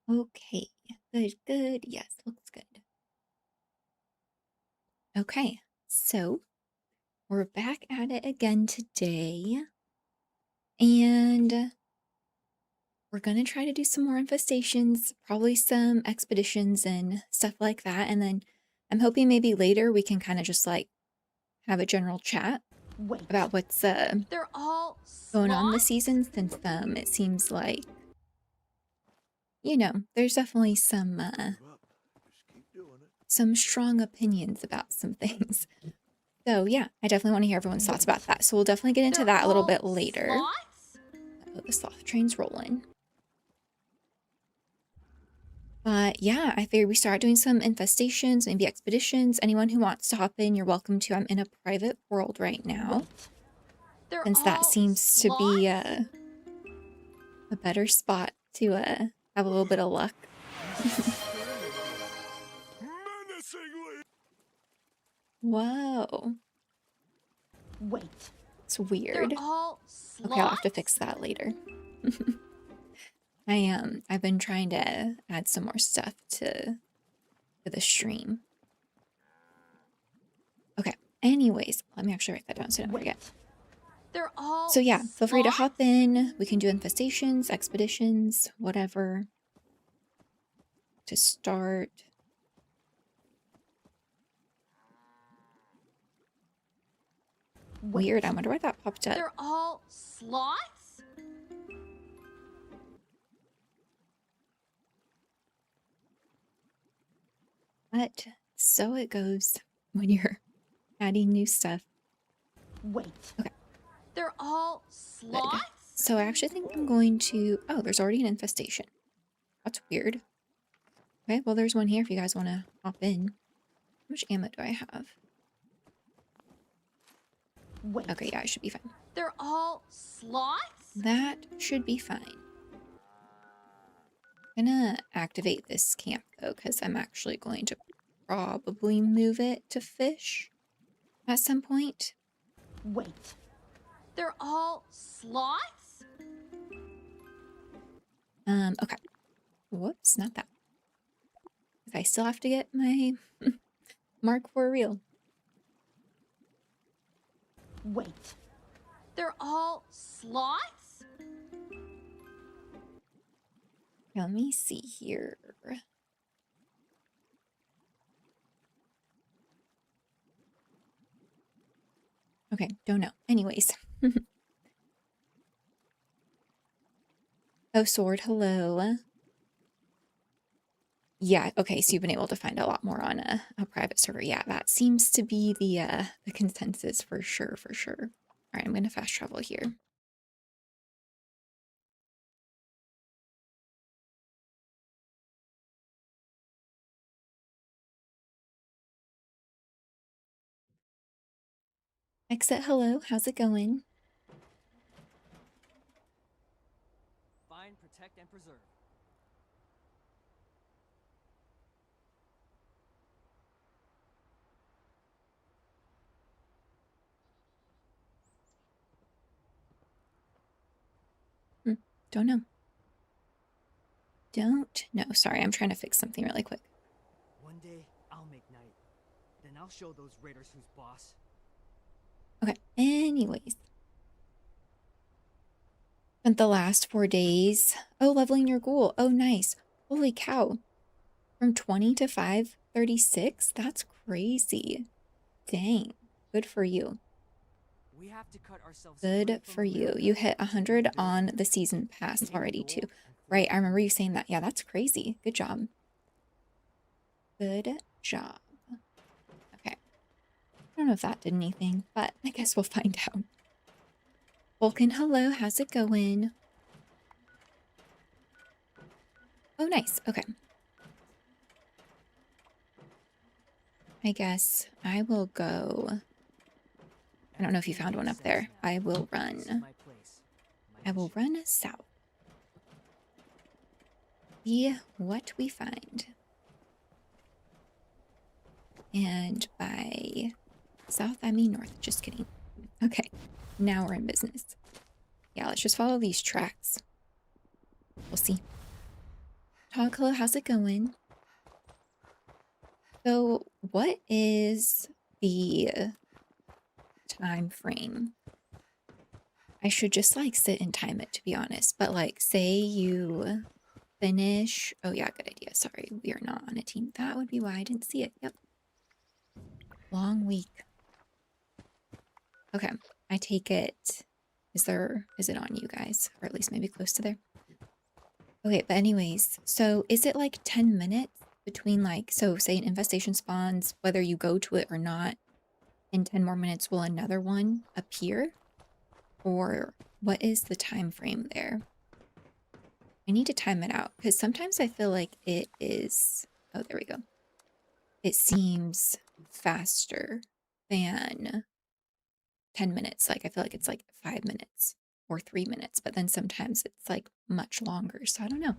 Okay, good, good. Yes, looks good. Okay, so we're back at it again today, and we're gonna try to do some more infestations, probably some expeditions and stuff like that. And then I'm hoping maybe later we can kind of just like have a general chat Wait, about what's they're all going on this sloths? season, since it seems like there's definitely some strong opinions about some things. So yeah, I definitely want to hear everyone's thoughts about Wait, that. So we'll definitely get into they're that a little all bit later. sloths? Oh, the sloth train's rolling. But yeah, I figured we start doing some infestations, maybe expeditions. Anyone who wants to hop in, you're welcome to. I'm in a private world right now, Wait, they're since that all seems to be sloths? a better spot to have a little bit of luck. Menacingly! Whoa, Wait, it's they're weird. all Okay, I'll have to fix sloths? that later. I've been trying to add some more stuff to the stream. Okay. Anyways, let me actually write that down so I don't forget. Wait, they're all So yeah, feel free to hop sloths? in. We can do infestations, expeditions, whatever to start. Wait, Weird. I wonder why that popped up. they're all sloths? But so it goes when you're adding new stuff. Wait, Okay, they're all good. sloths? So I actually think I'm going to... Oh, there's already an infestation. That's weird. Okay, well, there's one here if you guys want to hop in. How much ammo do I have? Wait, Okay, yeah, I should be fine. they're all sloths? That should be fine. I'm gonna activate this camp though, because I'm actually going to probably move it to fish at some point. Wait, they're all sloths? Okay. Whoops, not that. I still have to get my mark for real. Wait, they're all sloths? Let me see here. Okay, don't know. Anyways. Oh, sword, hello. Yeah, okay, so you've been able to find a lot more on a private server. Yeah, that seems to be the consensus for sure, for sure. All right, I'm gonna fast travel here. Exit, hello, how's it going? Find, protect, and preserve. Don't know. Don't know. Sorry, I'm trying to fix something really quick. One day, I'll make night. Then I'll show those raiders who's boss. Okay, anyways. Spent the last 4 days. Oh, leveling your ghoul. Oh, nice. Holy cow. From 20 to 536? That's crazy. Dang. Good for you. We have to cut ourselves Good for you. You hit 100 on the season pass already too. Right, I remember you saying that. Yeah, that's crazy. Good job. Good job. Okay. I don't know if that did anything, but I guess we'll find out. Vulcan, hello. How's it going? Oh, nice. Okay. I guess I will go. I don't know if you found one up there. I will run. I will run south. See what we find. And by south, I mean north. Just kidding. Okay. Now we're in business. Yeah, let's just follow these tracks. We'll see. Talk, hello, how's it going? So, what is the time frame? I should just like sit and time it to be honest, but like say you finish. Oh, yeah, good idea. Sorry, we are not on a team. That would be why I didn't see it. Yep. Long week. Okay, I take it. Is it on you guys? Or at least maybe close to there? Okay, but anyways, so is it like 10 minutes between like, so say an infestation spawns, whether you go to it or not, in 10 more minutes will another one appear? Or what is the time frame there? I need to time it out because sometimes I feel like it is, oh, there we go. It seems faster than 10 minutes. Like I feel like it's like 5 minutes or 3 minutes, but then sometimes it's like much longer. So I don't know.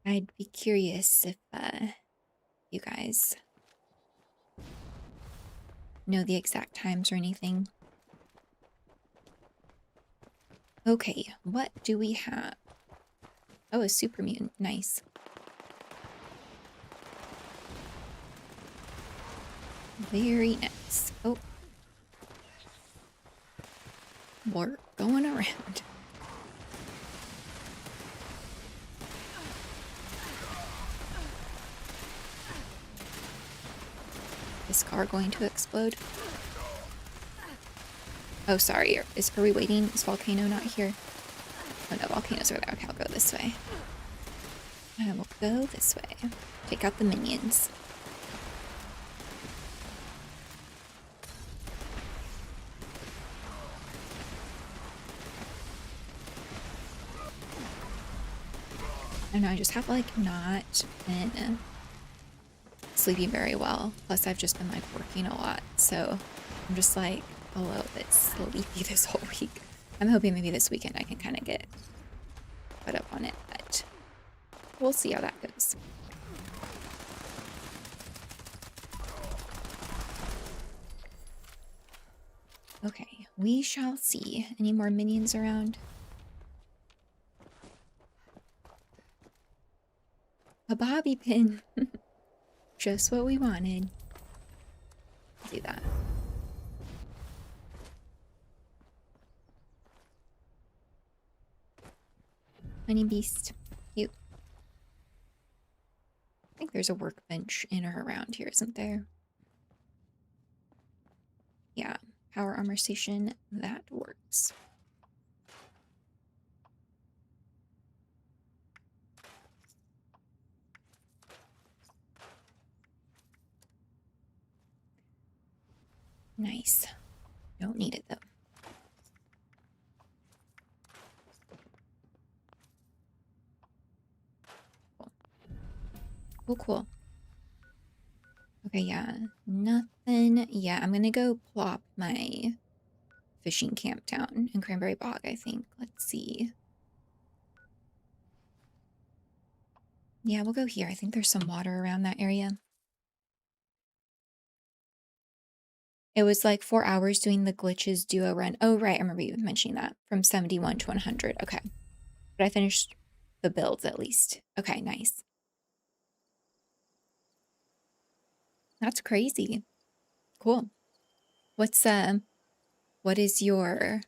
I'd be curious if you guys know the exact times or anything. Okay, what do we have? Oh, a super mutant. Nice. Very nice. Oh. We're going around. Is car going to explode? Oh, sorry. Are we waiting? Is Volcano not here? Oh no, Volcano's over there. Okay, I'll go this way. I will go this way. Take out the minions. I know, I just have like not been sleeping very well. Plus I've just been like working a lot. So I'm just like a little bit sleepy this whole week. I'm hoping maybe this weekend I can kind of get put up on it, but we'll see how that goes. Okay, we shall see. Any more minions around? A bobby pin. Just what we wanted. Do that. Honey beast. Cute. I think there's a workbench in or around here, isn't there? Yeah. Power armor station. That works. Nice. Don't need it though. Cool, cool. Okay, yeah. Nothing. Yeah, I'm gonna go plop my fishing camp down in Cranberry Bog, I think. Let's see. Yeah, we'll go here. I think there's some water around that area. It was like 4 hours doing the glitches duo run. Oh, right. I remember you mentioning that. From 71 to 100. Okay. But I finished the builds at least. Okay, nice. That's crazy. Cool. What is your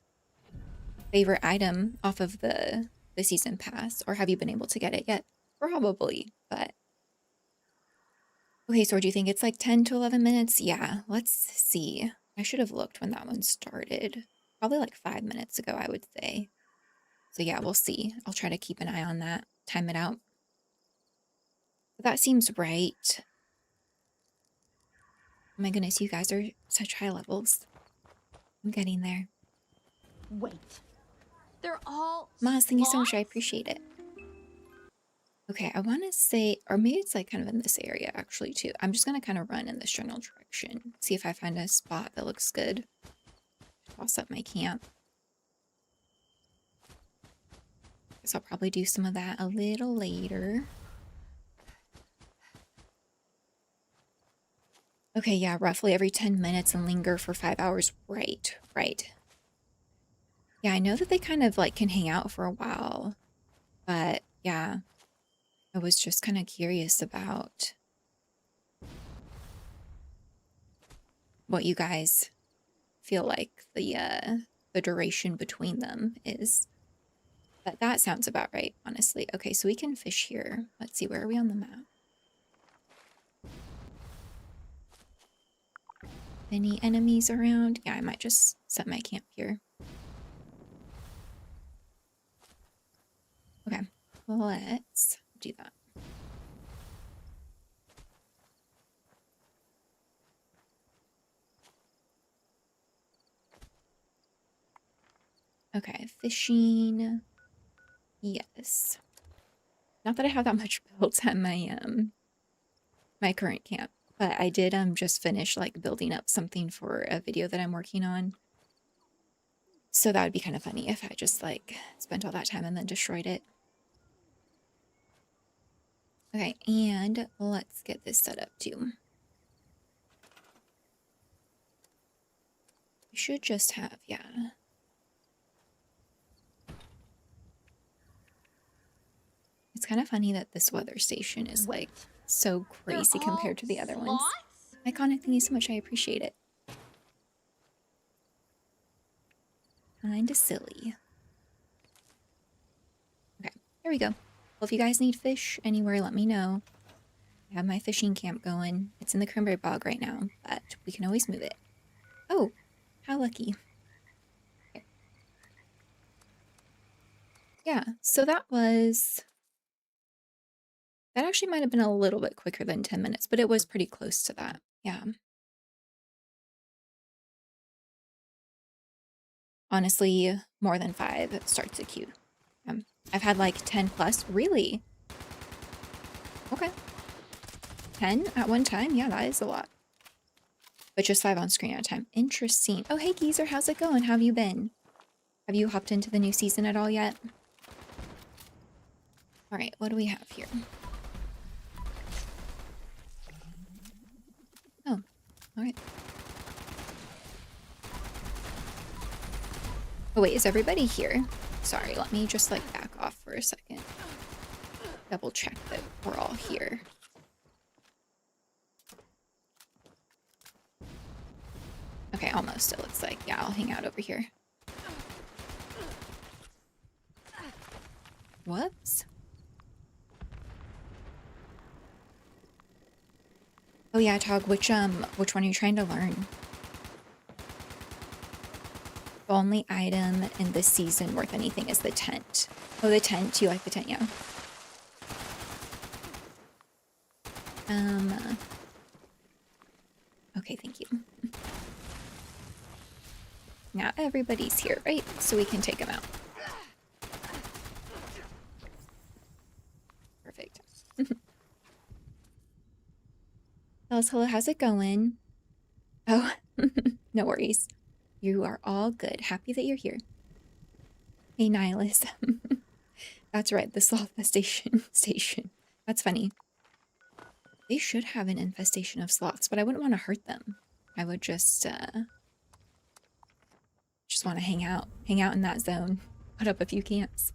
favorite item off of the season pass? Or have you been able to get it yet? Probably, but okay, so do you think it's like 10 to 11 minutes? Yeah, let's see. I should have looked when that one started. Probably like 5 minutes ago, I would say. So yeah, we'll see. I'll try to keep an eye on that, time it out. But that seems right. Oh my goodness, you guys are such high levels. I'm getting there. Wait. They're all Maz, thank you so much. I sloths? appreciate it. Okay, I want to say, or maybe it's like kind of in this area actually too. I'm just going to kind of run in this general direction. See if I find a spot that looks good. Toss up my camp. Guess I'll probably do some of that a little later. Okay, yeah, roughly every 10 minutes and linger for 5 hours. Right, right. Yeah, I know that they kind of like can hang out for a while, but yeah. I was just kind of curious about what you guys feel like the duration between them is. But that sounds about right, honestly. Okay, so we can fish here. Let's see, where are we on the map? Any enemies around? Yeah, I might just set my camp here. Okay, let's do that. Okay, fishing. Yes. Not that I have that much built at my current camp, but I did just finish like building up something for a video that I'm working on. So that would be kind of funny if I just like spent all that time and then destroyed it. Okay, and let's get this set up too. We should just have, yeah. It's kind of funny that this weather station is like so They're crazy all compared to the other ones. sloths? Iconic, thank you so much. I appreciate it. Kinda silly. Okay, there we go. Well, if you guys need fish anywhere, let me know. I have my fishing camp going. It's in the cranberry bog right now, but we can always move it. Oh, how lucky. Okay. Yeah, so that actually might have been a little bit quicker than 10 minutes, but it was pretty close to that. Yeah. Honestly, more than 5 starts a queue. I've had like 10 plus. Really? Okay. 10 at one time? Yeah, that is a lot. But just 5 on screen at a time. Interesting. Oh, hey, Geezer, how's it going? How have you been? Have you hopped into the new season at all yet? All right, what do we have here? Oh, all right. Oh, wait, is everybody here? Sorry, let me just like back off for a second. Double check that we're all here. Okay, almost, it looks like. Yeah, I'll hang out over here. Whoops. Oh yeah, Tog, which one are you trying to learn? The only item in this season worth anything is the tent. Oh, the tent. You like the tent, yeah. Okay, thank you. Now everybody's here, right? So we can take them out. Perfect. Fellas, hello, how's it going? Oh, no worries. You are all good. Happy that you're here. Hey, Nihilus. That's right, the sloth station. That's funny. They should have an infestation of sloths, but I wouldn't want to hurt them. I would just want to hang out in that zone, put up a few camps.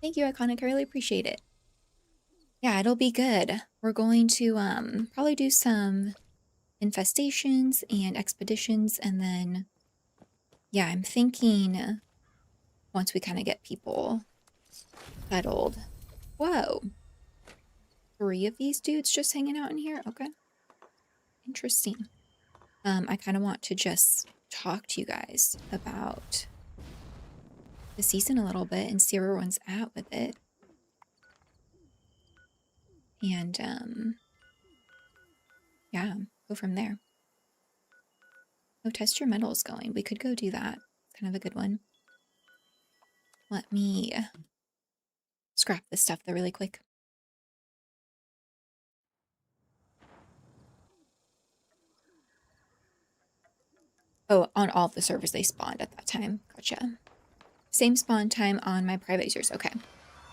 Thank you, Iconic. I really appreciate it. Yeah, it'll be good. We're going to probably do some infestations and expeditions, and then yeah, I'm thinking once we kind of get people settled. Whoa. 3 of these dudes just hanging out in here? Okay. Interesting. I kind of want to just talk to you guys about the season a little bit and see where everyone's at with it. And yeah, go from there. Oh, test your metals going. We could go do that. It's kind of a good one. Let me scrap this stuff though really quick. Oh, on all of the servers they spawned at that time. Gotcha. Same spawn time on my private users. Okay.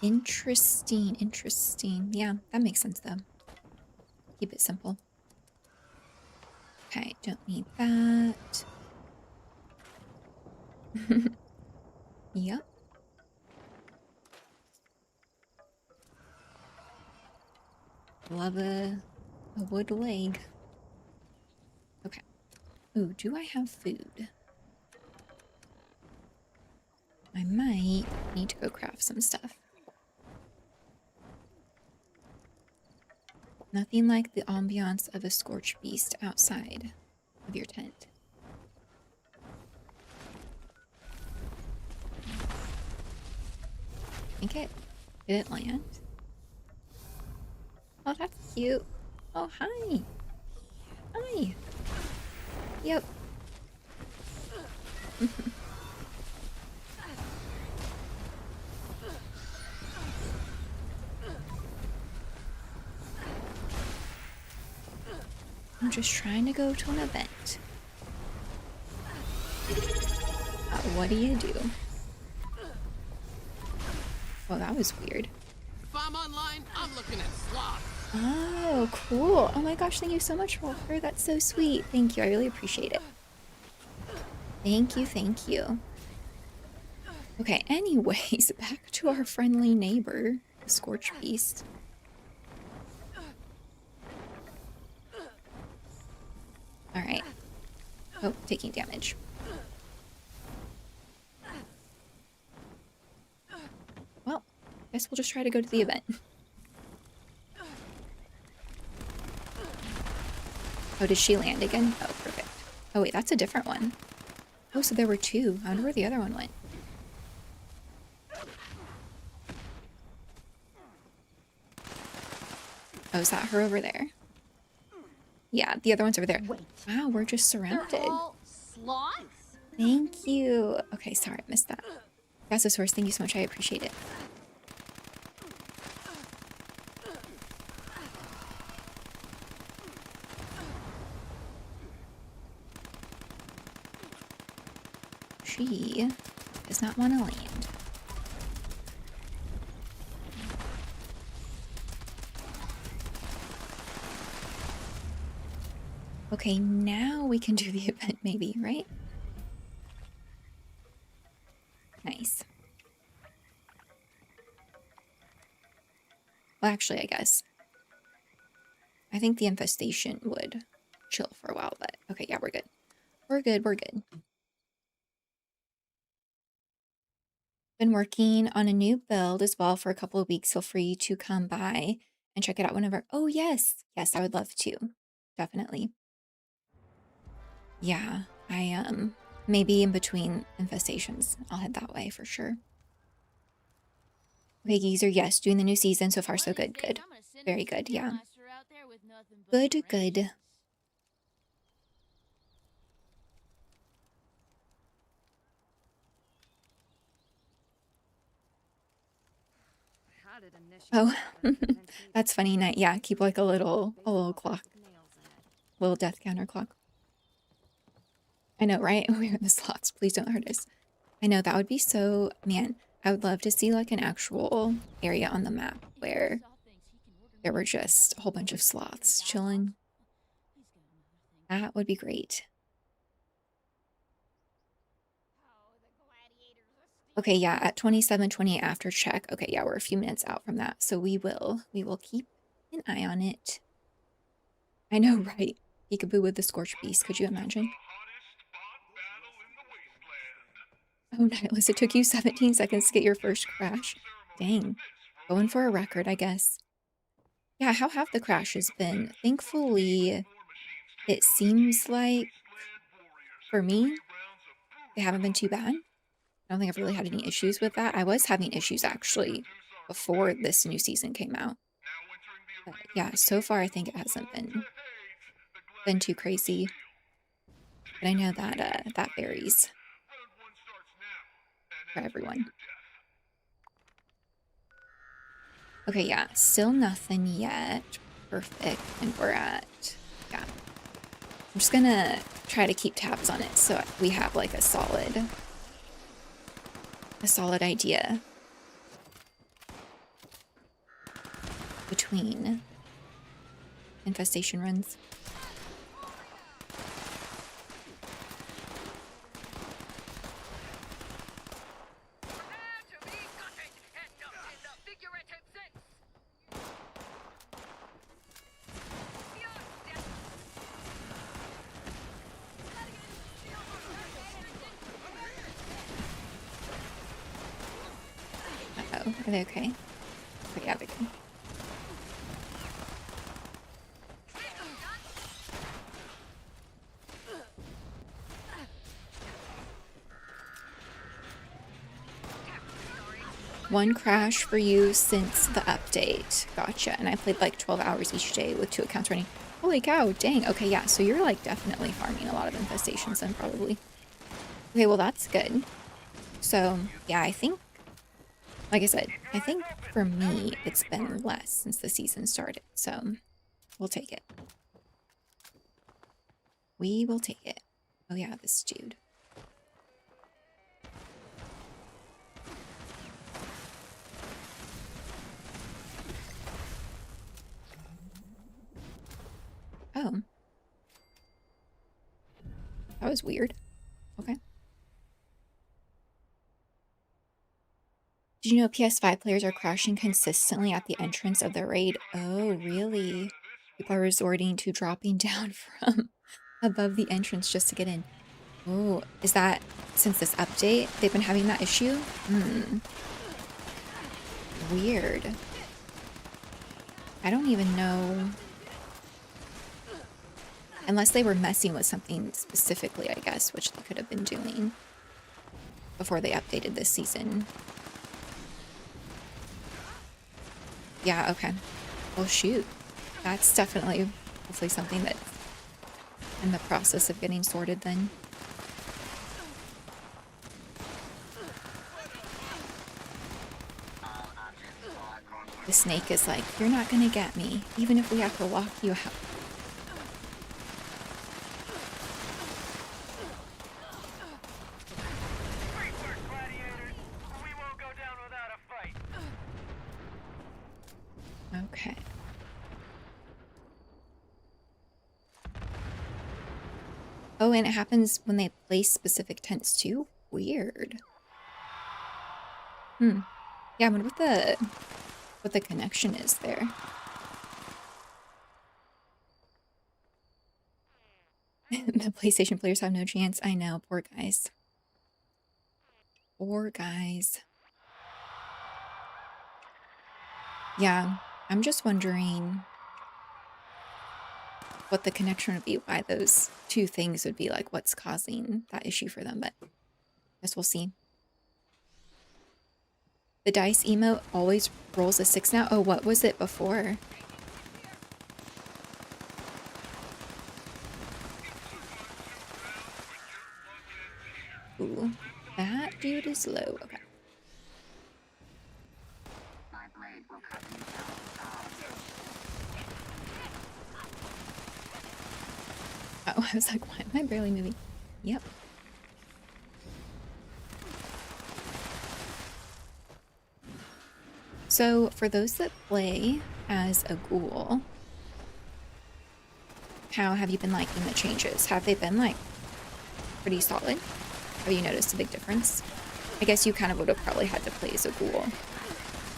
Interesting. Interesting. Yeah, that makes sense though. Keep it simple. Okay, don't need that. Yep. Love a wood leg. Okay. Ooh, do I have food? I might need to go craft some stuff. Nothing like the ambiance of a scorched beast outside of your tent. I think it didn't land. Oh, that's cute. Oh, hi. Hi. Yep. I'm just trying to go to an event. What do you do? Oh, that was weird. If I'm online, I'm looking at slots. Oh, cool. Oh my gosh, thank you so much, Walker. That's so sweet. Thank you. I really appreciate it. Thank you, thank you. Okay, anyways, back to our friendly neighbor, the Scorch Beast. Alright. Oh, taking damage. Well, guess we'll just try to go to the event. Oh, did she land again? Oh, perfect. Oh, wait, that's a different one. Oh, so there were two. I wonder where the other one went. Oh, is that her over there? Yeah, the other one's over there. Wait. Wow, we're just They're surrounded. all sloths? Thank you. Okay, sorry, I missed that. Gasosaurus, thank you so much. I appreciate it. She does not want to land. Okay, now we can do the event maybe, right? Nice. Well, actually, I guess. I think the infestation would chill for a while, but okay, yeah, we're good. We're good, we're good. Been working on a new build as well for a couple of weeks. Feel free to come by and check it out whenever. Oh, yes. Yes, I would love to. Definitely. Yeah, I maybe in between infestations, I'll head that way for sure. Okay, Geezer, yes, doing the new season. So far, so good. Good. Very good, yeah. Good, good. Oh, that's funny. Night, yeah. Keep like a little clock, little death counter clock. I know, right? We're in the slots. Please don't hurt us. I know that would be so. Man, I would love to see like an actual area on the map where there were just a whole bunch of sloths chilling. That would be great. Okay, yeah, at 27:28 after check. Okay, yeah, we're a few minutes out from that. So we will keep an eye on it. I know, right? Peekaboo with the Scorch Beast. Could you imagine? Oh, Nihilus, it took you 17 seconds to get your first crash. Dang. Going for a record, I guess. Yeah, how have the crashes been? Thankfully, it seems like, for me, they haven't been too bad. I don't think I've really had any issues with that. I was having issues, actually, before this new season came out. But yeah, so far, I think it hasn't been too crazy. But I know that that varies for everyone. Okay, yeah, still nothing yet. Perfect. And we're at, yeah. I'm just gonna try to keep tabs on it so we have like a solid idea between infestation runs. Are they okay? Oh, yeah, they're good. One crash for you since the update. Gotcha. And I played like 12 hours each day with 2 accounts running. Holy cow, dang. Okay, yeah, so you're like definitely farming a lot of infestations then probably. Okay, well that's good. So, yeah, I think, like I said, I think for me it's been less since the season started. So, we'll take it. We will take it. Oh yeah, this dude. Oh. That was weird. Okay. Did you know PS5 players are crashing consistently at the entrance of the raid? Oh, really? People are resorting to dropping down from above the entrance just to get in. Oh, is that since this update they've been having that issue? Hmm. Weird. I don't even know. Unless they were messing with something specifically, I guess, which they could have been doing before they updated this season. Yeah, okay. Well, shoot. That's definitely hopefully something that's in the process of getting sorted then. The snake is like, you're not gonna get me, even if we have to lock you out. Okay. Oh, and it happens when they place specific tents too? Weird. Hmm. Yeah, I wonder what the connection is there. The PlayStation players have no chance. I know, poor guys. Poor guys. Yeah, I'm just wondering what the connection would be, why those two things would be like what's causing that issue for them, but I guess we'll see. The dice emote always rolls a 6 now? Oh, what was it before? Ooh, that dude is low. Okay. Oh, I was like, why am I barely moving? Yep. So, for those that play as a ghoul, how have you been liking the changes? Have they been, like, pretty solid? Have you noticed a big difference? I guess you kind of would have probably had to play as a ghoul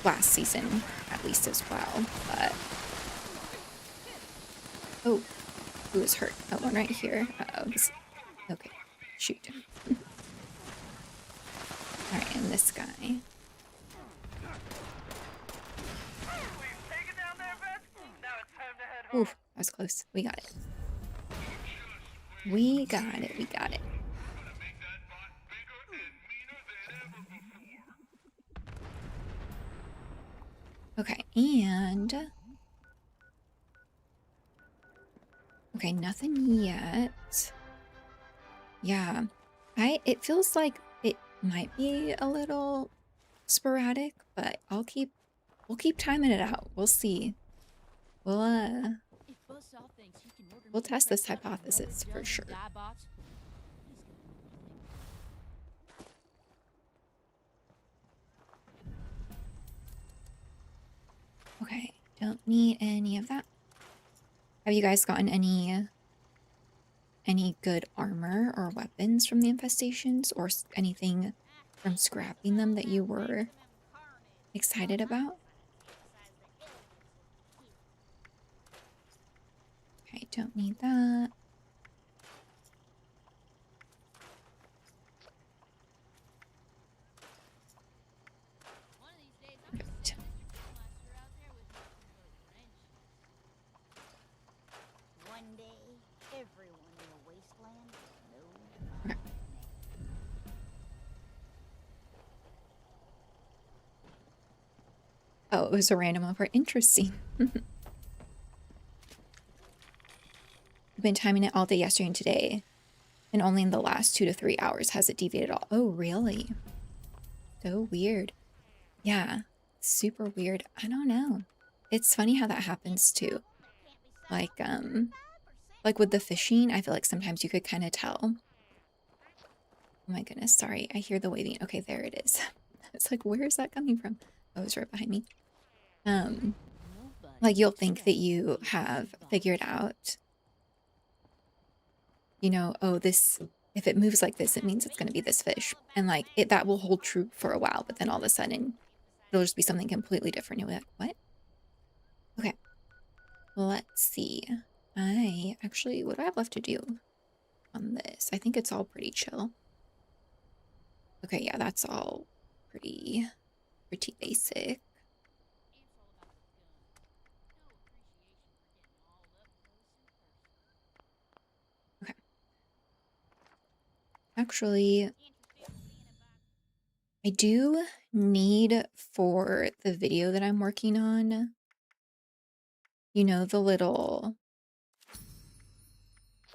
last season, at least as well, but... Oh, who is hurt? Oh, one right here. Uh-oh. Okay, shoot. Alright, and this guy. Oof, that was close. We got it. We got it, we got it. Okay, and... Okay, nothing yet. Yeah. It feels like it might be a little sporadic, but we'll keep timing it out. We'll see. We'll test this hypothesis for sure. Okay, don't need any of that. Have you guys gotten any good armor or weapons from the infestations or anything from scrapping them that you were excited about? Okay, don't need that. Okay, Oh, it was a random offer. Interesting. I've been timing it all day yesterday and today, and only in the last 2 to 3 hours has it deviated at all. Oh, really? So weird. Yeah, super weird. I don't know. It's funny how that happens too. Like with the fishing, I feel like sometimes you could kind of tell. Oh my goodness, sorry. I hear the waving. Okay, there it is. It's like, where is that coming from? Oh, it's right behind me. Like you'll think that you have figured out, you know, oh, this, if it moves like this, it means it's going to be this fish. And like that will hold true for a while, but then all of a sudden it'll just be something completely different. You'll be like, what? Okay, let's see. What do I have left to do on this? I think it's all pretty chill. Okay, yeah, that's all pretty basic. Okay. Actually, I do need for the video that I'm working on, you know, the little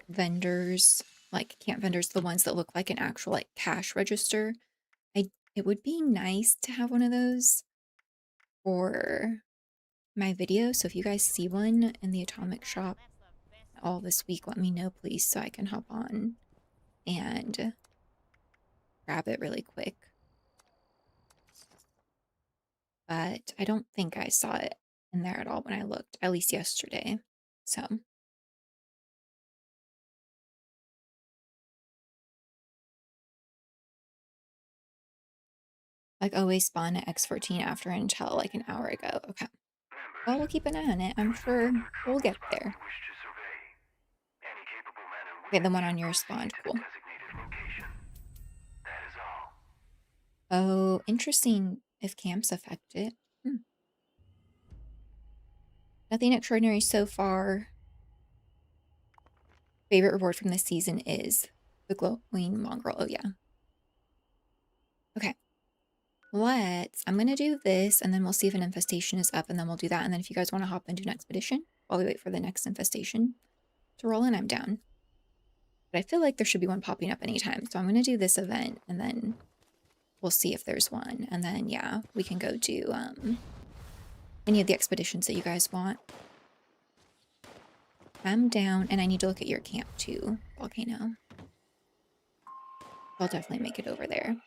vendors, like camp vendors, the ones that look like an actual like cash register. It would be nice to have one of those for my video. So if you guys see one in the Atomic Shop all this week, let me know, please, so I can hop on and grab it really quick. But I don't think I saw it in there at all when I looked, at least yesterday. So like always spawn at X14 after until like an hour ago. Okay. Well, we'll keep an eye on it. I'm sure we'll get there. Okay, the one on your spawned. Cool. Oh, interesting if camps affect it. Nothing extraordinary so far. Favorite reward from this season is the glowing mongrel. Oh, yeah. Okay. I'm going to do this, and then we'll see if an infestation is up, and then we'll do that. And then if you guys want to hop into an expedition while we wait for the next infestation to roll in, I'm down. But I feel like there should be one popping up anytime. So I'm going to do this event, and then we'll see if there's one. And then, yeah, we can go do any of the expeditions that you guys want. I'm down, and I need to look at your camp too, Volcano. I'll definitely make it over there.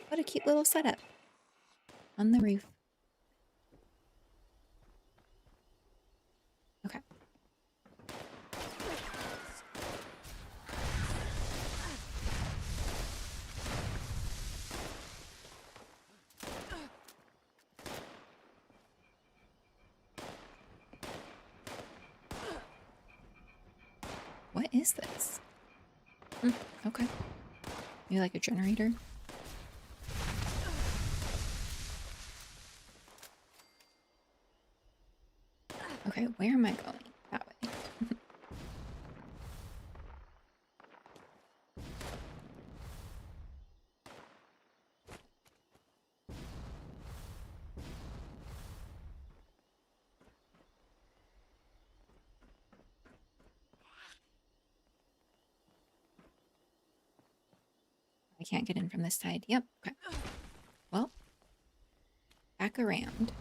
What a cute little setup on the roof. Okay. What is this? Okay. Maybe like a generator? Okay, where am I going? That way. I can't get in from this side. Yep. Okay. Well, back around.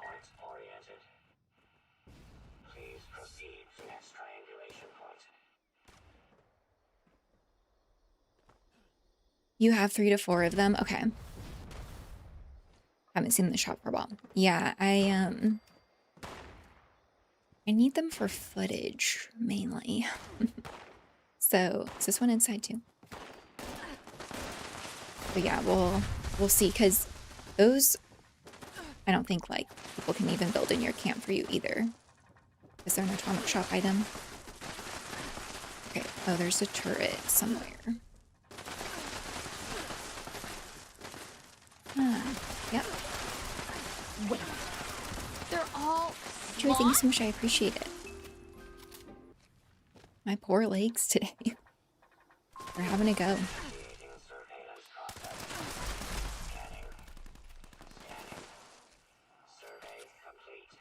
Point oriented. Please proceed to next triangulation point. You have 3 to 4 of them? Okay. Haven't seen the shop for a while. Yeah, I need them for footage, mainly. So, is this one inside too? But yeah, we'll see, because those, I don't think, like, people can even build in your camp for you either. Is there an Atomic Shop item? Okay, oh, there's a turret somewhere. Yep. Wait. They're all Joey, thank you so much, I appreciate it. My poor legs today. We're having a go. Initiating surveillance process. Scanning. Scanning. Survey complete.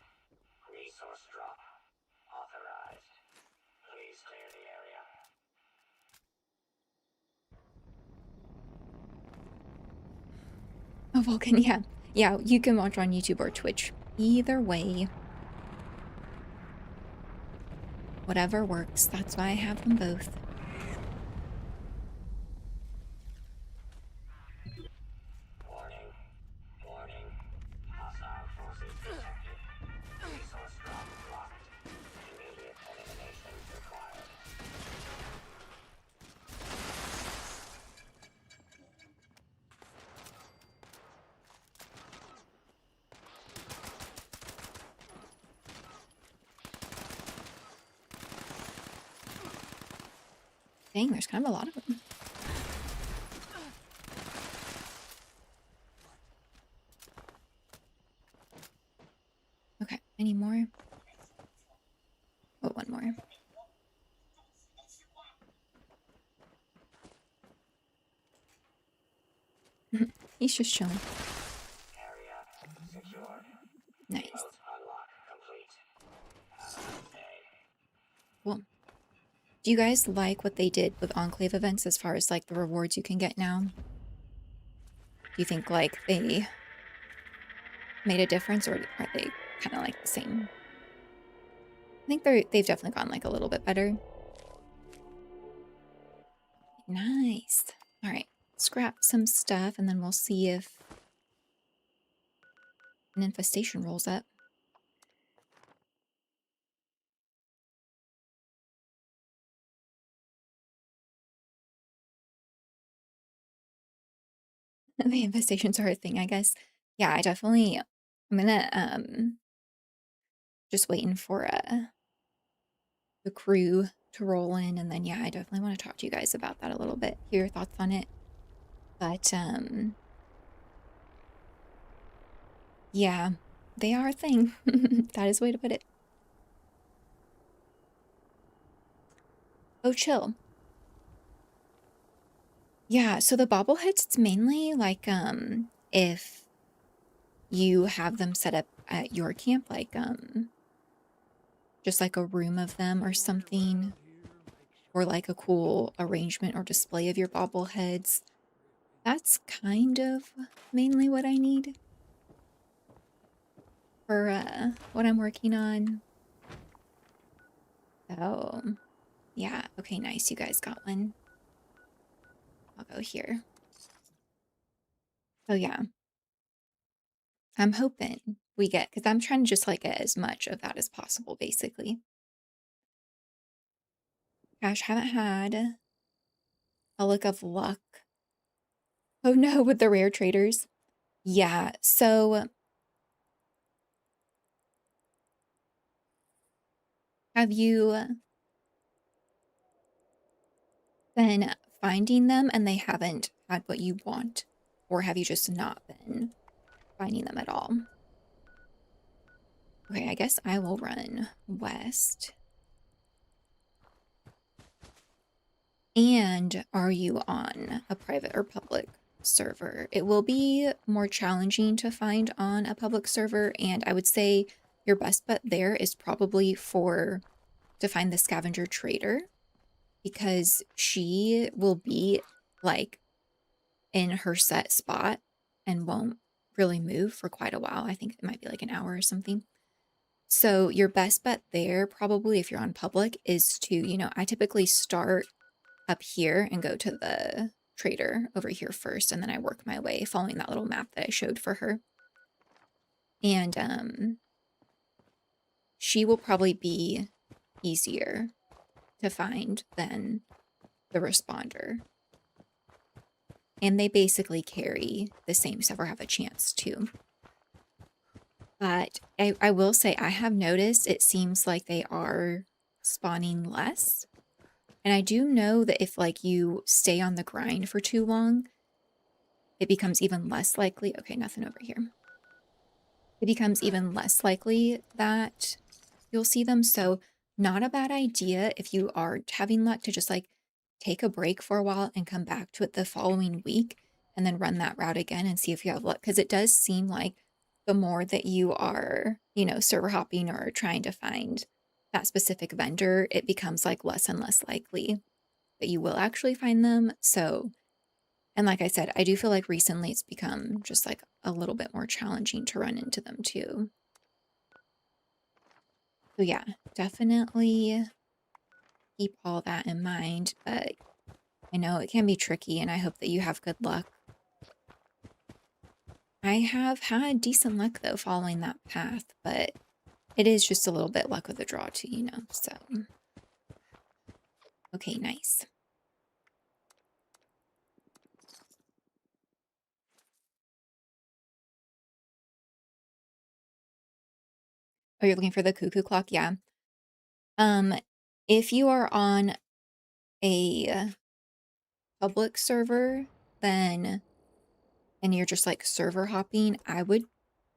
Resource drop. Authorized. Please clear the area. Oh, Vulcan, yeah. Yeah, you can watch on YouTube or Twitch. Either way. Whatever works. That's why I have them both. Warning. Warning. Hostile forces detected. Resource drop blocked. Immediate elimination required. Dang, there's kind of a lot of them. Okay, any more? Oh, one more. He's just chilling. Area secured. Nice. Remote unlock complete. Have a nice day. Cool. Do you guys like what they did with Enclave events as far as like the rewards you can get now? Do you think like they made a difference, or are they kind of like the same? I think they've definitely gone like a little bit better. Nice. All right, scrap some stuff and then we'll see if an infestation rolls up. The infestations are a thing, I guess. Yeah, I'm gonna just waiting for the crew to roll in, and then yeah, I definitely want to talk to you guys about that a little bit. Hear your thoughts on it. But yeah, they are a thing. That is a way to put it. Oh, chill. Yeah, so the bobbleheads, it's mainly like if you have them set up at your camp, like just like a room of them or something, or like a cool arrangement or display of your bobbleheads. That's kind of mainly what I need for what I'm working on. Oh, yeah. Okay, nice. You guys got one. I'll go here. Oh, yeah. I'm hoping we get, because I'm trying to just like get as much of that as possible, basically. Gosh, haven't had a look of luck. Oh no, with the rare traders. Yeah, so have you been finding them and they haven't had what you want? Or have you just not been finding them at all? Okay, I guess I will run west. And are you on a private or public server? It will be more challenging to find on a public server, and I would say your best bet there is probably to find the scavenger trader, because she will be like in her set spot and won't really move for quite a while. I think it might be like an hour or something. So your best bet there, probably if you're on public, is to, I typically start up here and go to the trader over here first, and then I work my way following that little map that I showed for her. And she will probably be easier to find than the responder. And they basically carry the same stuff or have a chance to. But I will say I have noticed it seems like they are spawning less. And I do know that if like you stay on the grind for too long, it becomes even less likely. Okay, nothing over here. It becomes even less likely that you'll see them. So not a bad idea if you are having luck to just like take a break for a while and come back to it the following week and then run that route again and see if you have luck. Because it does seem like the more that you are, server hopping or trying to find that specific vendor, it becomes like less and less likely that you will actually find them. So, and like I said, I do feel like recently it's become just like a little bit more challenging to run into them too. So yeah, definitely keep all that in mind, but I know it can be tricky and I hope that you have good luck. I have had decent luck though following that path, but it is just a little bit luck of the draw too, so. Okay, nice. Oh, you're looking for the cuckoo clock? Yeah. If you are on a public server, then, and you're just like server hopping, I would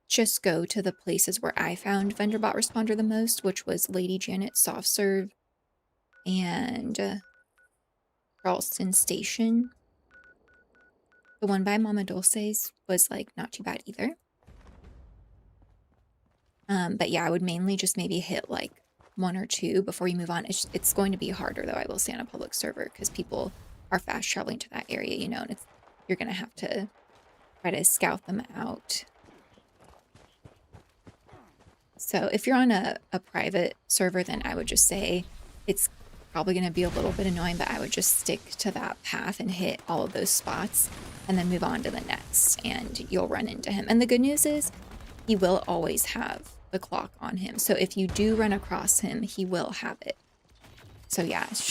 just go to the places where I found VendorBot Responder the most, which was Lady Janet's soft serve and Charleston Station. The one by Mama Dulce's was like not too bad either. But yeah, I would mainly just maybe hit like one or two before you move on. It's going to be harder though, I will say, on a public server because people are fast traveling to that area, and you're gonna have to try to scout them out. So if you're on a private server, then I would just say it's probably going to be a little bit annoying, but I would just stick to that path and hit all of those spots and then move on to the next and you'll run into him. And the good news is he will always have the clock on him. So if you do run across him, he will have it. So yeah, it's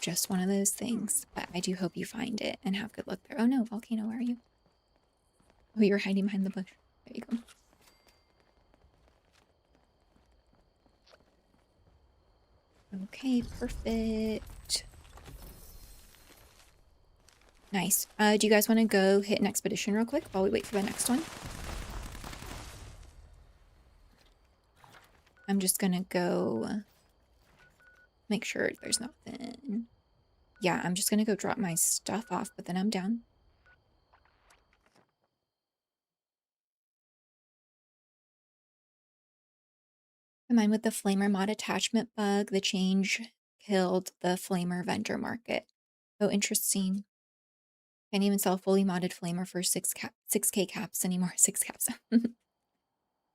just one of those things, but I do hope you find it and have good luck there. Oh no, Volcano, where are you? Oh, you're hiding behind the bush. There you go. Okay, perfect. Nice. Do you guys want to go hit an expedition real quick while we wait for the next one? I'm just gonna go make sure there's nothing. Yeah, I'm just gonna go drop my stuff off, but then I'm down. Combined with the Flamer mod attachment bug, the change killed the Flamer vendor market. Oh, interesting. Can't even sell fully modded Flamer for 6K caps anymore. 6 caps.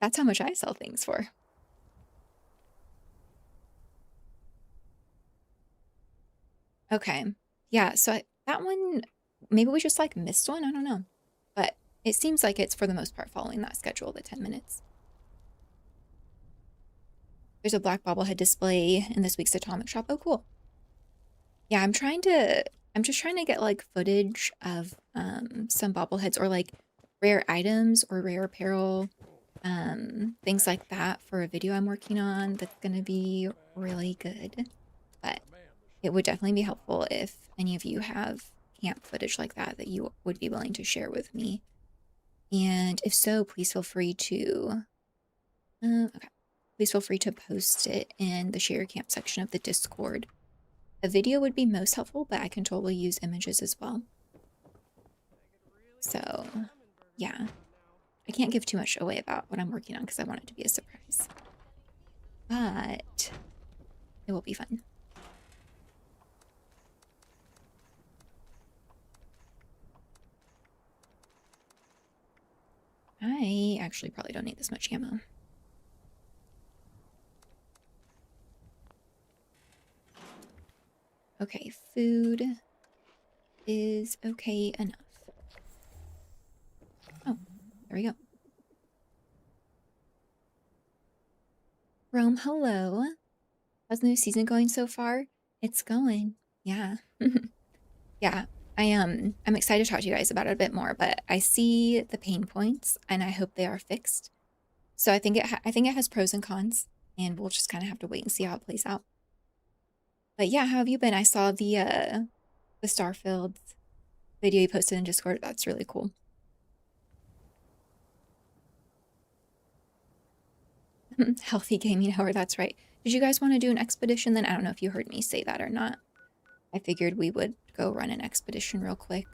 That's how much I sell things for. Okay. Yeah, so that one, maybe we just like missed one. I don't know. But it seems like it's for the most part following that schedule, the 10 minutes. There's a black bobblehead display in this week's Atomic Shop. Oh, cool. Yeah, I'm just trying to get like footage of some bobbleheads or like rare items or rare apparel, things like that for a video I'm working on that's gonna be really good. But it would definitely be helpful if any of you have camp footage like that that you would be willing to share with me. And if so, please feel free to okay. Please feel free to post it in the share camp section of the Discord. A video would be most helpful, but I can totally use images as well. So, yeah. I can't give too much away about what I'm working on because I want it to be a surprise. But it will be fun. I actually probably don't need this much ammo. Okay, food is okay enough. Oh, there we go. Rome, hello. How's the new season going so far? It's going. Yeah. Yeah. I'm excited to talk to you guys about it a bit more, but I see the pain points and I hope they are fixed. So I think it has pros and cons, and we'll just kind of have to wait and see how it plays out. But yeah, how have you been? I saw the Starfield video you posted in Discord. That's really cool. Healthy gaming hour, that's right. Did you guys want to do an expedition then? I don't know if you heard me say that or not. I figured we would go run an expedition real quick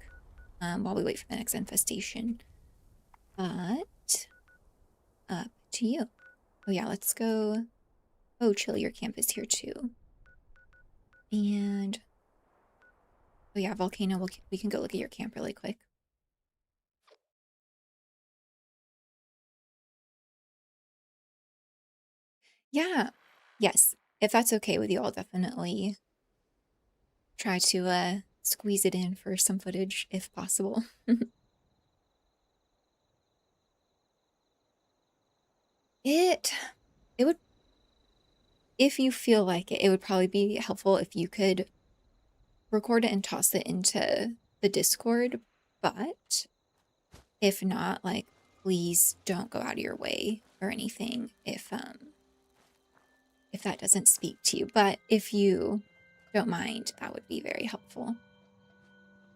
while we wait for the next infestation. But up to you. Oh yeah, let's go. Oh, Chili, your camp is here too. And oh yeah, Volcano, we can go look at your camp really quick. Yeah, yes. If that's okay with you, I'll definitely try to squeeze it in for some footage if possible. It would, if you feel like it would probably be helpful if you could record it and toss it into the Discord, but if not, like, please don't go out of your way or anything if that doesn't speak to you. But if you don't mind, that would be very helpful.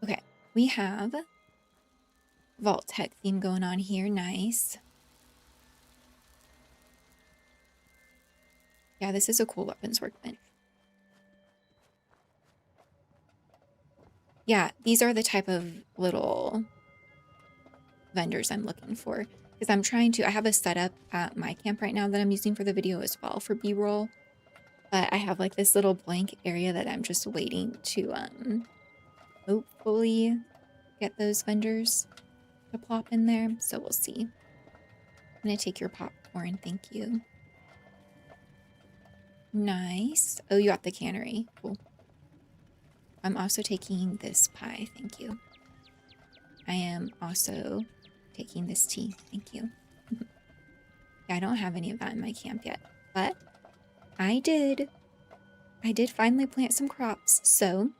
Okay, we have Vault Tech theme going on here. Nice. Yeah, this is a cool weapons workbench. Yeah, these are the type of little vendors I'm looking for. Because I'm trying to, I have a setup at my camp right now that I'm using for the video as well for B-roll. But I have like this little blank area that I'm just waiting to hopefully get those vendors to plop in there. So we'll see. I'm gonna take your popcorn, thank you. Nice. Oh, you got the cannery. Cool. I'm also taking this pie, thank you. I am also taking this tea, thank you. Yeah, I don't have any of that in my camp yet, but I did finally plant some crops, so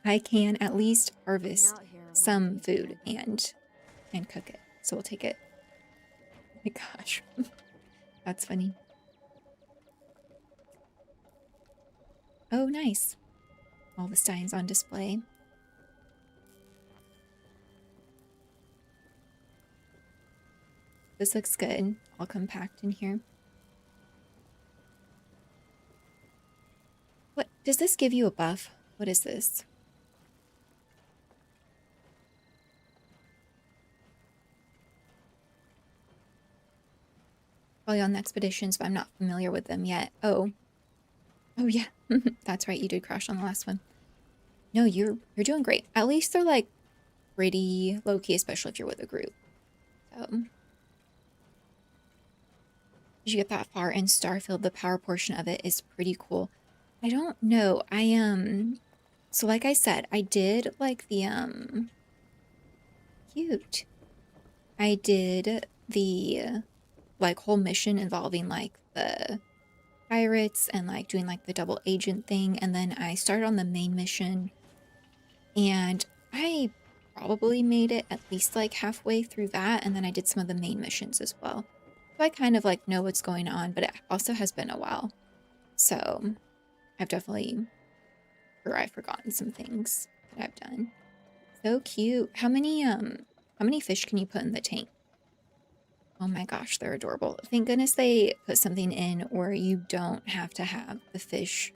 I can at least harvest some food and cook it. So we'll take it. Oh my gosh, that's funny. Oh, nice. All the steins on display. This looks good. All compact in here. What? Does this give you a buff? What is this? Probably on the expeditions, but I'm not familiar with them yet. Oh. Oh, yeah. That's right. You did crash on the last one. No, you're doing great. At least they're like pretty low-key, especially if you're with a group. So, did you get that far in Starfield? The power portion of it is pretty cool. I don't know. So like I said, I did like the cute. I did the like whole mission involving like the pirates and like doing like the double agent thing, and then I started on the main mission and I probably made it at least like halfway through that, and then I did some of the main missions as well. So I kind of like know what's going on, but it also has been a while. So I've definitely, or I've forgotten some things that I've done. So cute. How many fish can you put in the tank? Oh my gosh, they're adorable. Thank goodness they put something in where you don't have to have the fish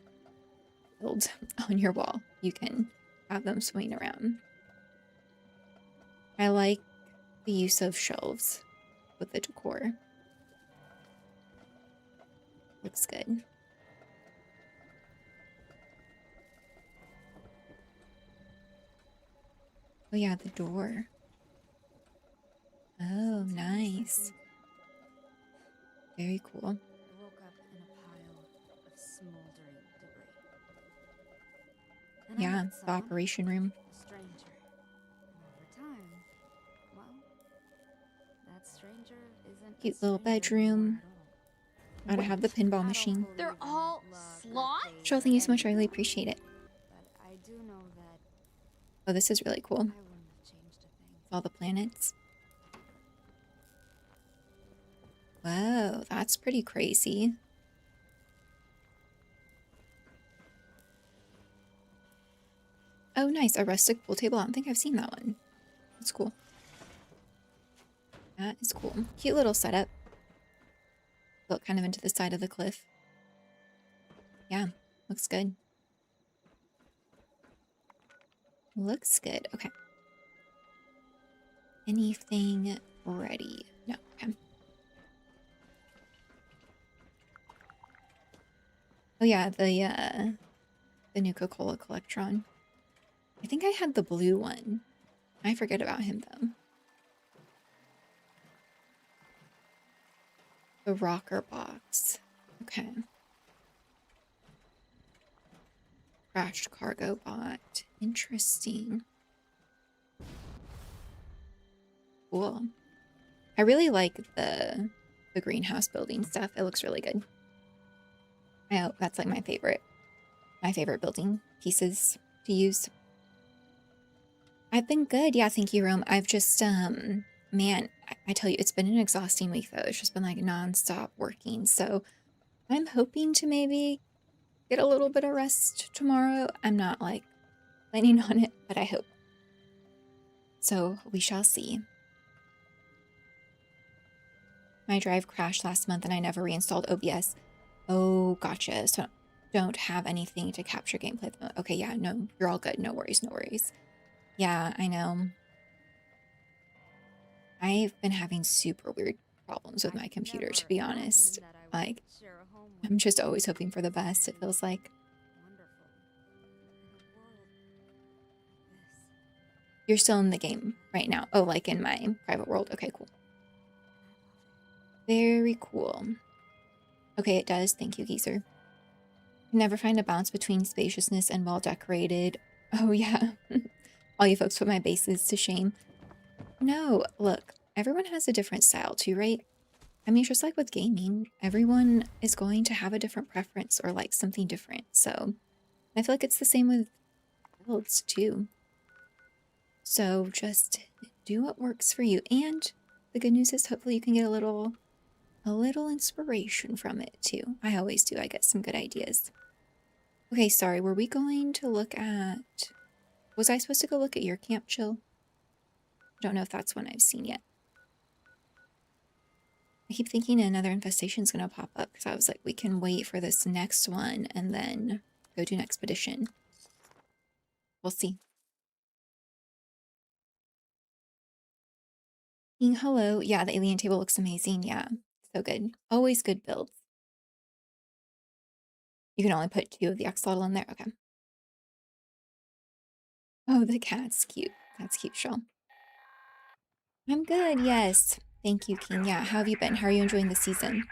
build on your wall. You can have them swing around. I like the use of shelves with the decor. Looks good. Oh yeah, the door. Oh, nice. Very cool. I woke up in a pile of smoldering debris. And I Yeah, met the someone, operation room. a stranger. And over time, well, that stranger isn't a Cute little stranger bedroom. anymore at all. Gotta have the pinball machine. They're all sloths? Sure, thank you so much. I really appreciate it. But I do know that Oh, this is really cool. I wouldn't have changed a thing. All the planets. Whoa, that's pretty crazy. Oh, nice. A rustic pool table. I don't think I've seen that one. That's cool. That is cool. Cute little setup. Built kind of into the side of the cliff. Yeah, looks good. Looks good. Okay. Anything ready? No. Okay. Oh yeah, the Nuka-Cola Collectron. I think I had the blue one. I forget about him though. The rocker box. Okay. Crashed cargo bot. Interesting. Cool. I really like the greenhouse building stuff. It looks really good. I hope that's like my favorite building pieces to use. I've been good. Yeah, thank you, Rome. I've just man, I tell you, it's been an exhausting week though. It's just been like nonstop working. So I'm hoping to maybe get a little bit of rest tomorrow. I'm not like planning on it, but I hope. So we shall see. My drive crashed last month and I never reinstalled OBS. Oh, gotcha. So don't have anything to capture gameplay at the moment. Okay, yeah, no, you're all good. No worries, no worries. Yeah, I know. I've been having super weird problems with my computer, to be honest. Like, I'm just always hoping for the best, it feels like. You're still in the game right now. Oh, like in my private world. Okay, cool. Very cool. Okay, it does. Thank you, Geezer. Never find a balance between spaciousness and well decorated. Oh, yeah. All you folks put my bases to shame. No, look, everyone has a different style too, right? I mean, just like with gaming, everyone is going to have a different preference or like something different. So I feel like it's the same with builds too. So just do what works for you. And the good news is hopefully you can get a little inspiration from it too. I always do. I get some good ideas. Okay, sorry. Were we going to look at... Was I supposed to go look at your camp, Chill? I don't know if that's one I've seen yet. I keep thinking another infestation is going to pop up because I was like, we can wait for this next one and then go to an expedition. We'll see. Hello. Yeah, the alien table looks amazing. Yeah, so good. Always good builds. You can only put 2 of the axolotl in there. Okay. Oh, the cat's cute. That's cute, Shell. I'm good, yes. Thank you, King. Yeah, how have you been? How are you enjoying the season?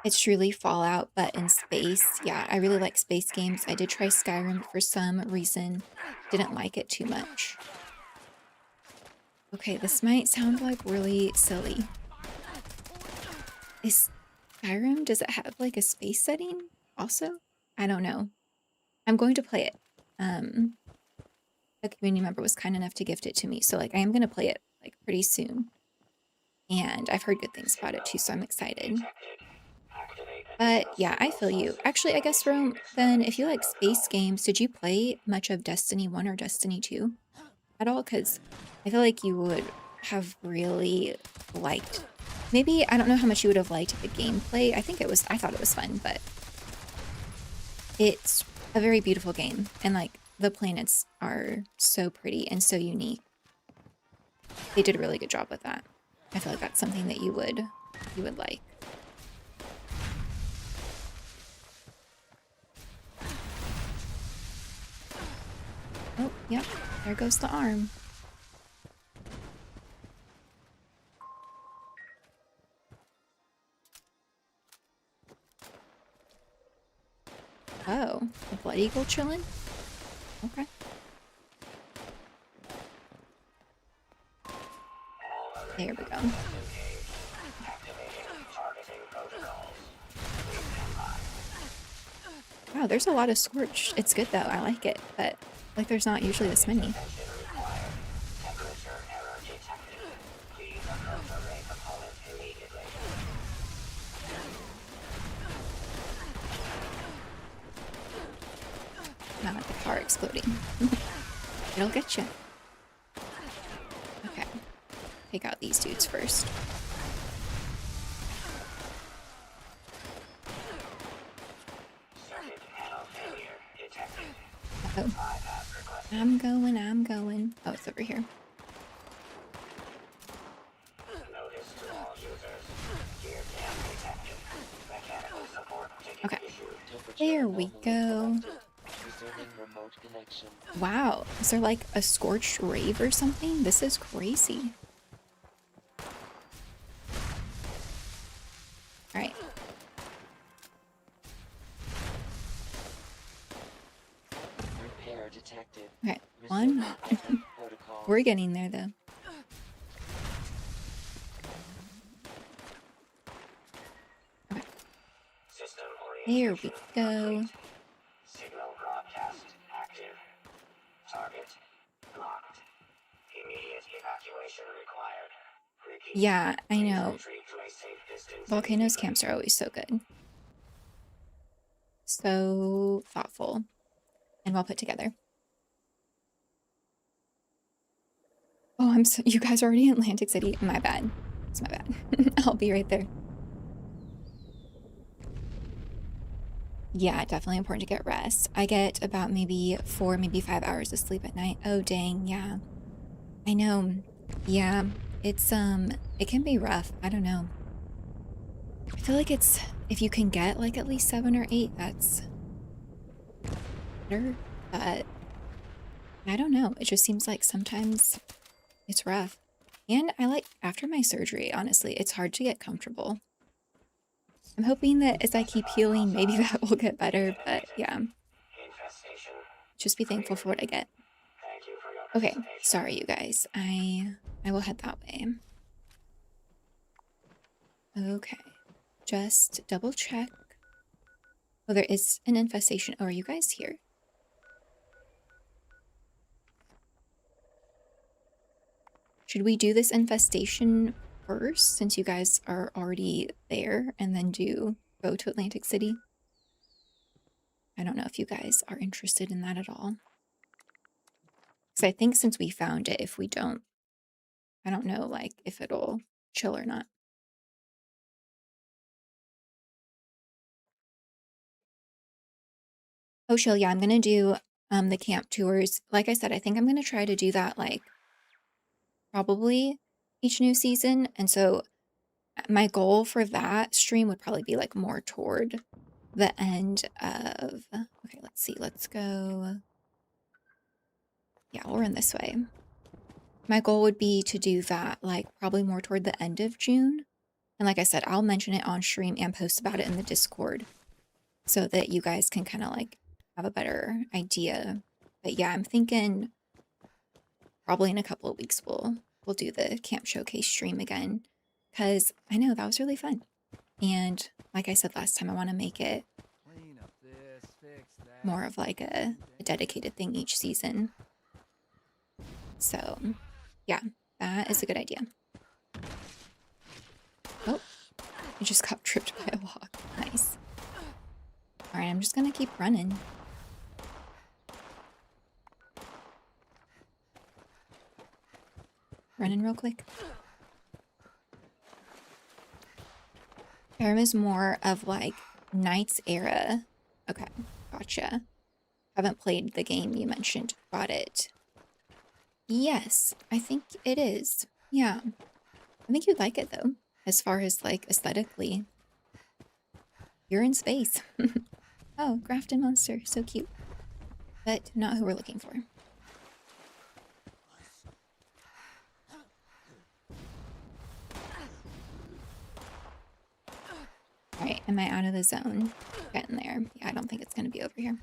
It's truly Fallout, but in space. Yeah, I really like space games. I did try Skyrim, but for some reason, didn't like it too much. Okay, this might sound like really silly. Is Skyrim, does it have like a space setting also? I don't know. I'm going to play it. A community member was kind enough to gift it to me, so like I am going to play it like pretty soon. And I've heard good things about it too, so I'm excited. But yeah, I feel you. Actually, I guess, Rome, then if you like space games, did you play much of Destiny 1 or Destiny 2 at all? Because I feel like you would have really liked... Maybe, I don't know how much you would have liked the gameplay. I thought it was fun, but it's a very beautiful game. And like, the planets are so pretty and so unique. They did a really good job with that. I feel like that's something that you would like. Oh, yep. There goes the arm. Oh, a blood eagle chilling? Okay. There we go. Wow, there's a lot of Scorch. It's good though, I like it, but like there's not usually this many. Not the car exploding. It'll get you. Okay. Take out these dudes first. Oh, I'm going. Oh, it's over here. Notice to all users. Gear cam detected. Mechanical support ticket Okay. issued. There we go. Resuming remote connection. Wow. Is there like a scorched rave or something? This is crazy. All right. Repair detected. Okay. One. We're getting there though. Okay. System There orientation we go. complete. Signal broadcast active. Target locked. Immediate evacuation required. Repeat. Yeah, I know. Retreat to a safe distance. Volcanoes camps are always so good. So thoughtful and well put together. Oh, you guys are already in Atlantic City. My bad. It's my bad. I'll be right there. Yeah, definitely important to get rest. I get about maybe 4, maybe 5 hours of sleep at night. Oh, dang. Yeah. I know. Yeah. It's, it can be rough. I don't know. I feel like if you can get like at least 7 or 8, that's better. But I don't know. It just seems like sometimes it's rough. And after my surgery, honestly, it's hard to get comfortable. I'm hoping that as I keep healing, maybe that will get better. But yeah, Infestation. just be thankful for what I get. Thank you for your Okay, participation. sorry, you guys. I will head that way. Okay, just double check. Oh, there is an infestation. Oh, are you guys here? Should we do this infestation first, since you guys are already there, and then go to Atlantic City? I don't know if you guys are interested in that at all. Because I think since we found it, if we don't, I don't know, like, if it'll chill or not. Oh, chill, yeah, I'm gonna do the camp tours. Like I said, I think I'm gonna try to do that, like, probably each new season. And so my goal for that stream would probably be, like, more toward the end of... Okay, let's see, let's go... Yeah, we'll run this way. My goal would be to do that, like, probably more toward the end of June. And like I said, I'll mention it on stream and post about it in the Discord so that you guys can kind of, like, have a better idea. But yeah, I'm thinking probably in a couple of weeks we'll do the camp showcase stream again, because I know that was really fun. And like I said last time, I want to make it Clean up this, fix that. more of like a dedicated thing each season. So yeah, that is a good idea. Oh, I just got tripped by a log. Nice. All right, I'm just gonna keep running. Running real quick. Aram is more of like Knights era. Okay, gotcha. Haven't played the game you mentioned. Got it. Yes, I think it is. Yeah. I think you'd like it though, as far as like aesthetically. You're in space. Oh, Grafton Monster. So cute. But not who we're looking for. Alright, am I out of the zone? Getting there. Yeah, I don't think it's going to be over here.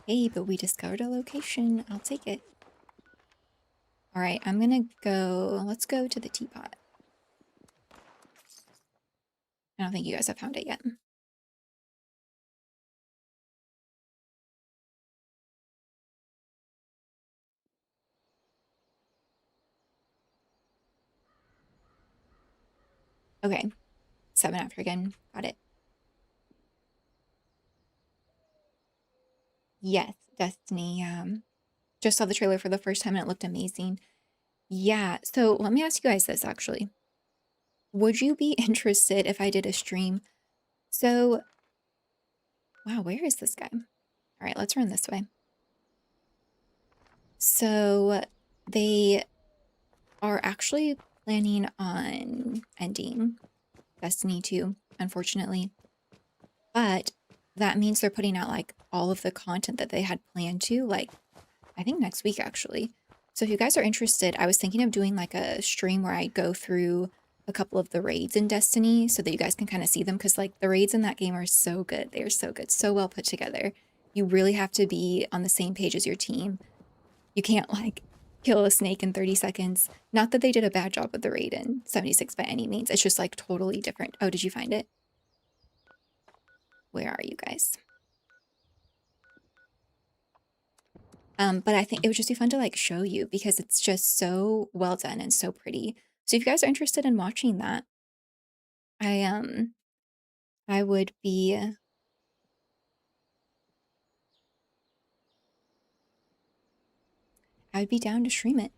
Hey, but we discovered a location. I'll take it. Alright, I'm going to go... Let's go to the teapot. I don't think you guys have found it yet. Okay. 7 after again. Got it. Yes, Destiny. Just saw the trailer for the first time and it looked amazing. Yeah, so let me ask you guys this actually. Would you be interested if I did a stream? So, wow, where is this guy? All right, let's run this way. So they are actually planning on ending Destiny 2, unfortunately. But that means they're putting out like all of the content that they had planned to, like I think next week actually. So if you guys are interested, I was thinking of doing like a stream where I go through a couple of the raids in Destiny so that you guys can kind of see them, because like the raids in that game are so good. They are so good, so well put together. You really have to be on the same page as your team. You can't like kill a snake in 30 seconds. Not that they did a bad job with the raid in 76 by any means. It's just like totally different. Oh, did you find it? Where are you guys? But I think it would just be fun to like show you because it's just so well done and so pretty. So if you guys are interested in watching that, I would be down to stream it.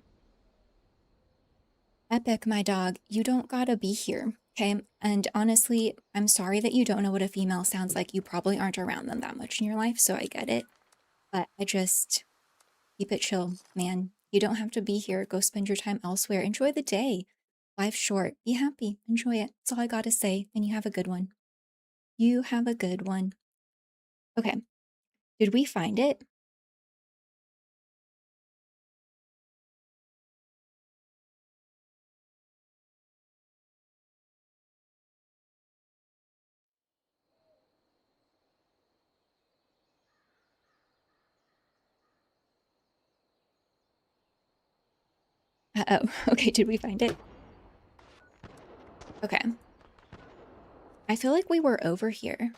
Epic, my dog, you don't gotta be here, okay? And honestly, I'm sorry that you don't know what a female sounds like. You probably aren't around them that much in your life, so I get it. But I just keep it chill, man. You don't have to be here. Go spend your time elsewhere. Enjoy the day. Life's short. Be happy. Enjoy it. That's all I gotta say. And you have a good one. You have a good one. Okay. Did we find it? Uh-oh. Okay, did we find it? Okay. I feel like we were over here.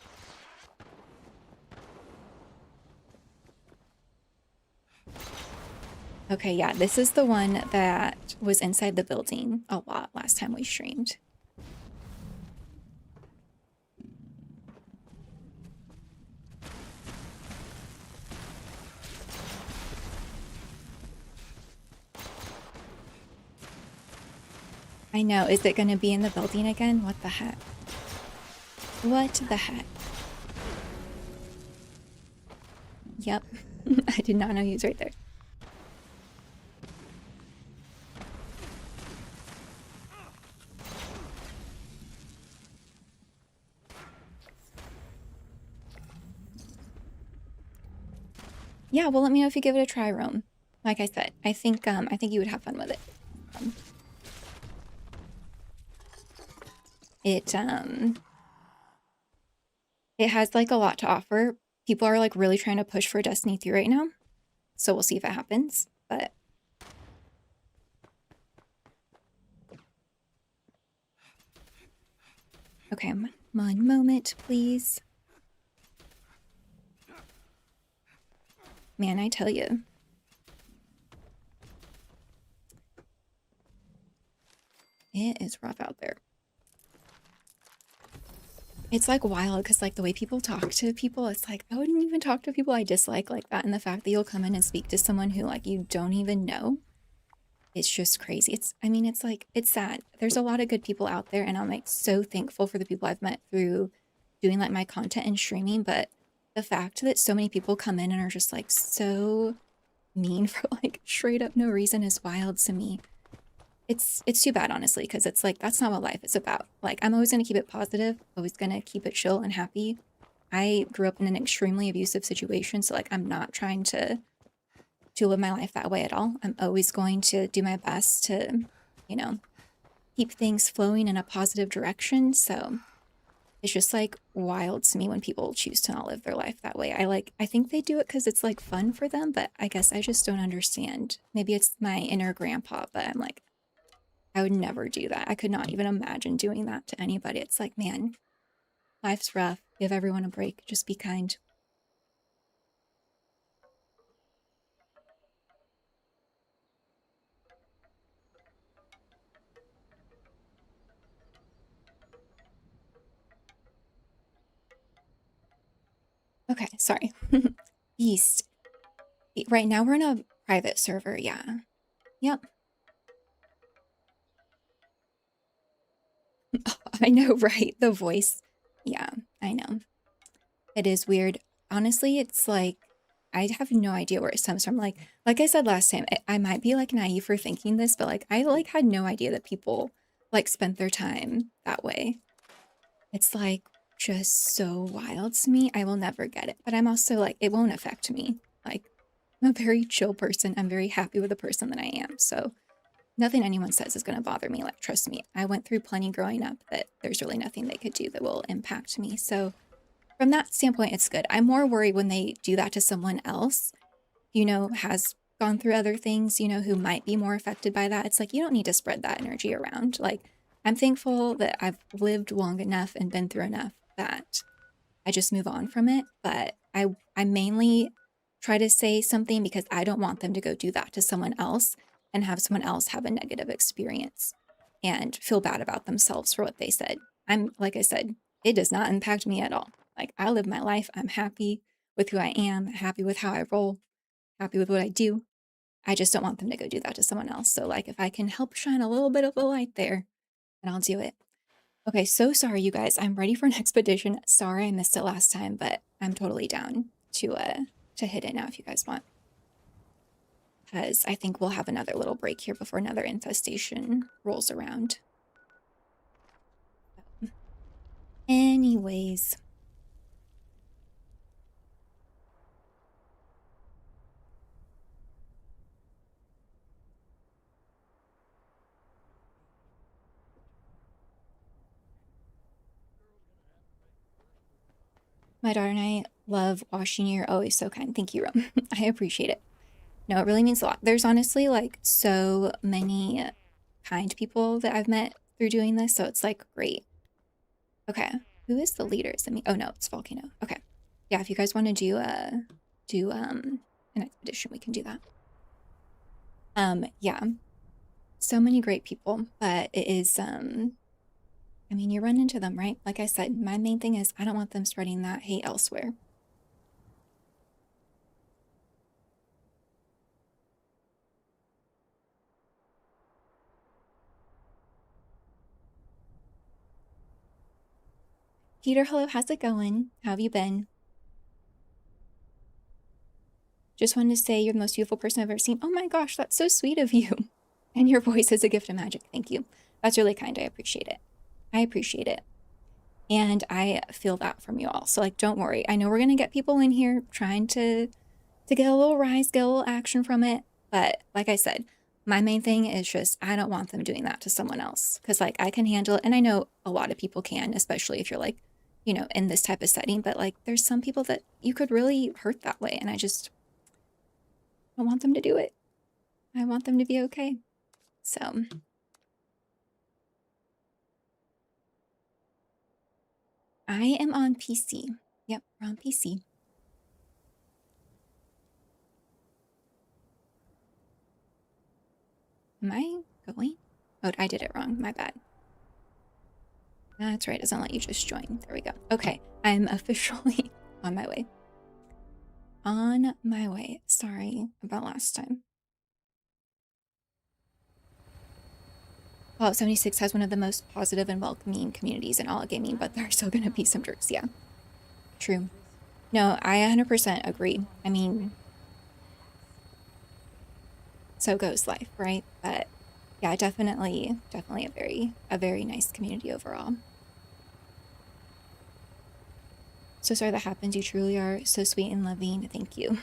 Okay, yeah, this is the one that was inside the building a lot last time we streamed. I know. Is it going to be in the building again? What the heck? What the heck? Yep. I did not know he was right there. Yeah, well, let me know if you give it a try, Rome. Like I said, I think you would have fun with it. It has like a lot to offer. People are like really trying to push for Destiny 3 right now. So we'll see if it happens, but okay, one moment, please. Man, I tell you. It is rough out there. It's like wild because like the way people talk to people, it's like I wouldn't even talk to people I dislike like that. And the fact that you'll come in and speak to someone who like you don't even know, it's just crazy. I mean, it's like, it's sad. There's a lot of good people out there and I'm like so thankful for the people I've met through doing like my content and streaming. But the fact that so many people come in and are just like so mean for like straight up no reason is wild to me. It's too bad, honestly, because it's like, that's not what life is about. Like, I'm always going to keep it positive, always going to keep it chill and happy. I grew up in an extremely abusive situation, so like, I'm not trying to live my life that way at all. I'm always going to do my best to, you know, keep things flowing in a positive direction. So it's just like wild to me when people choose to not live their life that way. I think they do it because it's like fun for them, but I guess I just don't understand. Maybe it's my inner grandpa, but I'm like, I would never do that. I could not even imagine doing that to anybody. It's like, man, life's rough. Give everyone a break. Just be kind. Okay, sorry. East. Right now we're in a private server, yeah. Yep. I know, right? The voice. Yeah, I know. It is weird. Honestly, it's like I have no idea where it stems from. Like I said last time, I might be like naive for thinking this, but like I like had no idea that people like spent their time that way. It's like just so wild to me. I will never get it. But I'm also like, it won't affect me. Like, I'm a very chill person. I'm very happy with the person that I am. So nothing anyone says is going to bother me. Like, trust me, I went through plenty growing up that there's really nothing they could do that will impact me. So from that standpoint, it's good. I'm more worried when they do that to someone else, you know, has gone through other things, you know, who might be more affected by that. It's like, you don't need to spread that energy around. Like, I'm thankful that I've lived long enough and been through enough that I just move on from it. But I mainly try to say something because I don't want them to go do that to someone else and have someone else have a negative experience and feel bad about themselves for what they said. Like I said, it does not impact me at all. Like, I live my life. I'm happy with who I am, happy with how I roll, happy with what I do. I just don't want them to go do that to someone else. So, like, if I can help shine a little bit of a light there, then I'll do it. Okay, so sorry, you guys. I'm ready for an expedition. Sorry I missed it last time, but I'm totally down to hit it now if you guys want. Because I think we'll have another little break here before another infestation rolls around. Anyways. My daughter and I love watching you. You're always so kind. Thank you, Rom. I appreciate it. No, it really means a lot. There's honestly like so many kind people that I've met through doing this, so it's like great. Okay, who is the leader? Is it me? Oh no, it's Volcano. Okay, yeah. If you guys want to do an expedition, we can do that. Yeah. So many great people, but it is I mean, you run into them, right? Like I said, my main thing is I don't want them spreading that hate elsewhere. Peter, hello, how's it going? How have you been? Just wanted to say you're the most beautiful person I've ever seen. Oh my gosh, that's so sweet of you. And your voice is a gift of magic. Thank you. That's really kind. I appreciate it. I appreciate it. And I feel that from you all. So like, don't worry. I know we're going to get people in here trying to get a little rise, get a little action from it. But like I said, my main thing is just, I don't want them doing that to someone else. Cause like I can handle it. And I know a lot of people can, especially if you're like, you know, in this type of setting, but like there's some people that you could really hurt that way. And I want them to do it. I want them to be okay. So I am on PC. Yep, we're on PC. Am I going? Oh, I did it wrong. My bad. That's right. It doesn't let you just join. There we go. Okay. I'm officially on my way. On my way. Sorry about last time. Fallout 76 has one of the most positive and welcoming communities in all of gaming, but there are still going to be some jerks. Yeah. True. No, I 100% agree. I mean, so goes life, right? But yeah, definitely a very nice community overall. So sorry that happened. You truly are so sweet and loving. Thank you.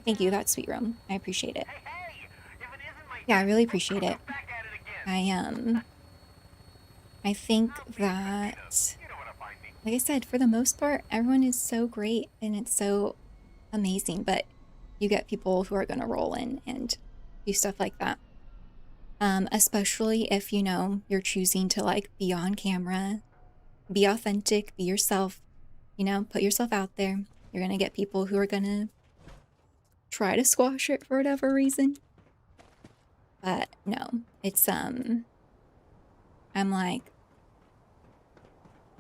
Thank you. That's sweet, Rome. I appreciate it. Yeah, I really appreciate it. I think that, like I said, for the most part, everyone is so great and it's so amazing, but you get people who are going to roll in and do stuff like that. Especially if, you know, you're choosing to like be on camera, be authentic, be yourself, you know, put yourself out there. You're going to get people who are going to try to squash it for whatever reason. But no, it's, I'm like,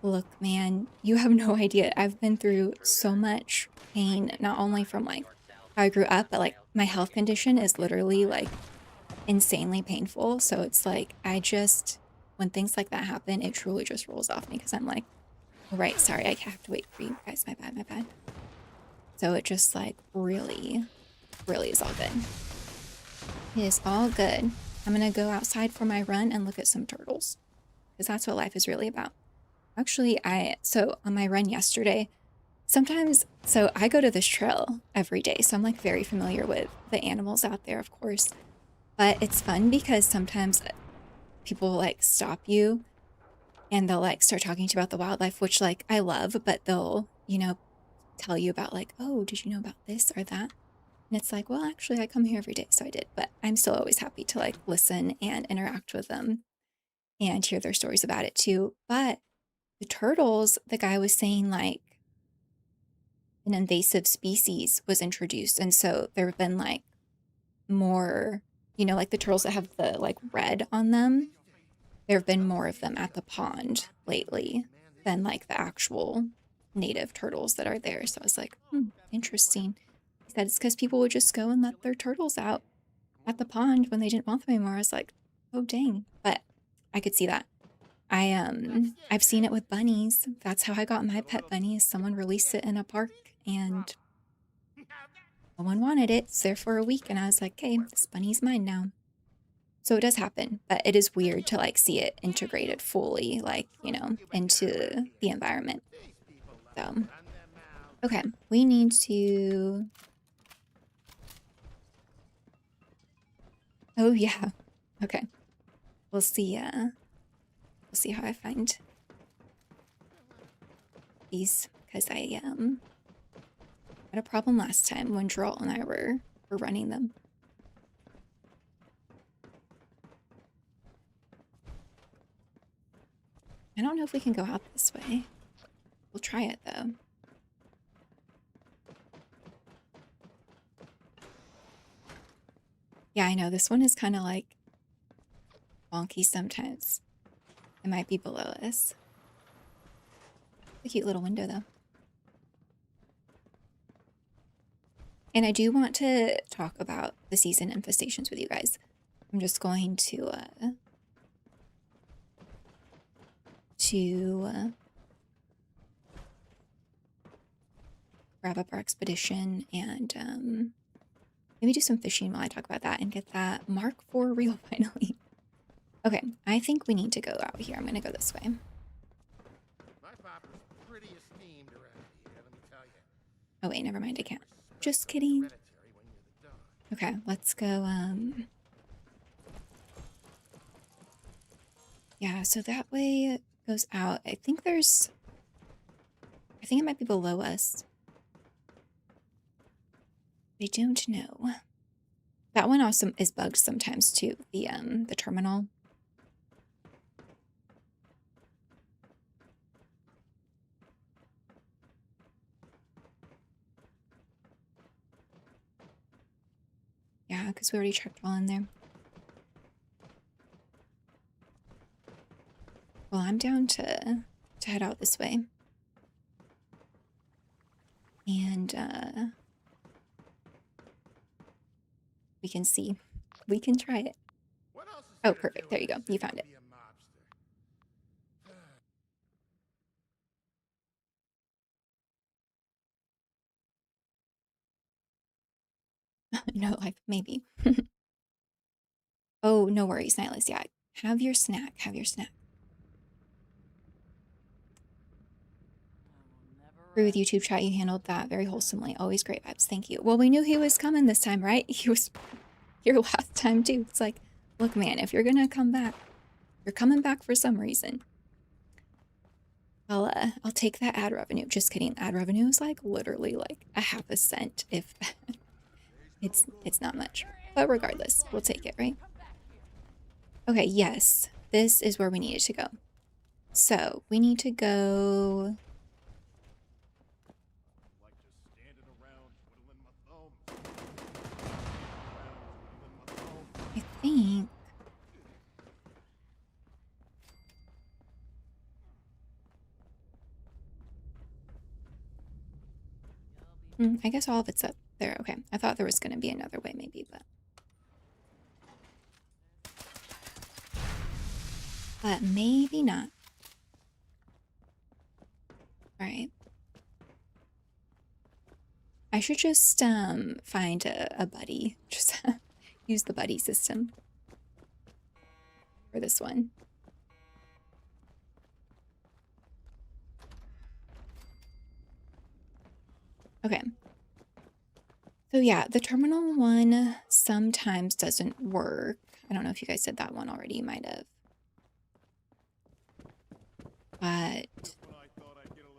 look, man, you have no idea. I've been through so much pain, not only from like how I grew up, but like my health condition is literally like insanely painful. So it's like, when things like that happen, it truly just rolls off me because I'm like, oh, right, sorry, I have to wait for you guys. My bad. So it just like really, really is all good. It is all good. I'm gonna go outside for my run and look at some turtles because that's what life is really about. Actually, so on my run yesterday, sometimes, so I go to this trail every day, so I'm like very familiar with the animals out there, of course. But it's fun because sometimes people like stop you and they'll like start talking to you about the wildlife, which like I love, but they'll, tell you about like, oh, did you know about this or that? And it's like, well, actually, I come here every day, so I did. But I'm still always happy to like listen and interact with them and hear their stories about it too. But the turtles, the guy was saying like an invasive species was introduced. And so there have been like more, like the turtles that have the like red on them. There have been more of them at the pond lately than like the actual native turtles that are there. So I was like, interesting. He said it's because people would just go and let their turtles out at the pond when they didn't want them anymore. I was like, oh dang. But I could see that. I've seen it with bunnies. That's how I got my pet bunny. Is someone released it in a park and no one wanted it. It's there for a week and I was like, hey, this bunny's mine now. So it does happen, but it is weird to like see it integrated fully, like, into the environment. So, okay, we need to, oh yeah, okay. We'll see how I find these, because I had a problem last time when Droll and I were running them. I don't know if we can go out this way. We'll try it though. Yeah, I know this one is kind of like wonky sometimes. It might be below us. A cute little window though. And I do want to talk about the season infestations with you guys. I'm just going to grab up our expedition and maybe do some fishing while I talk about that and get that Mark IV reel finally. Okay, I think we need to go out here. I'm gonna go this way. My papa's pretty esteemed around here, let me tell you. Oh wait, never mind, I can't. Just kidding. Hereditary when you're the dog. Okay, let's go, yeah, so that way it goes out. I think it might be below us. I don't know. That one also is bugged sometimes too, the terminal. Yeah, because we already checked all in there. Well, I'm down to head out this way. And we can see. We can try it. What else is Oh, there to perfect. do There you go. except You found it. be a mobster? No, like maybe. Oh, no worries, Nihilus. Yeah, have your snack. Have your snack. Agree with YouTube chat. You handled that very wholesomely. Always great vibes. Thank you. Well, we knew he was coming this time, right? He was here last time too. It's like, look, man, if you're gonna come back, you're coming back for some reason. I'll take that ad revenue. Just kidding. Ad revenue is like literally like a half a cent, if that. It's not much. But regardless, we'll take it, right? Okay, yes. This is where we needed to go. So we need to go. Like just standing around twiddling my thumbs. I think. I guess all of it's up there. Okay. I thought there was going to be another way maybe, but maybe not. All right. I should just find a buddy. Just use the buddy system for this one. Okay. So yeah, the terminal one sometimes doesn't work. I don't know if you guys did that one already. You might have. But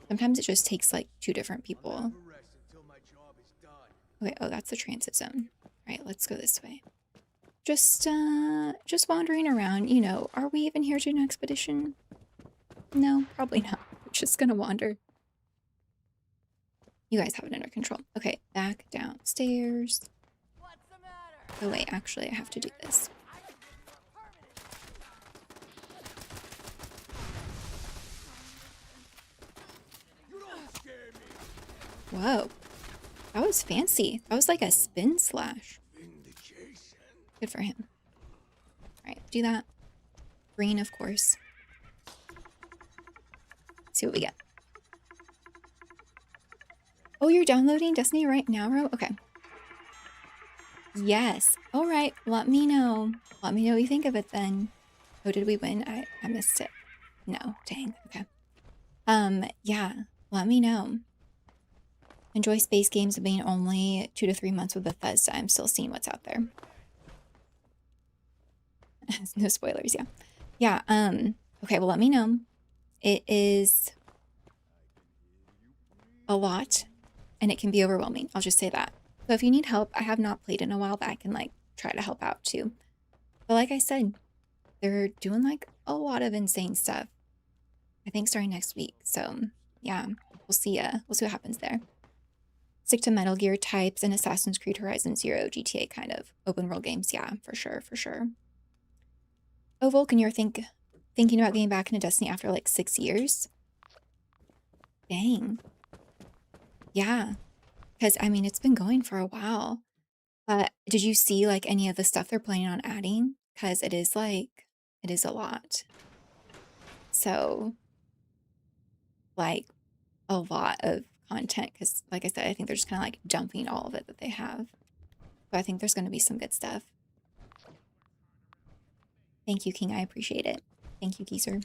sometimes it just takes like 2 different people. Okay, oh, that's the transit zone. All right, let's go this way. Just wandering around, you know, are we even here to do an expedition? No, probably not. We're just gonna wander. You guys have it under control. Okay, back downstairs. Oh wait, actually I have to do this. Whoa, that was fancy. That was like a spin slash. Good for him. All right, do that. Green, of course. Let's see what we get. Oh, you're downloading Destiny right now, Ro? Okay. Yes. All right. Let me know. Let me know what you think of it then. Oh, did we win? I missed it. No. Dang. Okay. Yeah. Let me know. Enjoy space games being only 2 to 3 months with Bethesda. I'm still seeing what's out there. No spoilers, yeah. Yeah, okay, well let me know. It is a lot and it can be overwhelming. I'll just say that. So if you need help, I have not played in a while, but I can like try to help out too. But like I said, they're doing like a lot of insane stuff. I think starting next week. So yeah, we'll see what happens there. Stick to Metal Gear types and Assassin's Creed Horizon Zero, GTA kind of open world games. Yeah, for sure, for sure. Oh, Vulcan, you're thinking about getting back into Destiny after like 6 years? Dang. Yeah. Because, I mean, it's been going for a while. But did you see like any of the stuff they're planning on adding? Because it is a lot. So, like, a lot of content. Because, like I said, I think they're just kind of like dumping all of it that they have. But I think there's going to be some good stuff. Thank you, King. I appreciate it. Thank you, Geezer.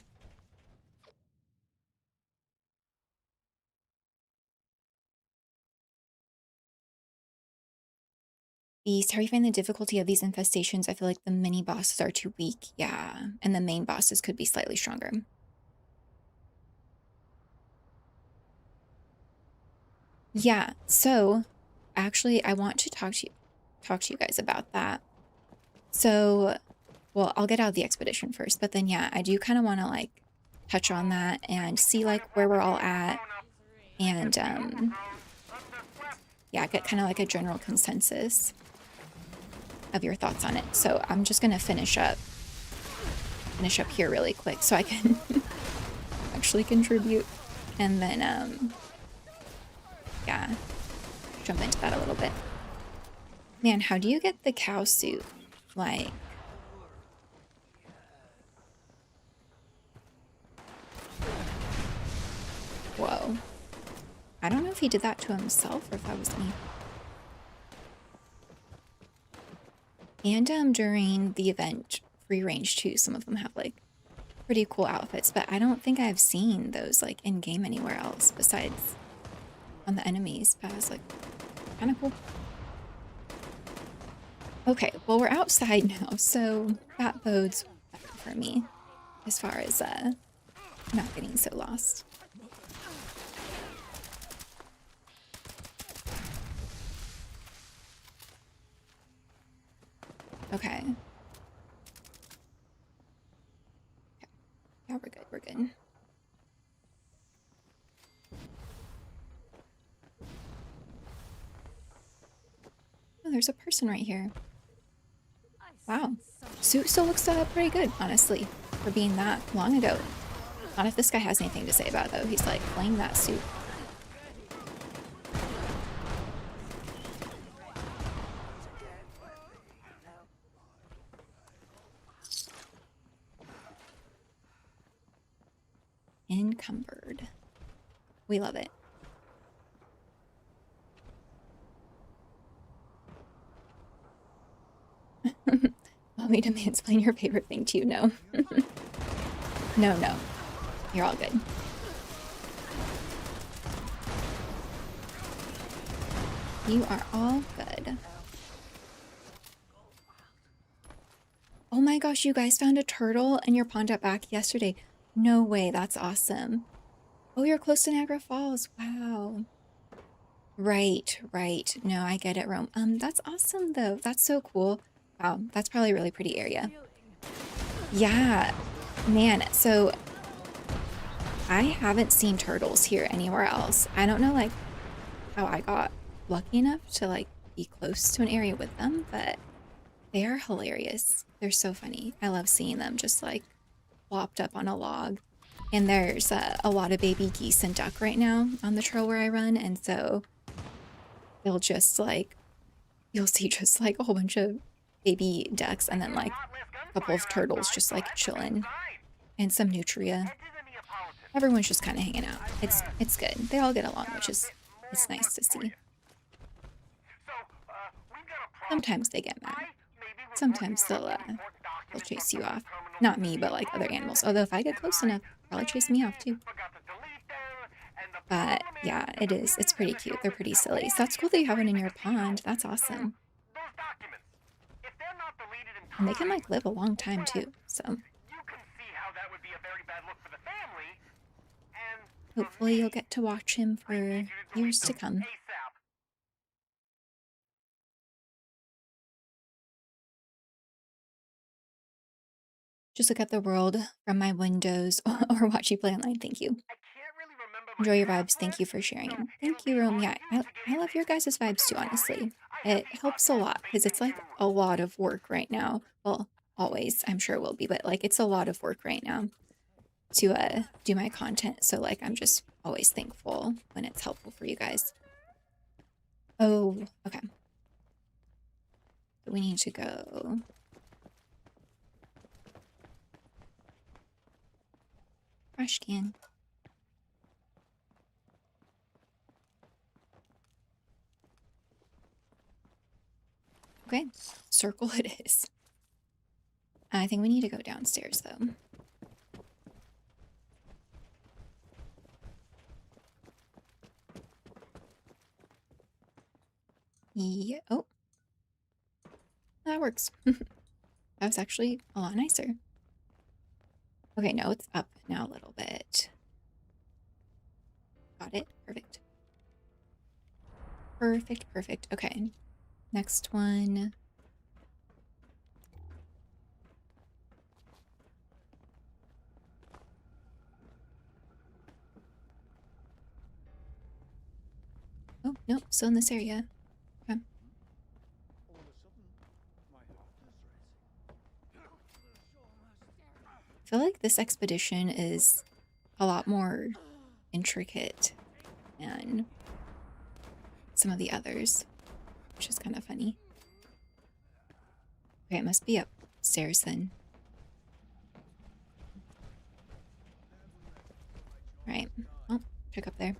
Beast, how are you finding the difficulty of these infestations? I feel like the mini bosses are too weak. Yeah, and the main bosses could be slightly stronger. Yeah, so actually I want to talk to you guys about that. So, well, I'll get out of the expedition first, but then yeah, I do kind of want to like touch on that and see like where we're all at and yeah, get kind of like a general consensus of your thoughts on it. So I'm just gonna finish up here really quick so I can actually contribute, and then yeah, jump into that a little bit. Man, how do you get the cow suit? Like, whoa. I don't know if he did that to himself or if that was me. And during the event free range too, some of them have like pretty cool outfits, but I don't think I've seen those like in game anywhere else besides on the enemies. But I was like, kind of cool. Okay, well we're outside now, so that bodes better for me as far as not getting so lost. Okay. Yeah, we're good, we're good. Oh, there's a person right here. Wow. Suit still looks pretty good, honestly, for being that long ago. Not if this guy has anything to say about it, though. He's like playing that suit. Encumbered. We love it. Want me to mansplain your favorite thing to you? No. No. You're all good. You are all good. Oh my gosh, you guys found a turtle in your pond at back yesterday. No way, that's awesome. Oh, you're close to Niagara Falls. Wow. Right. No, I get it, Rome. That's awesome though. That's so cool. Wow, that's probably a really pretty area. Yeah, man. So I haven't seen turtles here anywhere else. I don't know like how I got lucky enough to like be close to an area with them, but they are hilarious. They're so funny. I love seeing them just like plopped up on a log. And there's a lot of baby geese and duck right now on the trail where I run, and so they'll just like, you'll see just like a whole bunch of baby ducks and then like a couple of turtles just like chilling, and some nutria. Everyone's just kind of hanging out. It's good. They all get along, which is it's nice to see. Sometimes they get mad. Sometimes they'll chase you off. Not me, but like other animals. Although if I get close enough, they'll probably chase me off too. But yeah, it is. It's pretty cute. They're pretty silly. So that's cool that you have one in your pond. That's awesome. And they can like live a long time too. So hopefully you'll get to watch him for years to come. Just look at the world from my windows or watch you play online. Thank you. Enjoy your vibes. Thank you for sharing. Thank you, Rome. Yeah, I love your guys' vibes too, honestly. It helps a lot because it's like a lot of work right now. Well, always, I'm sure it will be, but like it's a lot of work right now to do my content. So like I'm just always thankful when it's helpful for you guys. Oh, okay. So we need to go. Trash can. Okay, circle it is. I think we need to go downstairs though. Yeah, oh. That works. That was actually a lot nicer. Okay, no, it's up now a little bit. Got it. Perfect. Perfect. Okay. Next one. Oh, nope, still in this area. Okay. I feel like this expedition is a lot more intricate than some of the others, which is kind of funny. Okay, it must be upstairs then. Right. Oh, check up there.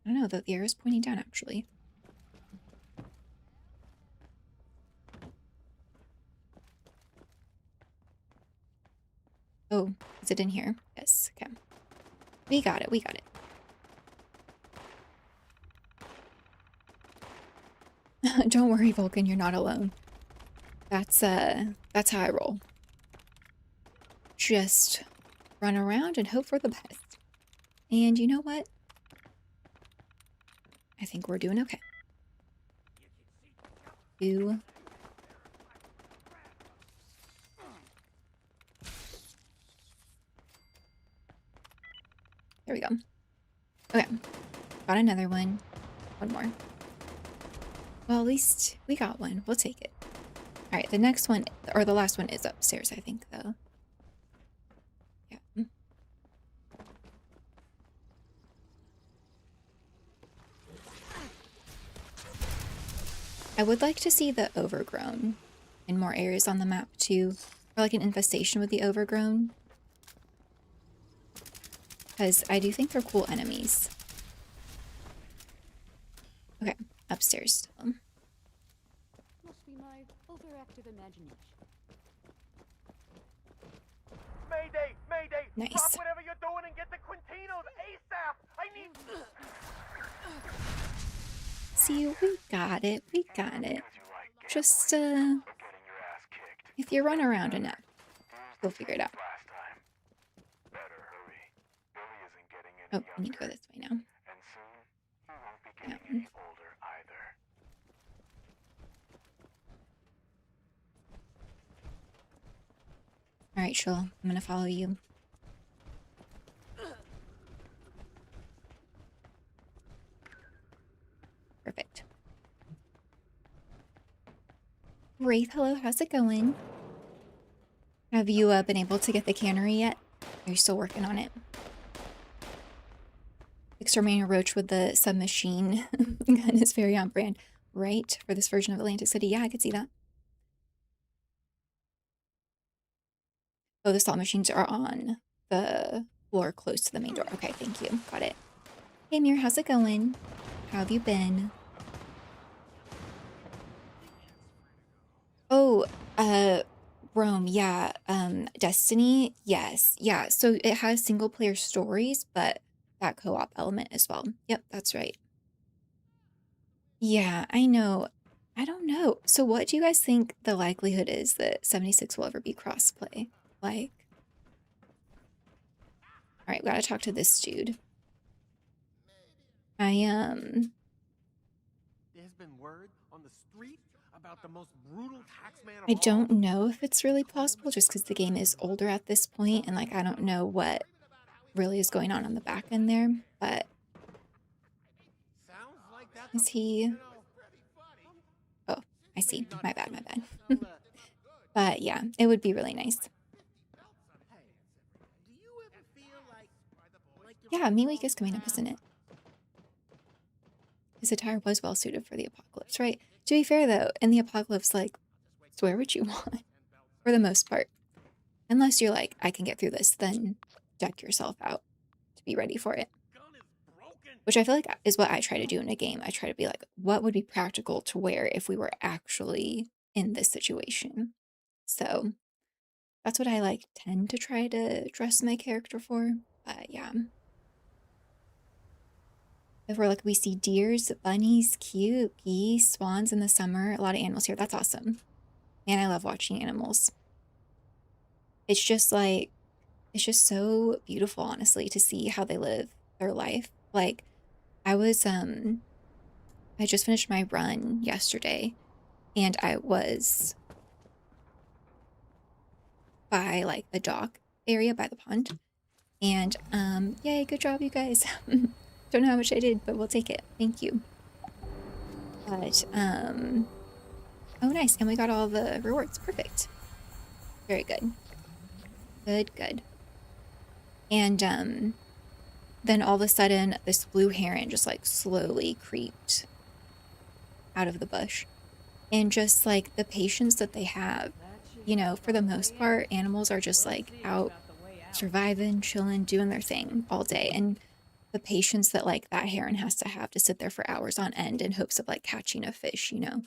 I don't know, the arrow is pointing down actually. Oh, is it in here? Yes, okay. We got it. Don't worry, Vulcan, you're not alone. That's how I roll. Just run around and hope for the best. And you know what? I think we're doing okay. There we go. Okay. Got another one. One more. Well, at least we got one. We'll take it. Alright, the next one, or the last one is upstairs, I think, though. Yeah. I would like to see the overgrown in more areas on the map, too. Or like an infestation with the overgrown. Because I do think they're cool enemies. Okay, upstairs still. Must be my overactive imagination. Mayday! Mayday! Nice. Drop whatever you're doing and get the Quintinos ASAP! I need... See, we got it. We got it. Just, if you run around enough, you'll figure it out. Oh, I need to go this way now. Yeah. Alright, Shul, I'm gonna follow you. Perfect. Wraith, hello, how's it going? Have you been able to get the cannery yet? Are you still working on it? Exterminating a roach with the submachine gun is very on brand, right? For this version of Atlantic City. Yeah, I could see that. Oh, the slot machines are on the floor close to the main door. Okay, thank you. Got it. Hey, Mir, how's it going? How have you been? Oh, Rome, yeah. Destiny, yes. Yeah, so it has single player stories, but that co-op element as well. Yep, that's right. Yeah, I know. I don't know. So what do you guys think the likelihood is that 76 will ever be crossplay? Like, all right, we gotta talk to this dude. There's been word on the street about the most brutal taxman of I all. don't know if it's really possible just because the game is older at this point and like I don't know what really is going on the back end there, but Sounds like that's is he? Oh, I see. My bad, my bad. But yeah, it would be really nice. Yeah, Me Week is coming up, isn't it? His attire was well suited for the apocalypse, right? To be fair though, in the apocalypse, like, swear what you want, for the most part. Unless you're like, I can get through this, then deck yourself out to be ready for it. Which I feel like is what I try to do in a game. I try to be like, what would be practical to wear if we were actually in this situation? So that's what I like tend to try to dress my character for. But yeah. If we're like, we see deers, bunnies, cute, geese, swans in the summer, a lot of animals here. That's awesome. Man, I love watching animals. It's just like, it's just so beautiful, honestly, to see how they live their life. Like, I just finished my run yesterday and I was by like the dock area by the pond. And yay, good job, you guys. Don't know how much I did, but we'll take it. Thank you. But oh nice, and we got all the rewards. Perfect. Very good. Good. And then all of a sudden this blue heron just like slowly creeped out of the bush. And just like the patience that they have, you know, for the most part, animals are just like out surviving, chilling, doing their thing all day. And the patience that like that heron has to have to sit there for hours on end in hopes of like catching a fish, you know,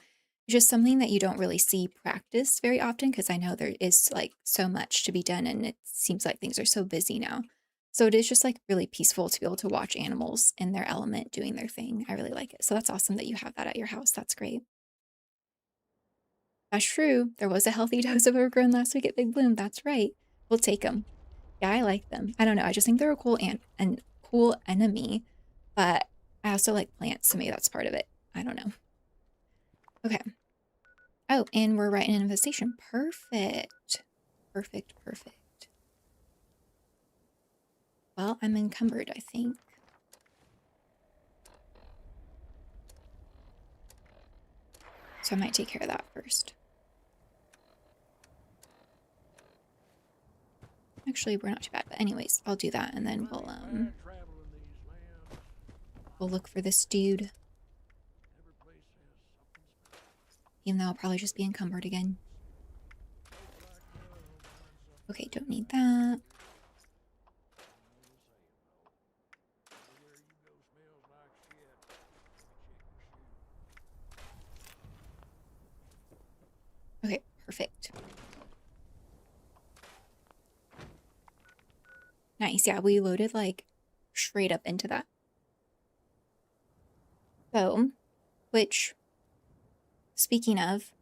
it's just something that you don't really see practiced very often because I know there is like so much to be done and it seems like things are so busy now. So it is just like really peaceful to be able to watch animals in their element doing their thing. I really like it. So that's awesome that you have that at your house. That's great. That's true. There was a healthy dose of overgrown last week at Big Bloom. That's right. We'll take them. Yeah, I like them. I don't know. I just think they're a cool and cool enemy, but I also like plants, so maybe that's part of it. I don't know. Okay. Oh, and we're right in an infestation. Perfect. Perfect. Well, I'm encumbered, I think. So I might take care of that first. Actually, we're not too bad, but anyways, I'll do that and then we'll look for this dude. Even though I'll probably just be encumbered again. Okay, don't need that. Perfect. Nice. Yeah, we loaded like straight up into that. So, which, speaking of,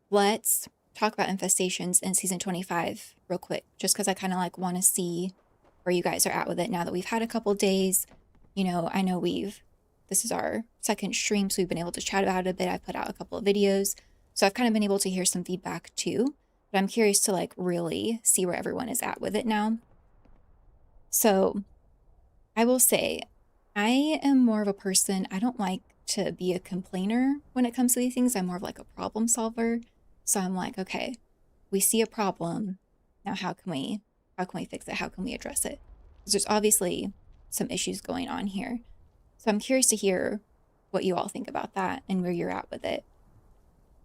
let's talk about infestations in season 25 real quick, just because I kind of like want to see where you guys are at with it now that we've had a couple days. You know, I know this is our second stream, so we've been able to chat about it a bit. I've put out a couple of videos, so I've kind of been able to hear some feedback too. But I'm curious to like really see where everyone is at with it now. So I will say, I am more of a person, I don't like to be a complainer when it comes to these things. I'm more of like a problem solver. So I'm like, okay, we see a problem. Now how can we fix it? How can we address it? Because there's obviously some issues going on here. So I'm curious to hear what you all think about that and where you're at with it.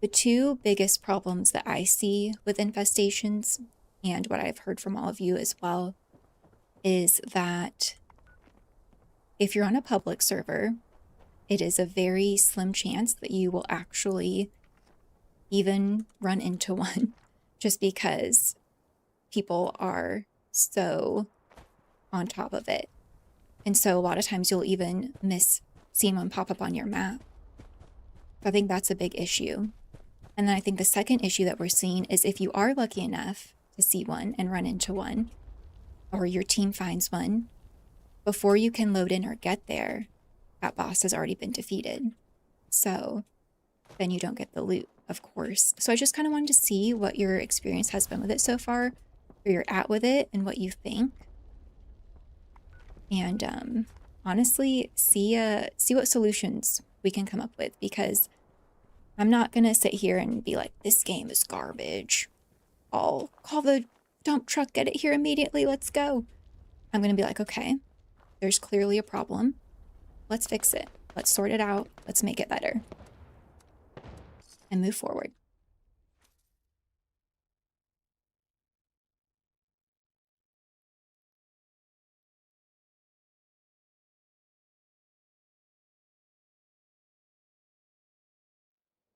The two biggest problems that I see with infestations, and what I've heard from all of you as well, is that if you're on a public server, it is a very slim chance that you will actually even run into one, just because people are so on top of it. And so a lot of times you'll even miss seeing one pop up on your map. So I think that's a big issue. And then I think the second issue that we're seeing is if you are lucky enough to see one and run into one, or your team finds one, before you can load in or get there, that boss has already been defeated. So then you don't get the loot, of course. So I just kind of wanted to see what your experience has been with it so far, where you're at with it and what you think. And honestly, see what solutions we can come up with, because I'm not going to sit here and be like, this game is garbage. I'll call the dump truck, get it here immediately, let's go. I'm going to be like, okay, there's clearly a problem. Let's fix it. Let's sort it out. Let's make it better. And move forward.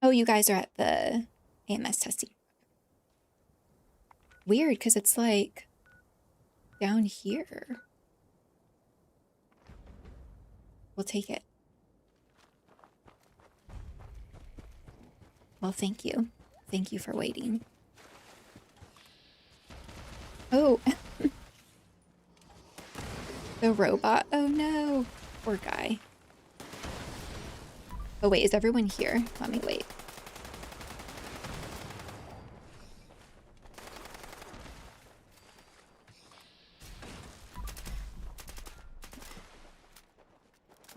Oh, you guys are at the AMS testing. Weird, because it's like down here. We'll take it. Well, thank you. Thank you for waiting. Oh, the robot. Oh no, poor guy. Oh wait, is everyone here? Let me wait.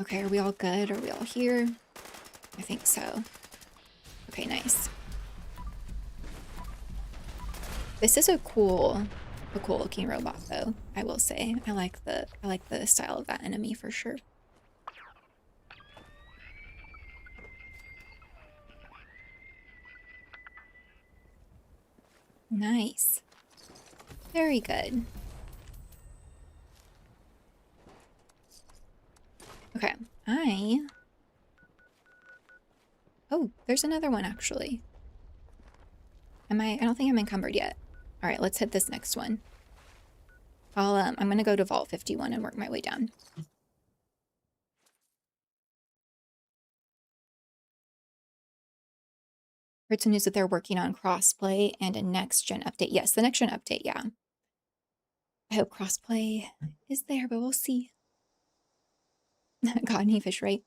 Okay, are we all good? Are we all here? I think so. Okay, nice. This is a cool looking robot though, I will say. I like the style of that enemy for sure. Nice. Very good. Okay, oh, there's another one actually. I don't think I'm encumbered yet. All right, let's hit this next one. I'm gonna go to Vault 51 and work my way down. Heard some news that they're working on crossplay and a next-gen update. Yes, the next-gen update, yeah. I hope crossplay is there, but we'll see. Got any fish, right?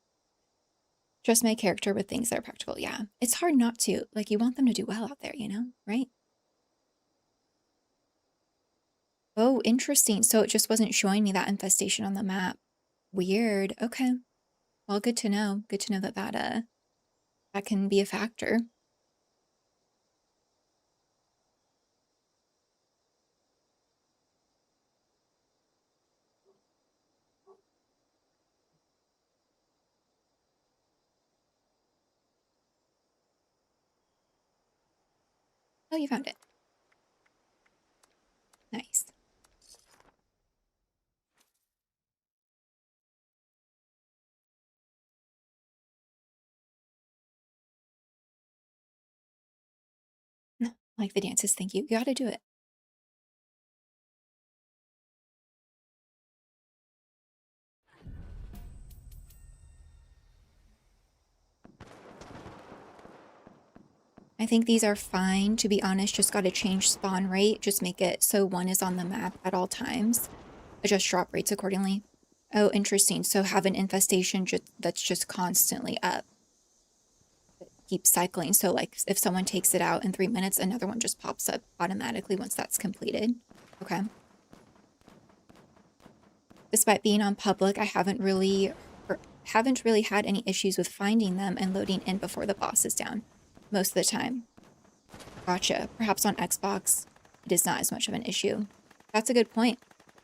Trust my character with things that are practical. Yeah, it's hard not to. Like, you want them to do well out there, you know? Right? Oh, interesting. So it just wasn't showing me that infestation on the map. Weird. Okay. Well, good to know. Good to know that that can be a factor. Oh, you found it. Nice. Like the dances, thank you. You gotta do it. I think these are fine, to be honest. Just gotta change spawn rate. Just make it so one is on the map at all times. Adjust drop rates accordingly. Oh, interesting. So have an infestation that's just constantly up. Keep cycling. So like if someone takes it out in 3 minutes, another one just pops up automatically once that's completed. Okay. Despite being on public, I haven't really had any issues with finding them and loading in before the boss is down most of the time. Gotcha. Perhaps on Xbox, it is not as much of an issue. That's a good point.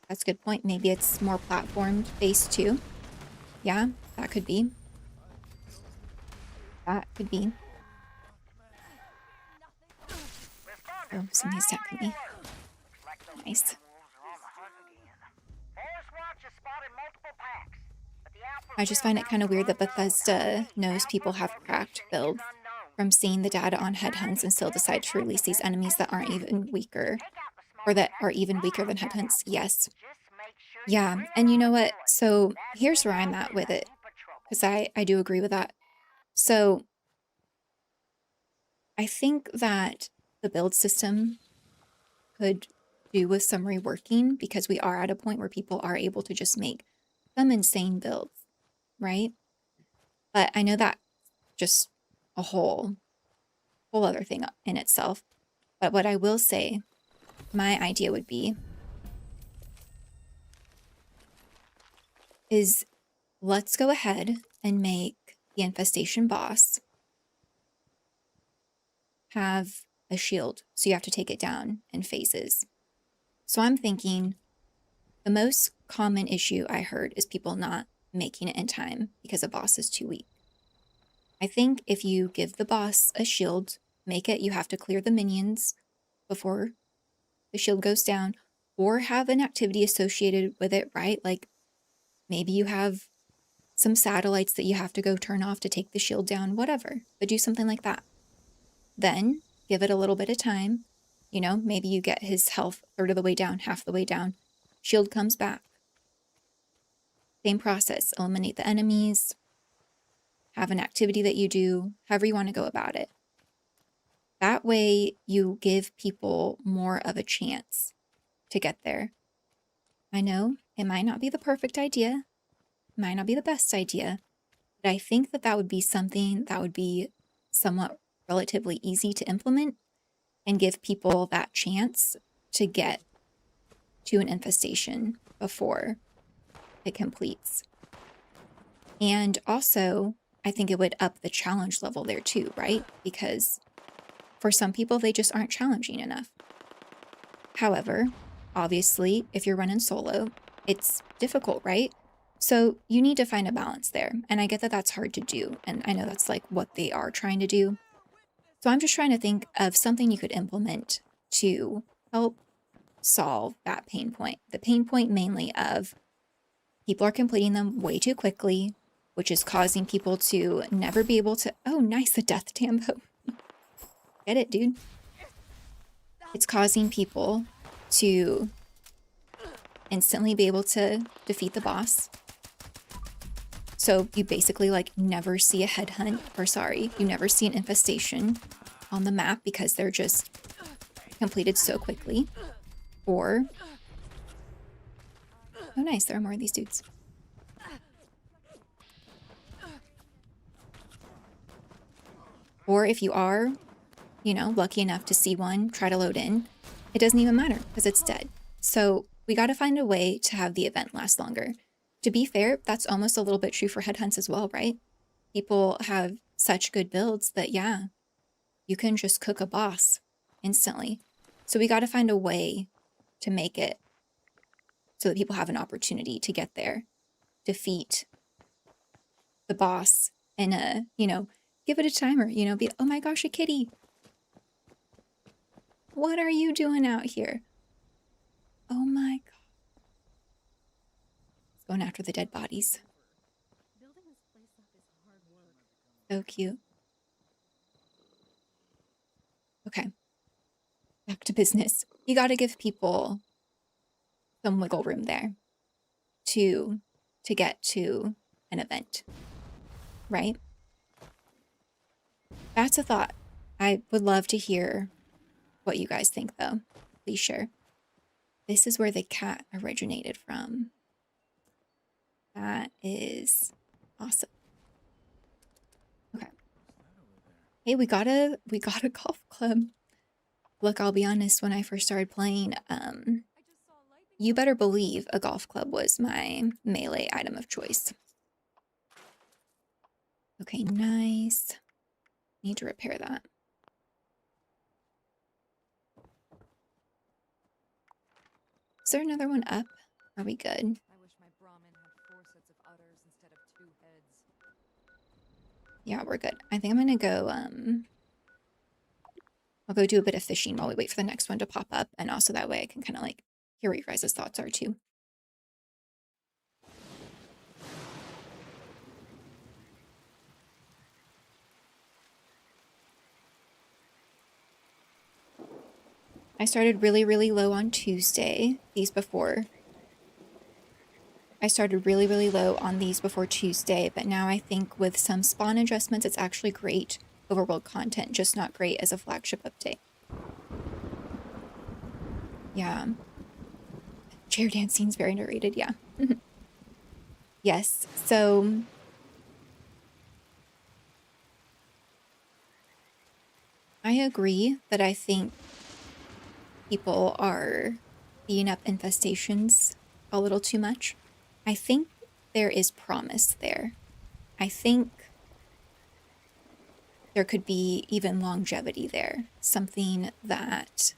That's a good point. Maybe it's more platform-based too. Yeah, that could be. That could be. Oh, somebody's attacking me. Nice. I just find it kind of weird that Bethesda knows people have cracked builds from seeing the data on headhunts and still decide to release these enemies that aren't even weaker, or that are even weaker than headhunts. Yes. Yeah, and you know what? So here's where I'm at with it, because I do agree with that. So I think that the build system could do with some reworking, because we are at a point where people are able to just make some insane builds, right? But I know that just a whole other thing in itself. But what I will say, my idea would be, is let's go ahead and make the infestation boss have a shield. So you have to take it down in phases. So I'm thinking the most common issue I heard is people not making it in time because a boss is too weak. I think if you give the boss a shield, make it, you have to clear the minions before the shield goes down, or have an activity associated with it, right? Like maybe you have some satellites that you have to go turn off to take the shield down, whatever, but do something like that. Then give it a little bit of time. You know, maybe you get his health a third of the way down, half the way down. Shield comes back. Same process. Eliminate the enemies. Have an activity that you do, however you want to go about it. That way you give people more of a chance to get there. I know it might not be the perfect idea, might not be the best idea, but I think that that would be something that would be somewhat relatively easy to implement and give people that chance to get to an infestation before it completes. And also, I think it would up the challenge level there too, right? Because for some people, they just aren't challenging enough. However, obviously, if you're running solo, it's difficult, right? So you need to find a balance there. And I get that that's hard to do. And I know that's like what they are trying to do. So I'm just trying to think of something you could implement to help solve that pain point. The pain point mainly of people are completing them way too quickly, which is causing people to never be able to, oh, nice, the death tambo. Get it, dude? It's causing people to instantly be able to defeat the boss. So you basically like never see a headhunt, or sorry, you never see an infestation on the map because they're just completed so quickly. Or, oh nice, there are more of these dudes. Or if you are, you know, lucky enough to see one, try to load in, it doesn't even matter because it's dead. So we got to find a way to have the event last longer. To be fair, that's almost a little bit true for headhunts as well, right? People have such good builds that, yeah, you can just cook a boss instantly. So we got to find a way to make it so that people have an opportunity to get there, defeat the boss, and, you know, give it a timer, you know, be, oh my gosh, a kitty. What are you doing out here? Oh my God. It's going after the dead bodies. So cute. Okay. back to business. You got to give people some wiggle room there to get to an event, right? That's a thought. I would love to hear what you guys think, though. Please share. This is where the cat originated from. That is awesome. Okay. Hey, we got a golf club. Look, I'll be honest, when I first started playing, you better believe a golf club was my melee item of choice. Okay, nice. Need to repair that. Is there another one up? Are we good? I wish my Brahmin had 4 sets of udders instead of 2 heads. Yeah, we're good. I think I'm gonna go, I'll go do a bit of fishing while we wait for the next one to pop up, and also that way I can kind of like hear what your guys' thoughts are too. I started really, really low on Tuesday, I started really, really low on these before Tuesday, but now I think with some spawn adjustments, it's actually great overworld content, just not great as a flagship update. Yeah. Chair dance scene's very narrated, yeah. Yes, so I agree that I think people are beating up infestations a little too much. I think there is promise there. I think there could be even longevity there, something that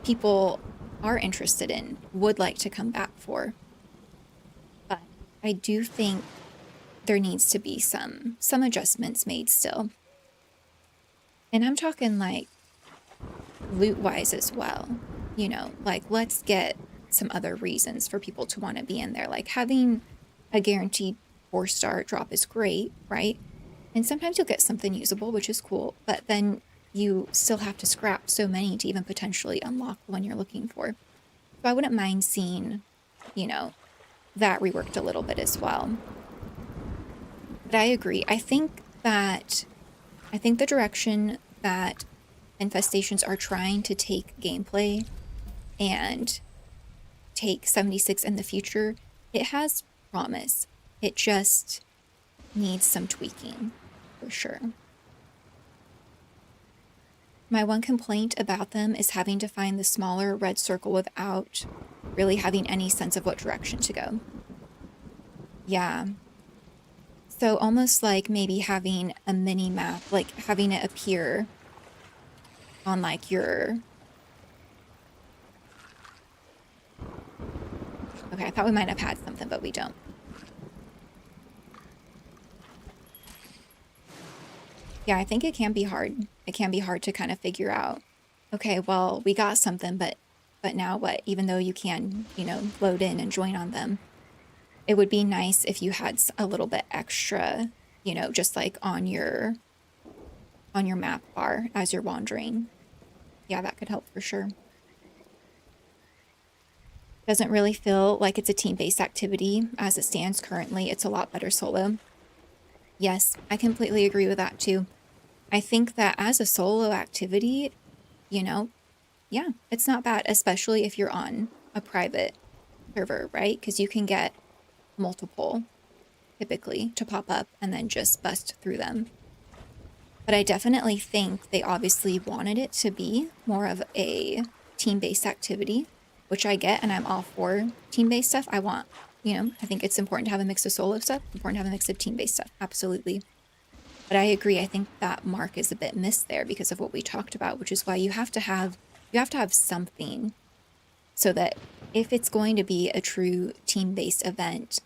people are interested in, would like to come back for. But I do think there needs to be some adjustments made still. And I'm talking like loot-wise as well. You know, like let's get some other reasons for people to want to be in there. Like having a guaranteed 4-star drop is great, right? And sometimes you'll get something usable, which is cool, but then you still have to scrap so many to even potentially unlock the one you're looking for. So I wouldn't mind seeing, you know, that reworked a little bit as well. But I agree. I think the direction that Infestations are trying to take gameplay and take 76 in the future, it has promise. It just needs some tweaking, for sure. My one complaint about them is having to find the smaller red circle without really having any sense of what direction to go. Yeah. So almost like maybe having a mini map, like having it appear on like your... Okay, I thought we might have had something, but we don't. Yeah, I think it can be hard. It can be hard to kind of figure out, okay, well, we got something, but now what? Even though you can, you know, load in and join on them. It would be nice if you had a little bit extra, you know, just like on your map bar as you're wandering. Yeah, that could help for sure. Doesn't really feel like it's a team-based activity as it stands currently. It's a lot better solo. Yes, I completely agree with that too. I think that as a solo activity, you know, yeah, it's not bad, especially if you're on a private server, right? Because you can get multiple, typically, to pop up and then just bust through them. But I definitely think they obviously wanted it to be more of a team-based activity, which I get, and I'm all for team-based stuff. I want, you know, I think it's important to have a mix of solo stuff, important to have a mix of team-based stuff, absolutely. But I agree, I think that mark is a bit missed there because of what we talked about, which is why you have to have something so that if it's going to be a true team-based event,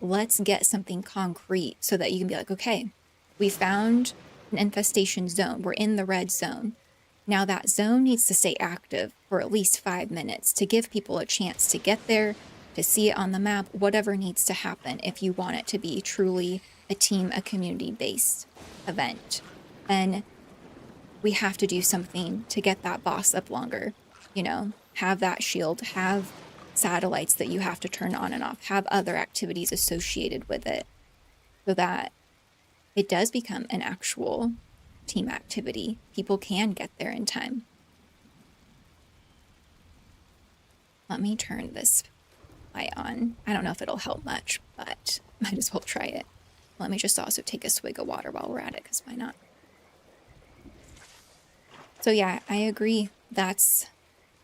let's get something concrete so that you can be like, okay, we found an infestation zone. We're in the red zone. Now that zone needs to stay active for at least 5 minutes to give people a chance to get there, to see it on the map, whatever needs to happen if you want it to be truly a team, a community-based event. And we have to do something to get that boss up longer. You know, have that shield, have satellites that you have to turn on and off, have other activities associated with it so that it does become an actual team activity. People can get there in time. Let me turn this light on. I don't know if it'll help much, but might as well try it. Let me just also take a swig of water while we're at it, because why not? So yeah, I agree. That's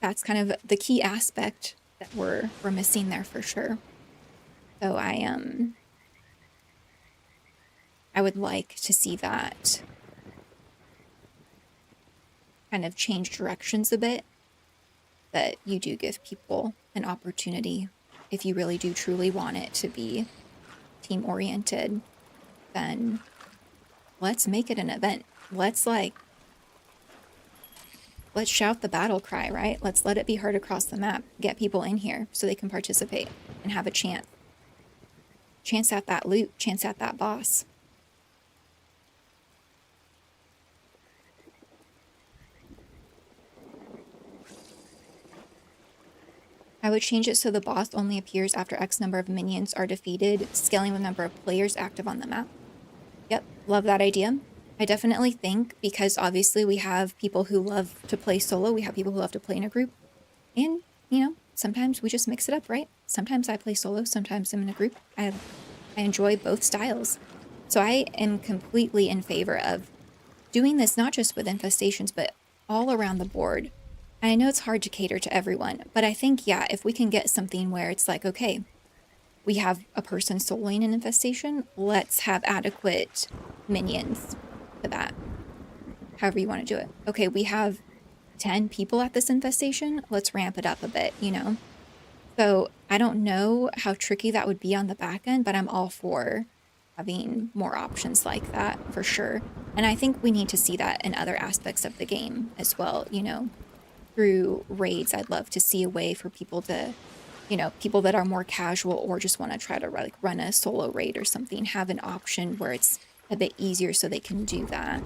kind of the key aspect that we're missing there for sure. So I would like to see that kind of change directions a bit, that you do give people an opportunity. If you really do truly want it to be team oriented, then let's make it an event. Let's shout the battle cry, right? Let's let it be heard across the map. Get people in here so they can participate and have a chance. Chance at that loot, chance at that boss. I would change it so the boss only appears after X number of minions are defeated, scaling the number of players active on the map. Yep, love that idea. I definitely think, because obviously we have people who love to play solo, we have people who love to play in a group, and, you know, sometimes we just mix it up, right? Sometimes I play solo, sometimes I'm in a group. I enjoy both styles. So I am completely in favor of doing this, not just with Infestations, but all around the board. And I know it's hard to cater to everyone, but I think, yeah, if we can get something where it's like, okay, we have a person soloing an infestation, let's have adequate minions for that. However you want to do it. Okay, we have 10 people at this infestation, let's ramp it up a bit, you know? So I don't know how tricky that would be on the back end, but I'm all for having more options like that for sure. And I think we need to see that in other aspects of the game as well, you know? Through raids, I'd love to see a way for people to, you know, people that are more casual or just want to try to like run a solo raid or something, have an option where it's a bit easier so they can do that.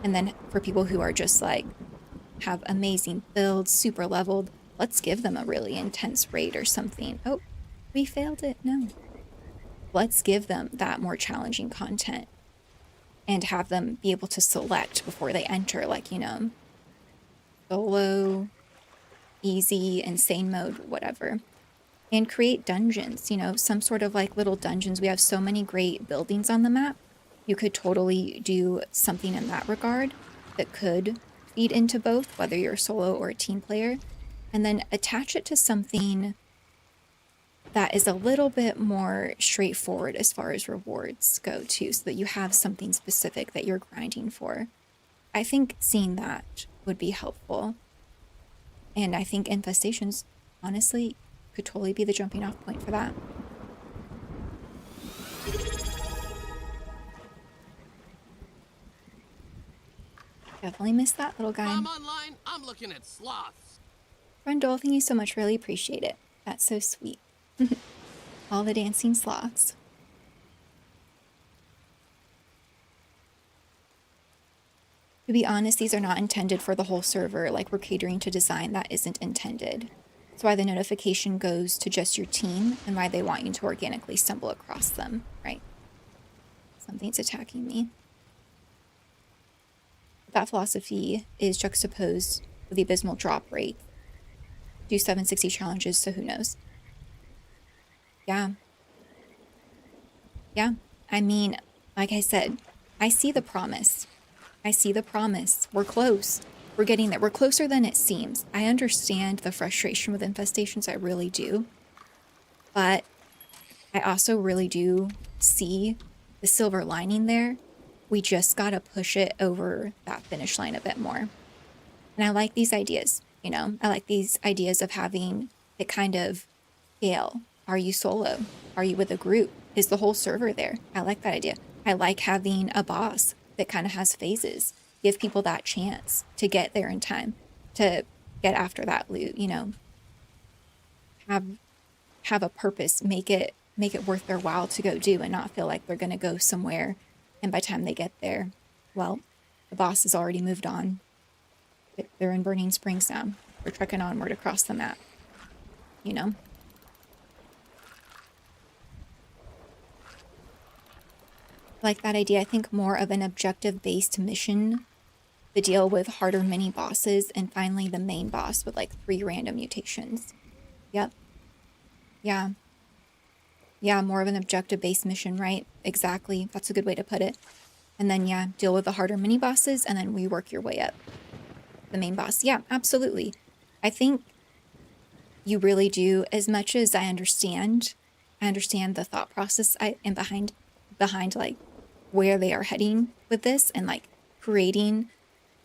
And then for people who are just like, have amazing builds, super leveled, let's give them a really intense raid or something. Oh, we failed it. No. Let's give them that more challenging content and have them be able to select before they enter, like, you know, solo, easy, insane mode, whatever. And create dungeons, you know, some sort of like little dungeons. We have so many great buildings on the map. You could totally do something in that regard that could feed into both, whether you're a solo or a team player, and then attach it to something that is a little bit more straightforward as far as rewards go too, so that you have something specific that you're grinding for. I think seeing that would be helpful. And I think Infestations, honestly, could totally be the jumping off point for that. Definitely missed that little guy. If I'm online, I'm looking at sloths. Brendel, thank you so much. Really appreciate it. That's so sweet. All the dancing sloths. To be honest, these are not intended for the whole server. Like, we're catering to design that isn't intended. That's why the notification goes to just your team and why they want you to organically stumble across them, right? Something's attacking me. That philosophy is juxtaposed with the abysmal drop rate. Do 760 challenges, so who knows? Yeah. Yeah. I mean, like I said, I see the promise. I see the promise. We're close. We're getting there. We're closer than it seems. I understand the frustration with Infestations. I really do. But I also really do see the silver lining there. We just got to push it over that finish line a bit more. And I like these ideas, you know? I like these ideas of having it kind of scale. Are you solo? Are you with a group? Is the whole server there? I like that idea. I like having a boss that kind of has phases. Give people that chance to get there in time, to get after that loot, you know? Have a purpose, make it worth their while to go do and not feel like they're going to go somewhere and by the time they get there, well, The boss has already moved on. They're in Burning Springs now. They're trekking onward across the map. You know? Like that idea. I think more of an objective-based mission. The deal with harder mini bosses, and finally the main boss with like 3 random mutations. Yep. Yeah. Yeah, more of an objective-based mission, right? Exactly. That's a good way to put it. And then, yeah, deal with the harder mini bosses, and then rework your way up. The main boss. Yeah, absolutely. I think you really do, as much as I understand the thought process and behind like where they are heading with this, and like creating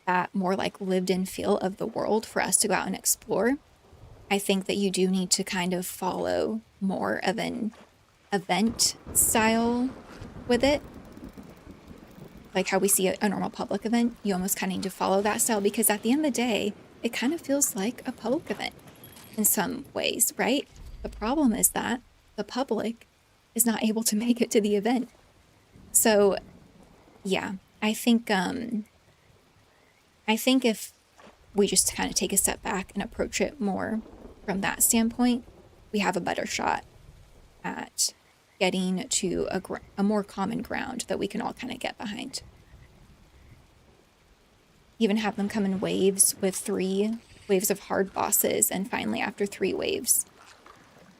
that more like lived in feel of the world for us to go out and explore. I think that you do need to kind of follow more of an event style with it. Like how we see a normal public event, you almost kind of need to follow that style, because at the end of the day, it kind of feels like a public event in some ways, right? The problem is that the public is not able to make it to the event. So yeah, I think if we just kind of take a step back and approach it more from that standpoint, we have a better shot at getting to a more common ground that we can all kind of get behind. Even have them come in waves with 3 waves of hard bosses, and finally after 3 waves,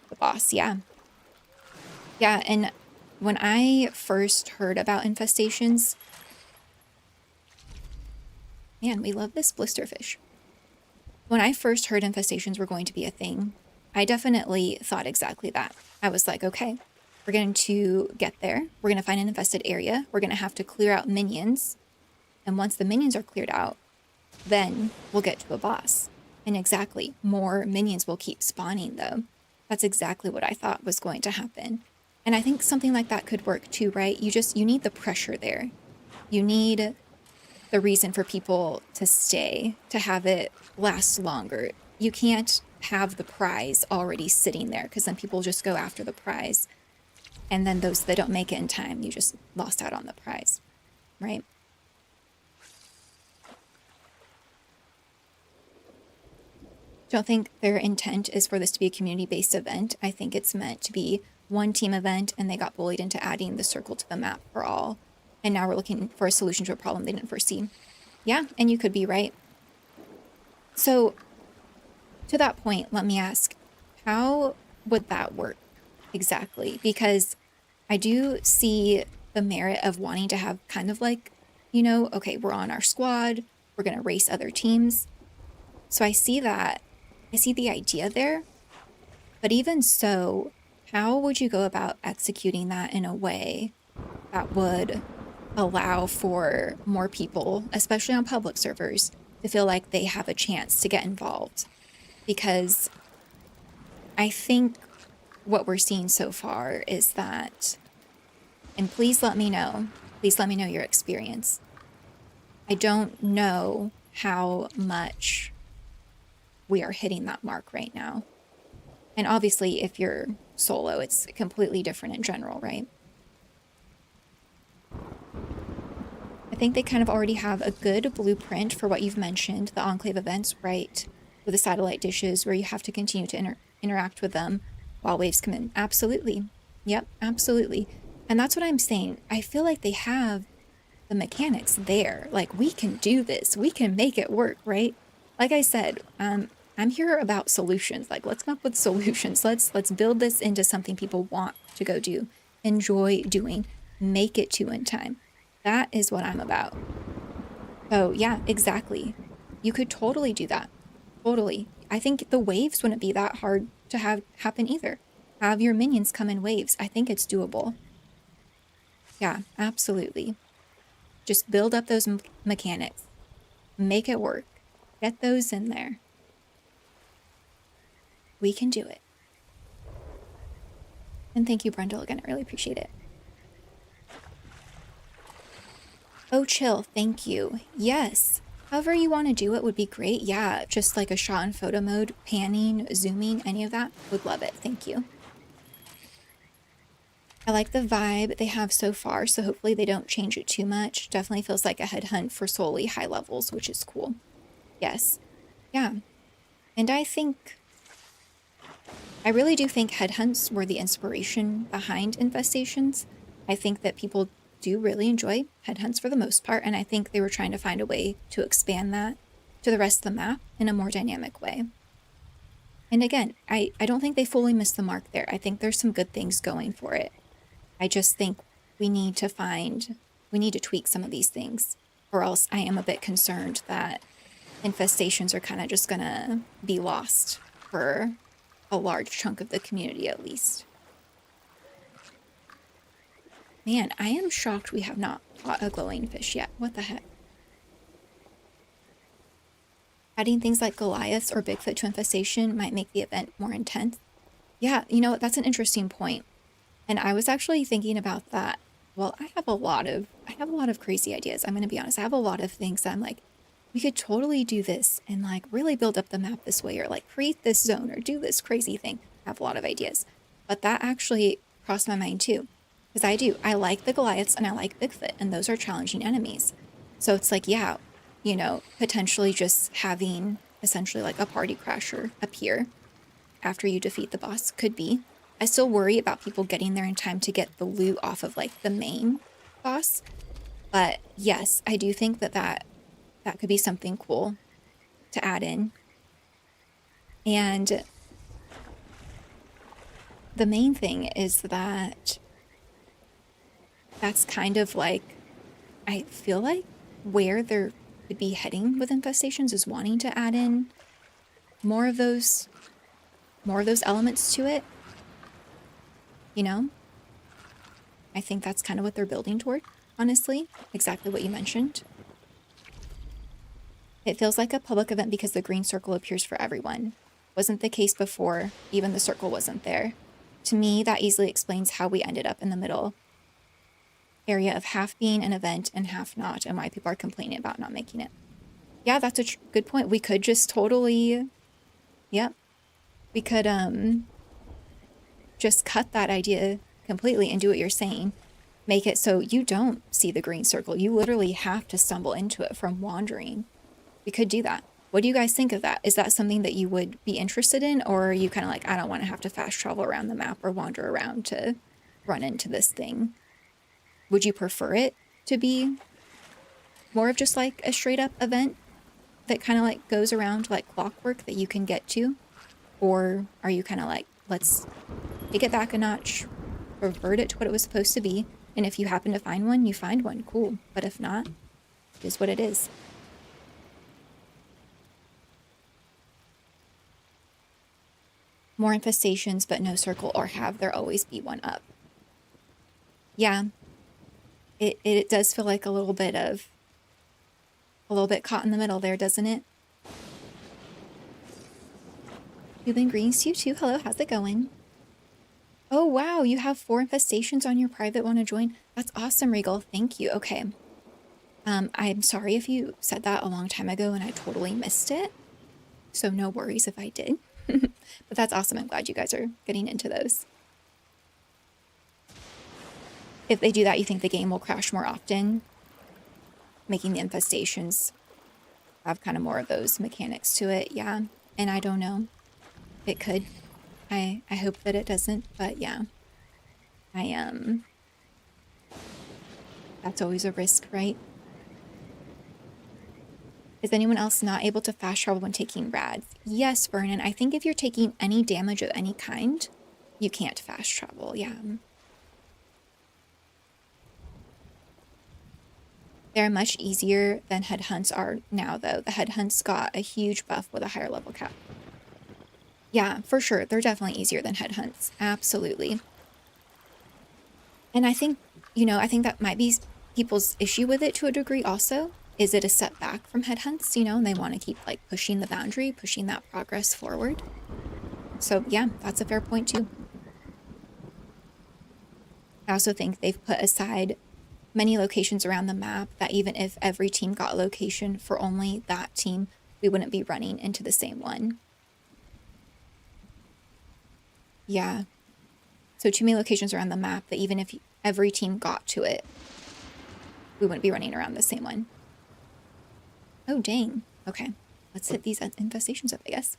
the boss. Yeah. Yeah, and when I first heard about infestations, man, we love this blisterfish. When I first heard infestations were going to be a thing, I definitely thought exactly that. I was like, okay, we're going to get there. We're going to find an infested area. We're going to have to clear out minions. And once the minions are cleared out, then we'll get to a boss. And exactly, more minions will keep spawning though. That's exactly what I thought was going to happen. And I think something like that could work too, right? You need the pressure there. You need the reason for people to stay, to have it last longer. You can't have the prize already sitting there, because then people just go after the prize. And then those that don't make it in time, you just lost out on the prize, right? Don't think their intent is for this to be a community-based event. I think it's meant to be one team event, and they got bullied into adding the circle to the map for all. And now we're looking for a solution to a problem they didn't foresee. Yeah, and you could be right. So, to that point, let me ask, how would that work exactly? Because I do see the merit of wanting to have kind of like, you know, okay, we're on our squad, we're going to race other teams. So I see that. I see the idea there. But even so, how would you go about executing that in a way that would allow for more people, especially on public servers, to feel like they have a chance to get involved? Because I think what we're seeing so far is that, and please let me know your experience. I don't know how much we are hitting that mark right now. And obviously, if you're solo, it's completely different in general, right? I think they kind of already have a good blueprint for what you've mentioned, the Enclave events, right? With the satellite dishes, where you have to continue to interact with them while waves come in. Absolutely. Yep, absolutely. And that's what I'm saying. I feel like they have the mechanics there. Like, we can do this. We can make it work, right? Like I said, I'm here about solutions. Like, let's come up with solutions. Let's build this into something people want to go do, enjoy doing, make it to in time. That is what I'm about. So yeah, exactly. You could totally do that. Totally. I think the waves wouldn't be that hard to have happen either. Have your minions come in waves. I think it's doable. Yeah, absolutely. Just build up those mechanics. Make it work. Get those in there. We can do it. And thank you, Brendel, again. I really appreciate it. Oh, chill. Thank you. Yes. However you want to do it would be great. Yeah, just like a shot in photo mode, panning, zooming, any of that. Would love it. Thank you. I like the vibe they have so far, so hopefully they don't change it too much. Definitely feels like a headhunt for solely high levels, which is cool. Yes. Yeah. And I really do think headhunts were the inspiration behind Infestations. I think that people do really enjoy headhunts for the most part, and I think they were trying to find a way to expand that to the rest of the map in a more dynamic way. And again, I don't think they fully missed the mark there. I think there's some good things going for it. I just think we need to tweak some of these things, or else I am a bit concerned that Infestations are kind of just gonna be lost for a large chunk of the community at least. Man, I am shocked we have not caught a glowing fish yet. What the heck? Adding things like Goliaths or Bigfoot to Infestation might make the event more intense. Yeah, you know what? That's an interesting point. And I was actually thinking about that. Well, I have a lot of crazy ideas. I'm going to be honest. I have a lot of things that I'm like, we could totally do this and like really build up the map this way, or like create this zone or do this crazy thing. I have a lot of ideas. But that actually crossed my mind too. Because I like the Goliaths and I like Bigfoot, and those are challenging enemies. So it's like, yeah, you know, potentially just having essentially like a party crasher appear after you defeat the boss could be. I still worry about people getting there in time to get the loot off of like the main boss. But yes, I do think that could be something cool to add in. And the main thing is that that's kind of like, I feel like where they're could be heading with Infestations is wanting to add in more of those elements to it. You know? I think that's kind of what they're building toward, honestly. Exactly what you mentioned. It feels like a public event because the green circle appears for everyone. Wasn't the case before, even the circle wasn't there. To me, that easily explains how we ended up in the middle area of half being an event and half not, and why people are complaining about not making it. Yeah, that's a good point. We could just totally, yep. We could just cut that idea completely and do what you're saying. Make it so you don't see the green circle. You literally have to stumble into it from wandering. We could do that. What do you guys think of that? Is that something that you would be interested in, or are you kind of like, I don't want to have to fast travel around the map or wander around to run into this thing? Would you prefer it to be more of just like a straight up event that kind of like goes around like clockwork that you can get to? Or are you kind of like, let's take it back a notch, revert it to what it was supposed to be, and if you happen to find one, you find one, cool. But if not, it is what it is. More Infestations, but no circle, or have there always be one up. Yeah. It does feel like a little bit caught in the middle there, doesn't it? Cuban Greens to you too. Hello, how's it going? Oh, wow, you have 4 Infestations on your private. Want to join? That's awesome, Regal. Thank you. Okay. I'm sorry if you said that a long time ago and I totally missed it. So no worries if I did. But that's awesome. I'm glad you guys are getting into those. If they do that, you think the game will crash more often, making the Infestations have kind of more of those mechanics to it. Yeah. And I don't know. It could. I hope that it doesn't, but yeah. That's always a risk, right? Is anyone else not able to fast travel when taking rads? Yes, Vernon. I think if you're taking any damage of any kind, you can't fast travel. Yeah. They're much easier than headhunts are now, though. The headhunts got a huge buff with a higher level cap. Yeah, for sure. They're definitely easier than headhunts. Absolutely. And I think, I think that might be people's issue with it to a degree also. Is it a step back from headhunts, and they want to keep like pushing the boundary, pushing that progress forward. So yeah, that's a fair point too. I also think they've put aside many locations around the map that even if every team got a location for only that team, we wouldn't be running into the same one. Yeah. So too many locations around the map that even if every team got to it, we wouldn't be running around the same one. Oh, dang. Okay. Let's hit these infestations up, I guess.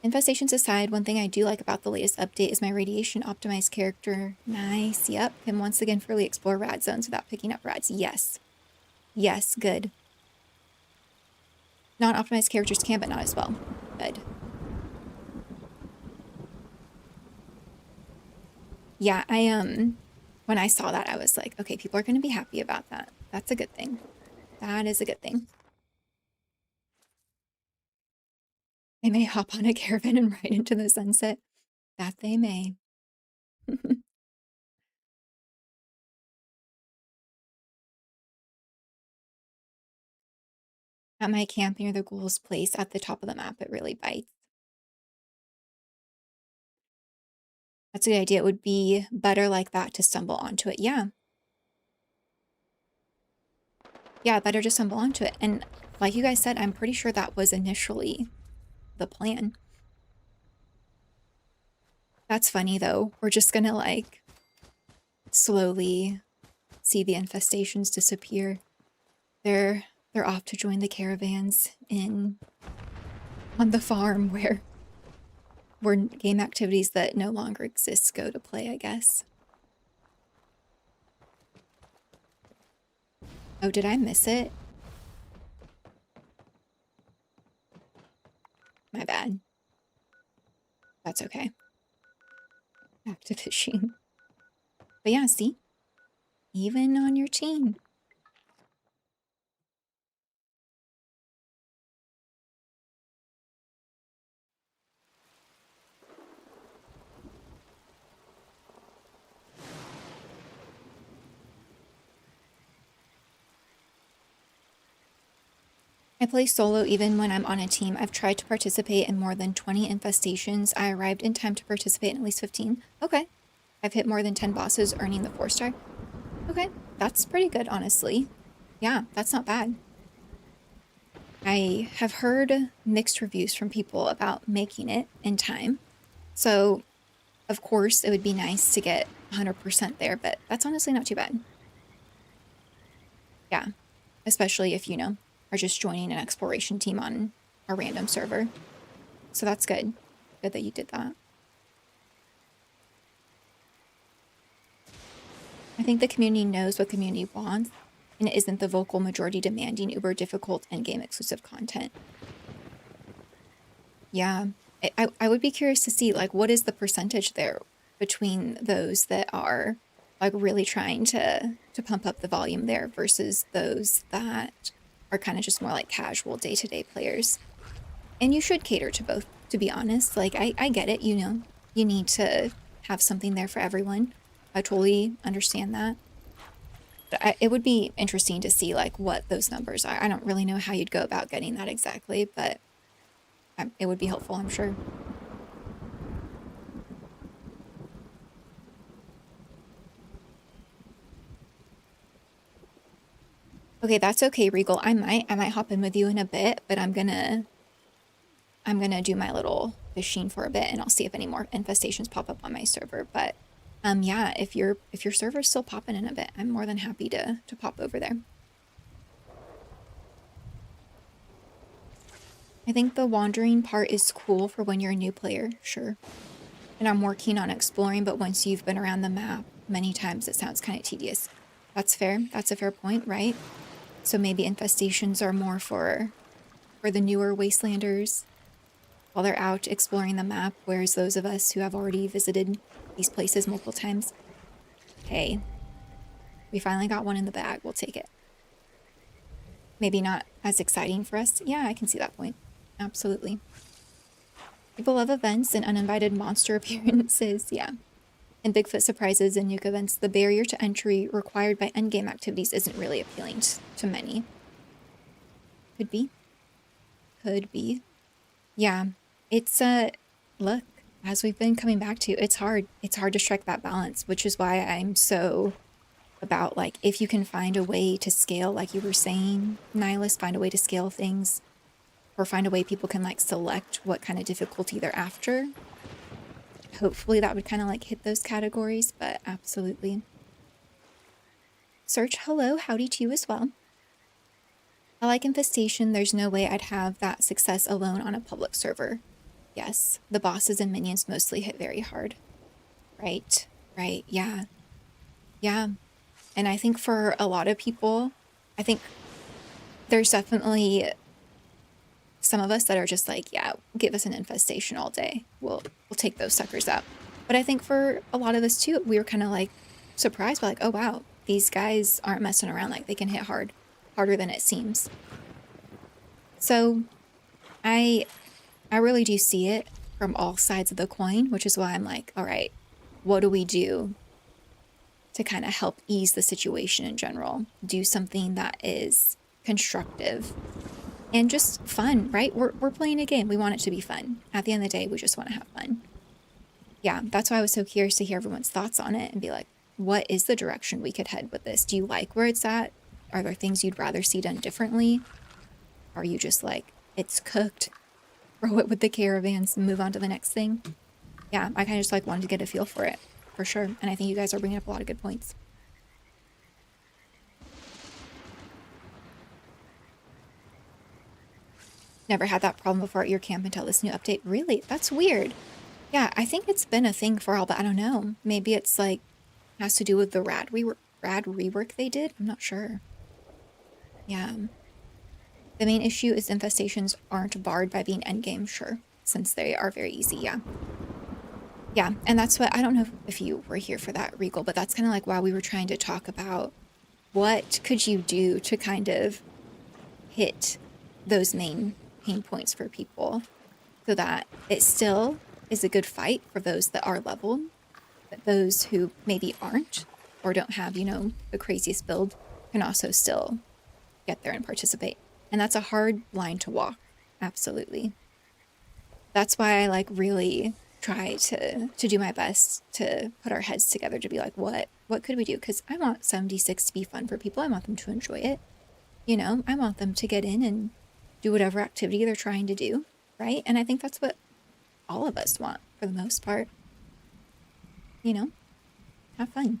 Infestations aside, one thing I do like about the latest update is my radiation optimized character. Nice. Yep. Can once again freely explore rad zones without picking up rads. Yes. Yes. Good. Non-optimized characters can, but not as well. Good. Yeah, when I saw that, I was like, okay, people are going to be happy about that. That's a good thing. That is a good thing. They may hop on a caravan and ride into the sunset. That they may. At my camp near the ghoul's place at the top of the map, it really bites. That's a good idea. It would be better like that to stumble onto it. Yeah. Yeah, better to stumble onto it. And like you guys said, I'm pretty sure that was initially the plan. That's funny though. We're just gonna like slowly see the infestations disappear. They're off to join the caravans on the farm where game activities that no longer exist go to play, I guess. Oh, did I miss it? My bad. That's okay. Back to fishing. But yeah, see? Even on your team. I play solo even when I'm on a team. I've tried to participate in more than 20 infestations. I arrived in time to participate in at least 15. Okay. I've hit more than 10 bosses, earning the 4-star. Okay. That's pretty good, honestly. Yeah, that's not bad. I have heard mixed reviews from people about making it in time. So, of course, it would be nice to get 100% there, but that's honestly not too bad. Yeah. Especially if, you know, are just joining an exploration team on a random server. So that's good. Good that you did that. I think the community knows what the community wants, and it isn't the vocal majority demanding uber difficult endgame exclusive content. Yeah. I would be curious to see, like, what is the percentage there between those that are, like, really trying to pump up the volume there versus those that are kind of just more like casual day-to-day players. And you should cater to both, to be honest. Like, I get it, you know, you need to have something there for everyone. I totally understand that. But it would be interesting to see, like, what those numbers are. I don't really know how you'd go about getting that exactly, but it would be helpful, I'm sure. Okay, that's okay, Regal. I might hop in with you in a bit, but I'm gonna do my little fishing for a bit, and I'll see if any more infestations pop up on my server. But yeah, if your server's still popping in a bit, I'm more than happy to pop over there. I think the wandering part is cool for when you're a new player, sure. And I'm more keen on exploring, but once you've been around the map many times, it sounds kind of tedious. That's fair. That's a fair point, right? So maybe infestations are more for the newer wastelanders while they're out exploring the map, whereas those of us who have already visited these places multiple times, hey, we finally got one in the bag. We'll take it. Maybe not as exciting for us. Yeah, I can see that point. Absolutely. People love events and uninvited monster appearances. Yeah. And Bigfoot surprises and nuke events. The barrier to entry required by endgame activities isn't really appealing to many. Could be. Could be. Yeah. It's, look, as we've been coming back to, it's hard. It's hard to strike that balance, which is why I'm so about, like, if you can find a way to scale, like you were saying, Nihilist, find a way to scale things, or find a way people can, like, select what kind of difficulty they're after, hopefully that would kind of like hit those categories, but absolutely. Search, hello, howdy to you as well. I like Infestation. There's no way I'd have that success alone on a public server. Yes, the bosses and minions mostly hit very hard. Right, right, yeah. Yeah. And I think for a lot of people, I think there's definitely some of us that are just like, yeah, give us an infestation all day. We'll take those suckers out. But I think for a lot of us too, we were kind of like surprised by like, oh wow, these guys aren't messing around. Like they can hit hard, harder than it seems. So I really do see it from all sides of the coin, which is why I'm like, all right, what do we do to kind of help ease the situation in general? Do something that is constructive and just fun, right? We're playing a game. We want it to be fun. At the end of the day, we just want to have fun. Yeah, that's why I was so curious to hear everyone's thoughts on it and be like, what is the direction we could head with this? Do you like where it's at? Are there things you'd rather see done differently? Are you just like, it's cooked, throw it with the caravans and move on to the next thing? Yeah, I kind of just like wanted to get a feel for it, for sure. And I think you guys are bringing up a lot of good points. Never had that problem before at your camp until this new update. Really? That's weird. Yeah, I think it's been a thing for all, but I don't know. Maybe it's like, has to do with the rad rework they did? I'm not sure. Yeah. The main issue is infestations aren't barred by being endgame, sure. Since they are very easy, yeah. Yeah, and that's what, I don't know if you were here for that, Regal, but that's kind of like while we were trying to talk about what could you do to kind of hit those main pain points for people so that it still is a good fight for those that are leveled, but those who maybe aren't or don't have, you know, the craziest build can also still get there and participate. And that's a hard line to walk. Absolutely. That's why I like really try to do my best to put our heads together to be like, what could we do? Because I want 76 to be fun for people. I want them to enjoy it. You know, I want them to get in and do whatever activity they're trying to do, right? And I think that's what all of us want for the most part. You know, have fun.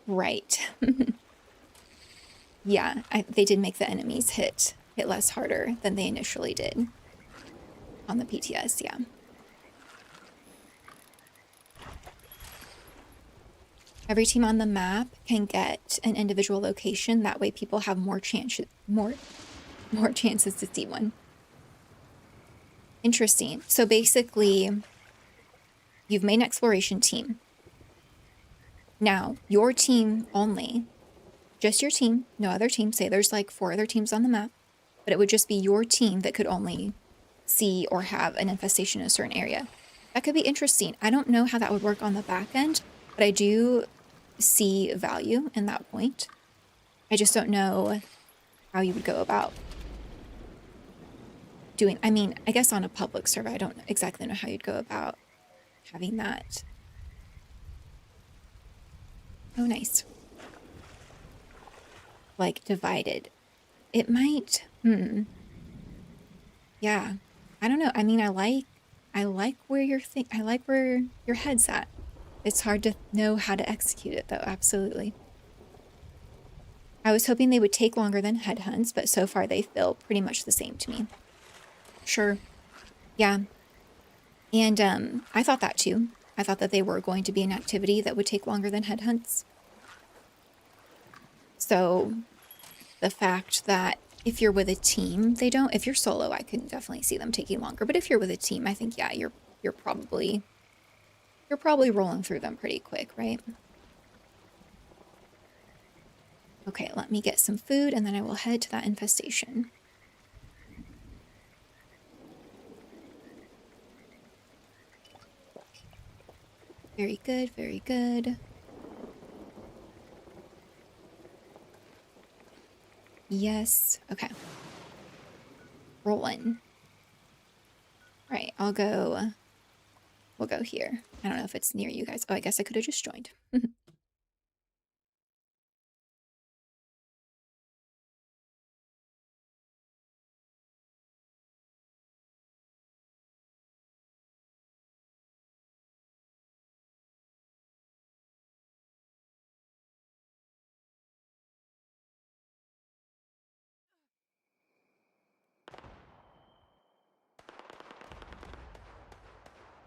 Right. Yeah, they did make the enemies hit less harder than they initially did on the PTS, yeah. Every team on the map can get an individual location. That way people have more chances to see one. Interesting. So basically, you've made an exploration team. Now, your team only, just your team, no other team. Say there's like 4 other teams on the map, but it would just be your team that could only see or have an infestation in a certain area. That could be interesting. I don't know how that would work on the back end, but I do see value in that point. I just don't know how you would go about doing, I mean, I guess on a public server, I don't exactly know how you'd go about having that. Oh, nice. Like divided. It might, yeah. I don't know. I mean, I like where I like where your head's at. It's hard to know how to execute it though, absolutely. I was hoping they would take longer than headhunts, but so far they feel pretty much the same to me. Sure. Yeah. And I thought that too. I thought that they were going to be an activity that would take longer than headhunts. So the fact that if you're with a team, they don't. If you're solo, I can definitely see them taking longer. But if you're with a team, I think, yeah, you're probably rolling through them pretty quick, right? Okay, let me get some food and then I will head to that infestation. Very good, very good. Yes, okay. Rolling. All right, we'll go here. I don't know if it's near you guys. Oh, I guess I could have just joined.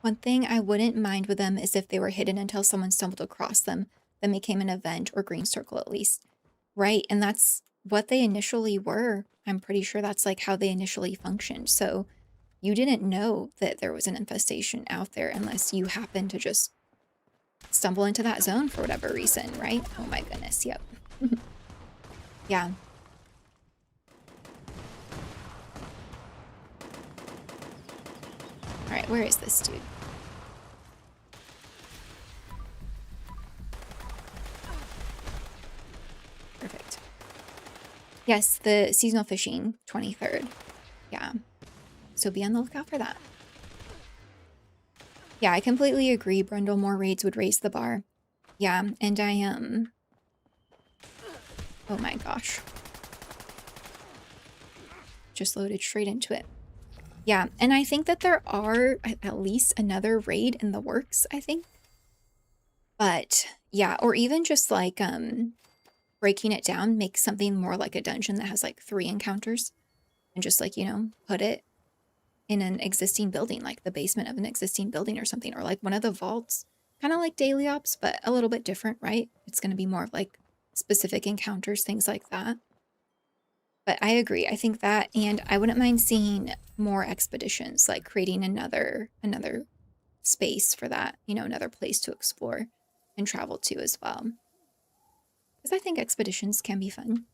One thing I wouldn't mind with them is if they were hidden until someone stumbled across them, then became an event or green circle at least. Right, and that's what they initially were. I'm pretty sure that's like how they initially functioned. So you didn't know that there was an infestation out there unless you happened to just stumble into that zone for whatever reason, right? Oh my goodness, yep. Yeah. All right, where is this dude? Perfect. Yes, the seasonal fishing, 23rd. Yeah. So be on the lookout for that. Yeah, I completely agree, Brundle. More raids would raise the bar. Yeah, and I, oh my gosh. Just loaded straight into it. Yeah, and I think that there are at least another raid in the works, I think. But yeah, or even just like breaking it down, make something more like a dungeon that has like 3 encounters and just like, you know, put it in an existing building, like the basement of an existing building or something, or like one of the vaults, kind of like daily ops, but a little bit different, right? It's going to be more of like specific encounters, things like that. But I agree. I think that, and I wouldn't mind seeing more expeditions, like creating another space for that, you know, another place to explore and travel to as well. Because I think expeditions can be fun.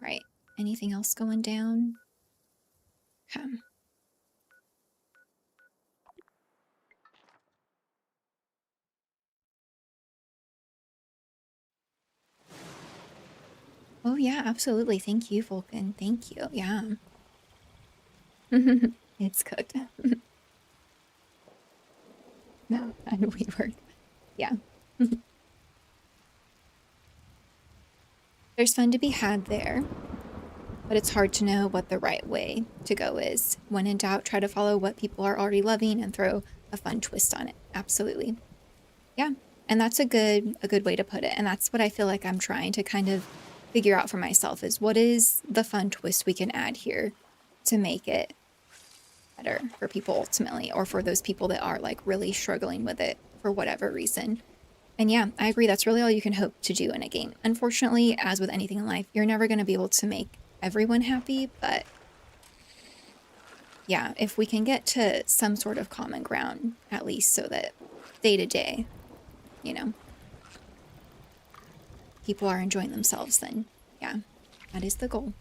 All right. Anything else going down? Okay. Oh yeah, absolutely. Thank you, Vulcan. Thank you. Yeah. It's cooked. No, and we work. Yeah. There's fun to be had there, but it's hard to know what the right way to go is. When in doubt, try to follow what people are already loving and throw a fun twist on it. Absolutely. Yeah. And that's a good way to put it. And that's what I feel like I'm trying to kind of figure out for myself is what is the fun twist we can add here to make it better for people ultimately, or for those people that are like really struggling with it for whatever reason. And yeah, I agree. That's really all you can hope to do in a game. Unfortunately, as with anything in life, you're never going to be able to make everyone happy. But yeah, if we can get to some sort of common ground, at least so that day to day, you know, people are enjoying themselves, then yeah, that is the goal.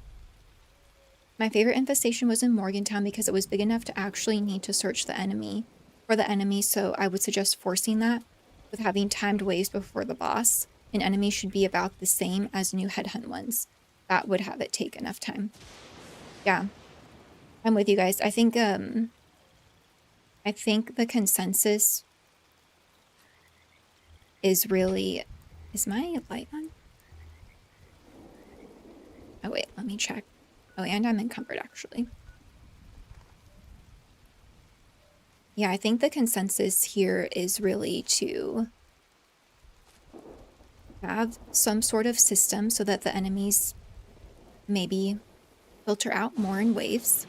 My favorite infestation was in Morgantown because it was big enough to actually need to search the enemy for the enemy. So I would suggest forcing that with having timed waves before the boss. An enemy should be about the same as new headhunt ones. That would have it take enough time. Yeah, I'm with you guys. I think the consensus is really, is my light on? Oh wait, let me check. Oh, and I'm encumbered actually. Yeah, I think the consensus here is really to have some sort of system so that the enemies maybe filter out more in waves.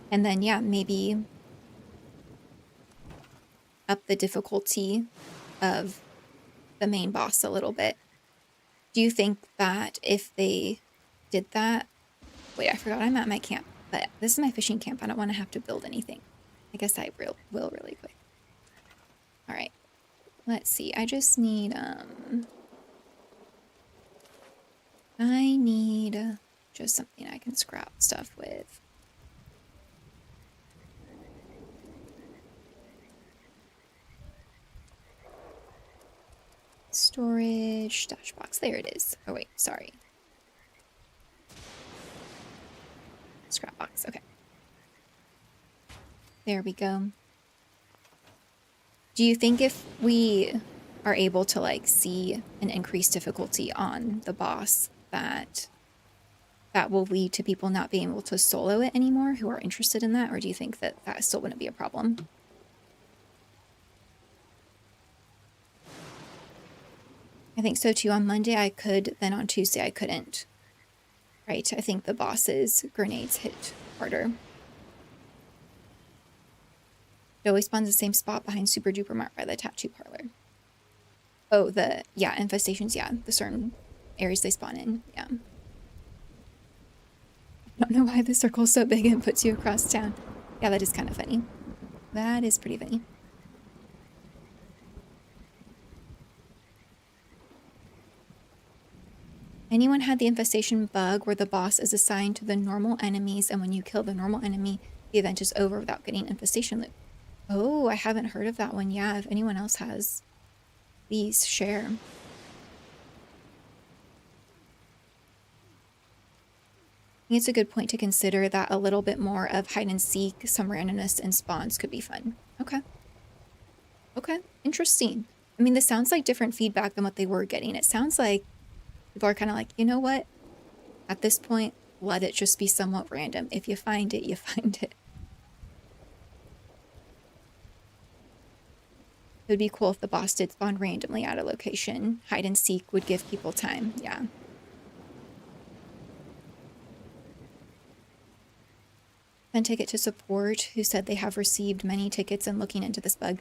And then, yeah, maybe up the difficulty of the main boss a little bit. Do you think that if they did that... Wait, I forgot I'm at my camp, but this is my fishing camp. I don't want to have to build anything. I guess I will really quick. All right. Let's see. I just need, I need just something I can scrap stuff with. Storage, stash box. There it is. Oh, wait, sorry. Scrap box. Okay. There we go. Do you think if we are able to like see an increased difficulty on the boss that will lead to people not being able to solo it anymore who are interested in that? Or do you think that that still wouldn't be a problem? I think so too. On Monday I could, then on Tuesday I couldn't. Right, I think the boss's grenades hit harder. It always spawns the same spot behind Super Duper Mart by the tattoo parlor. Oh, yeah, infestations, yeah. The certain areas they spawn in, yeah. I don't know why the circle's so big and puts you across town. Yeah, that is kind of funny. That is pretty funny. Anyone had the infestation bug where the boss is assigned to the normal enemies, and when you kill the normal enemy, the event is over without getting infestation loot? Oh, I haven't heard of that one. Yeah, if anyone else has, please share. I think it's a good point to consider that a little bit more of hide and seek, some randomness, and spawns could be fun. Okay. Okay, interesting. I mean, this sounds like different feedback than what they were getting. It sounds like people are kind of like, you know what? At this point, let it just be somewhat random. If you find it, you find it. It would be cool if the boss did spawn randomly at a location. Hide and seek would give people time, yeah. Send ticket to support, who said they have received many tickets and looking into this bug.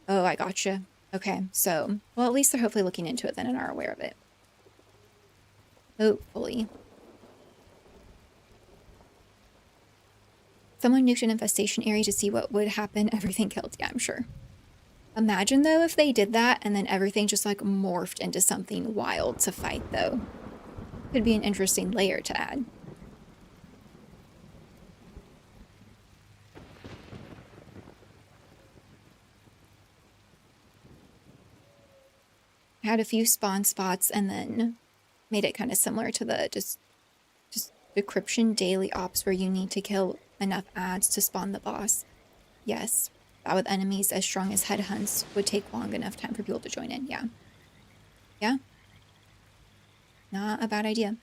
Oh, I gotcha. Okay, so, well, at least they're hopefully looking into it then and are aware of it. Hopefully. Someone nuked an infestation area to see what would happen. Everything killed. Yeah, I'm sure. Imagine, though, if they did that and then everything just, like, morphed into something wild to fight, though. Could be an interesting layer to add. I had a few spawn spots and then made it kind of similar to the just decryption daily ops where you need to kill enough ads to spawn the boss. Yes, that with enemies as strong as headhunts would take long enough time for people to join in. Yeah. Yeah. Not a bad idea.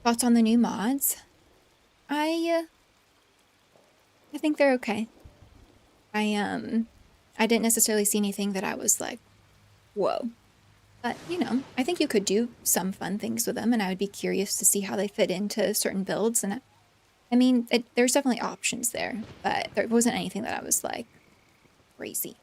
Thoughts on the new mods? I think they're okay. I didn't necessarily see anything that I was like, whoa. But, you know, I think you could do some fun things with them, and I would be curious to see how they fit into certain builds. And I mean, there's definitely options there, but there wasn't anything that I was like, crazy.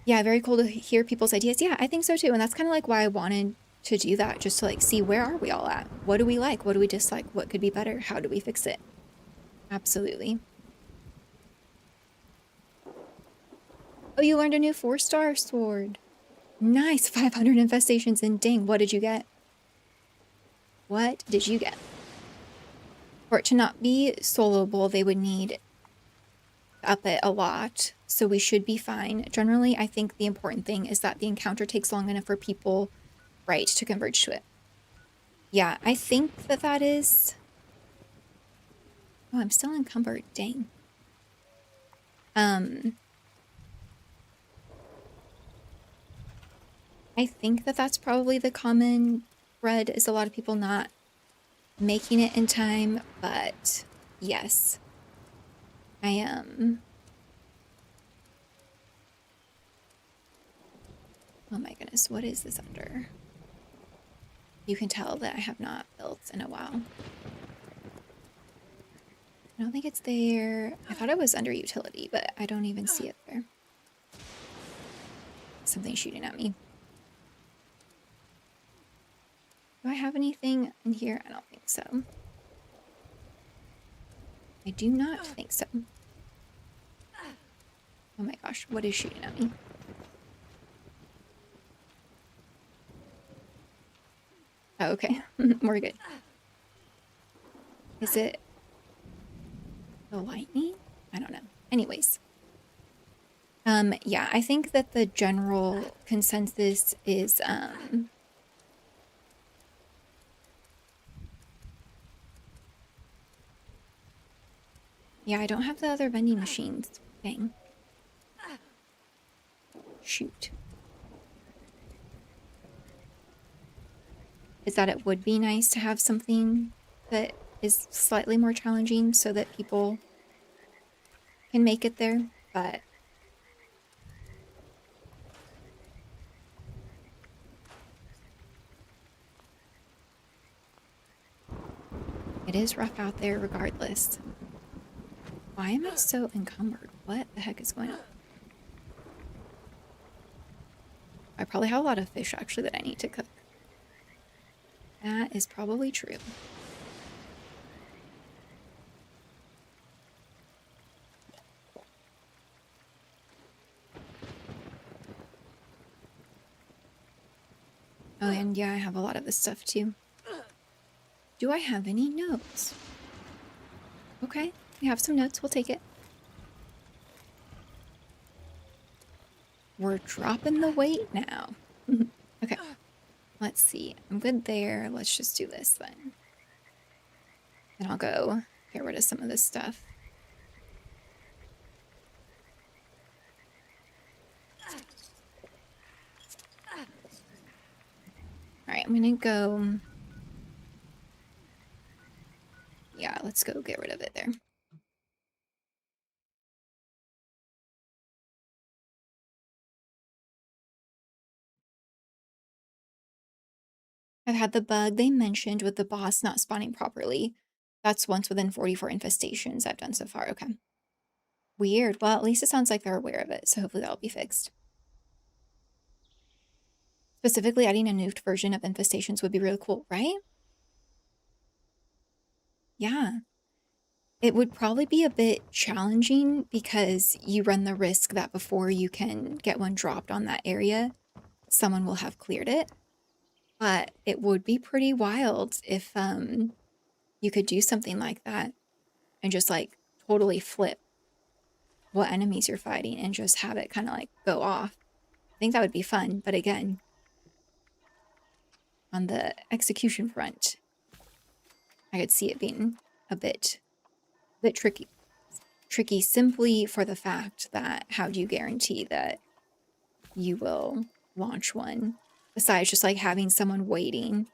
Yeah, very cool to hear people's ideas. Yeah, I think so too. And that's kind of like why I wanted to do that, just to like see where are we all at? What do we like? What do we dislike? What could be better? How do we fix it? Absolutely. Oh, you learned a new 4-star sword. Nice, 500 infestations, and dang, what did you get? What did you get? For it to not be soloable, they would need to up it a lot, so we should be fine. Generally, I think the important thing is that the encounter takes long enough for people, right, to converge to it. Yeah, I think that is... Oh, I'm still encumbered, dang. I think that that's probably the common thread, is a lot of people not making it in time, but yes. I am. Oh my goodness, what is this under? You can tell that I have not built in a while. I don't think it's there. I thought it was under utility, but I don't even see it there. Something shooting at me. Do I have anything in here? I don't think so. I do not think so. Oh my gosh, what is shooting at me? Oh, okay. We're good. Is it the lightning? I don't know. Anyways. Yeah, I think that the general consensus is, yeah, I don't have the other vending machines. Dang. Shoot. Is that it would be nice to have something that is slightly more challenging so that people can make it there, but It is rough out there regardless. Why am I so encumbered? What the heck is going on? I probably have a lot of fish actually that I need to cook. That is probably true. Oh, and yeah, I have a lot of this stuff too. Do I have any notes? Okay, we have some notes. We'll take it. We're dropping the weight now. Okay, let's see. I'm good there. Let's just do this then. Then I'll go get rid of some of this stuff. All right, I'm gonna go. Yeah, let's go get rid of it there. I've had the bug they mentioned with the boss not spawning properly. That's once within 44 infestations I've done so far. Okay. Weird. Well, at least it sounds like they're aware of it, so hopefully that'll be fixed. Specifically, adding a nuked version of Infestations would be really cool, right? Yeah. It would probably be a bit challenging because you run the risk that before you can get one dropped on that area, someone will have cleared it. But it would be pretty wild if you could do something like that and just like totally flip what enemies you're fighting and just have it kind of like go off. I think that would be fun, but again, on the execution front, I could see it being a bit tricky. Tricky simply for the fact that how do you guarantee that you will launch one besides just like having someone waiting,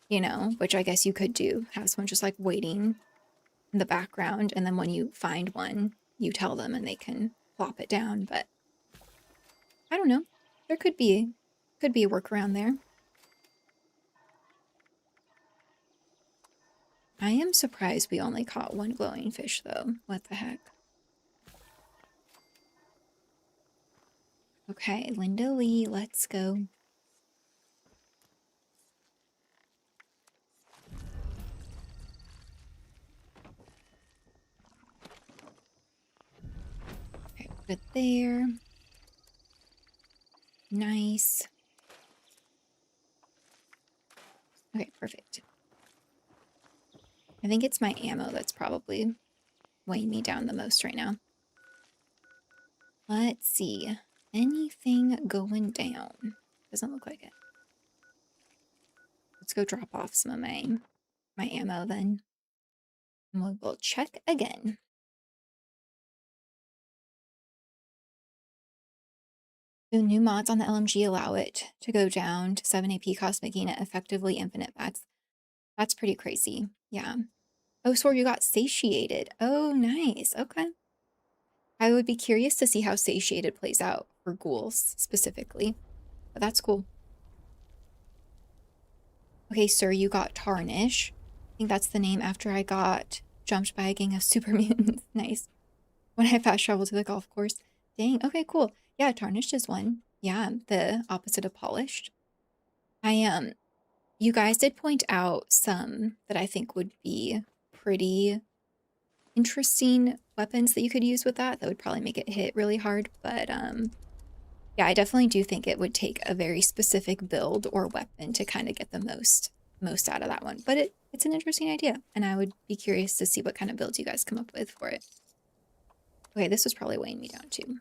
you know, which I guess you could do, have someone just like waiting in the background, and then when you find one, you tell them and they can plop it down. But I don't know. There could be a workaround there. I am surprised we only caught one glowing fish though. What the heck? Okay, Linda Lee, let's go. Okay, put it there. Nice. Okay, perfect. I think it's my ammo that's probably weighing me down the most right now. Let's see. Anything going down? Doesn't look like it. Let's go drop off some of my ammo then. And we'll check again. The new mods on the LMG allow it to go down to 7 AP cost, making it effectively infinite. That's pretty crazy. Yeah. Oh, so you got satiated. Oh, nice. Okay. I would be curious to see how satiated plays out for ghouls specifically, but that's cool. Okay, sir, you got Tarnish. I think that's the name after I got jumped by a gang of super mutants. Nice. When I fast travel to the golf course. Dang, okay, cool. Yeah, Tarnished is one. Yeah, the opposite of Polished. You guys did point out some that I think would be pretty interesting weapons that you could use with that. That would probably make it hit really hard, but yeah, I definitely do think it would take a very specific build or weapon to kind of get the most out of that one. But it's an interesting idea, and I would be curious to see what kind of builds you guys come up with for it. Okay, this was probably weighing me down too.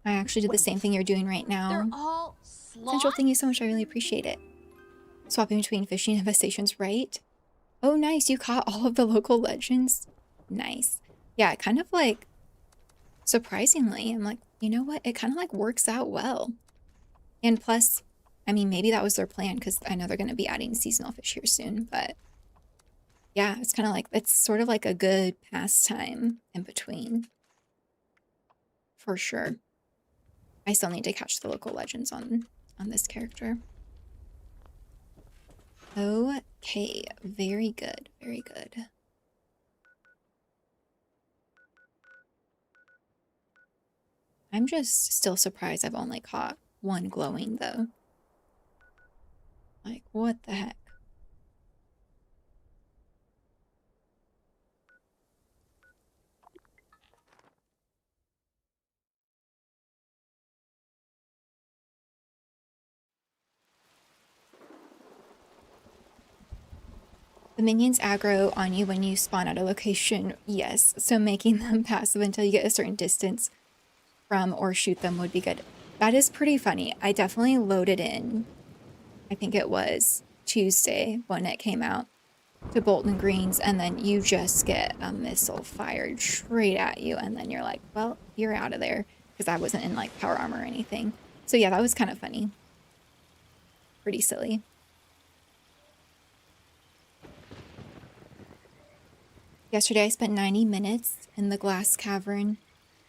I actually did the same thing you're doing right now. They're all Central, thank you so much. I really appreciate it. Swapping between fishing and infestations, right? Oh, nice. You caught all of the local legends. Nice. Yeah, it kind of like, surprisingly, I'm like, you know what? It kind of like works out well. And plus, I mean, maybe that was their plan because I know they're going to be adding seasonal fish here soon. But yeah, it's kind of like, it's sort of like a good pastime in between. for sure. I still need to catch the local legends on this character. Okay, very good, very good. I'm just still surprised I've only caught one glowing though. Like, what the heck? The minions aggro on you when you spawn at a location, yes. So making them passive until you get a certain distance from or shoot them would be good. That is pretty funny. I definitely loaded in, I think it was Tuesday when it came out, to Bolton Greens, and then you just get a missile fired straight at you, and then you're like, well, you're out of there, because I wasn't in like power armor or anything. So yeah, that was kind of funny. Pretty silly. Yesterday I spent 90 minutes in the glass cavern.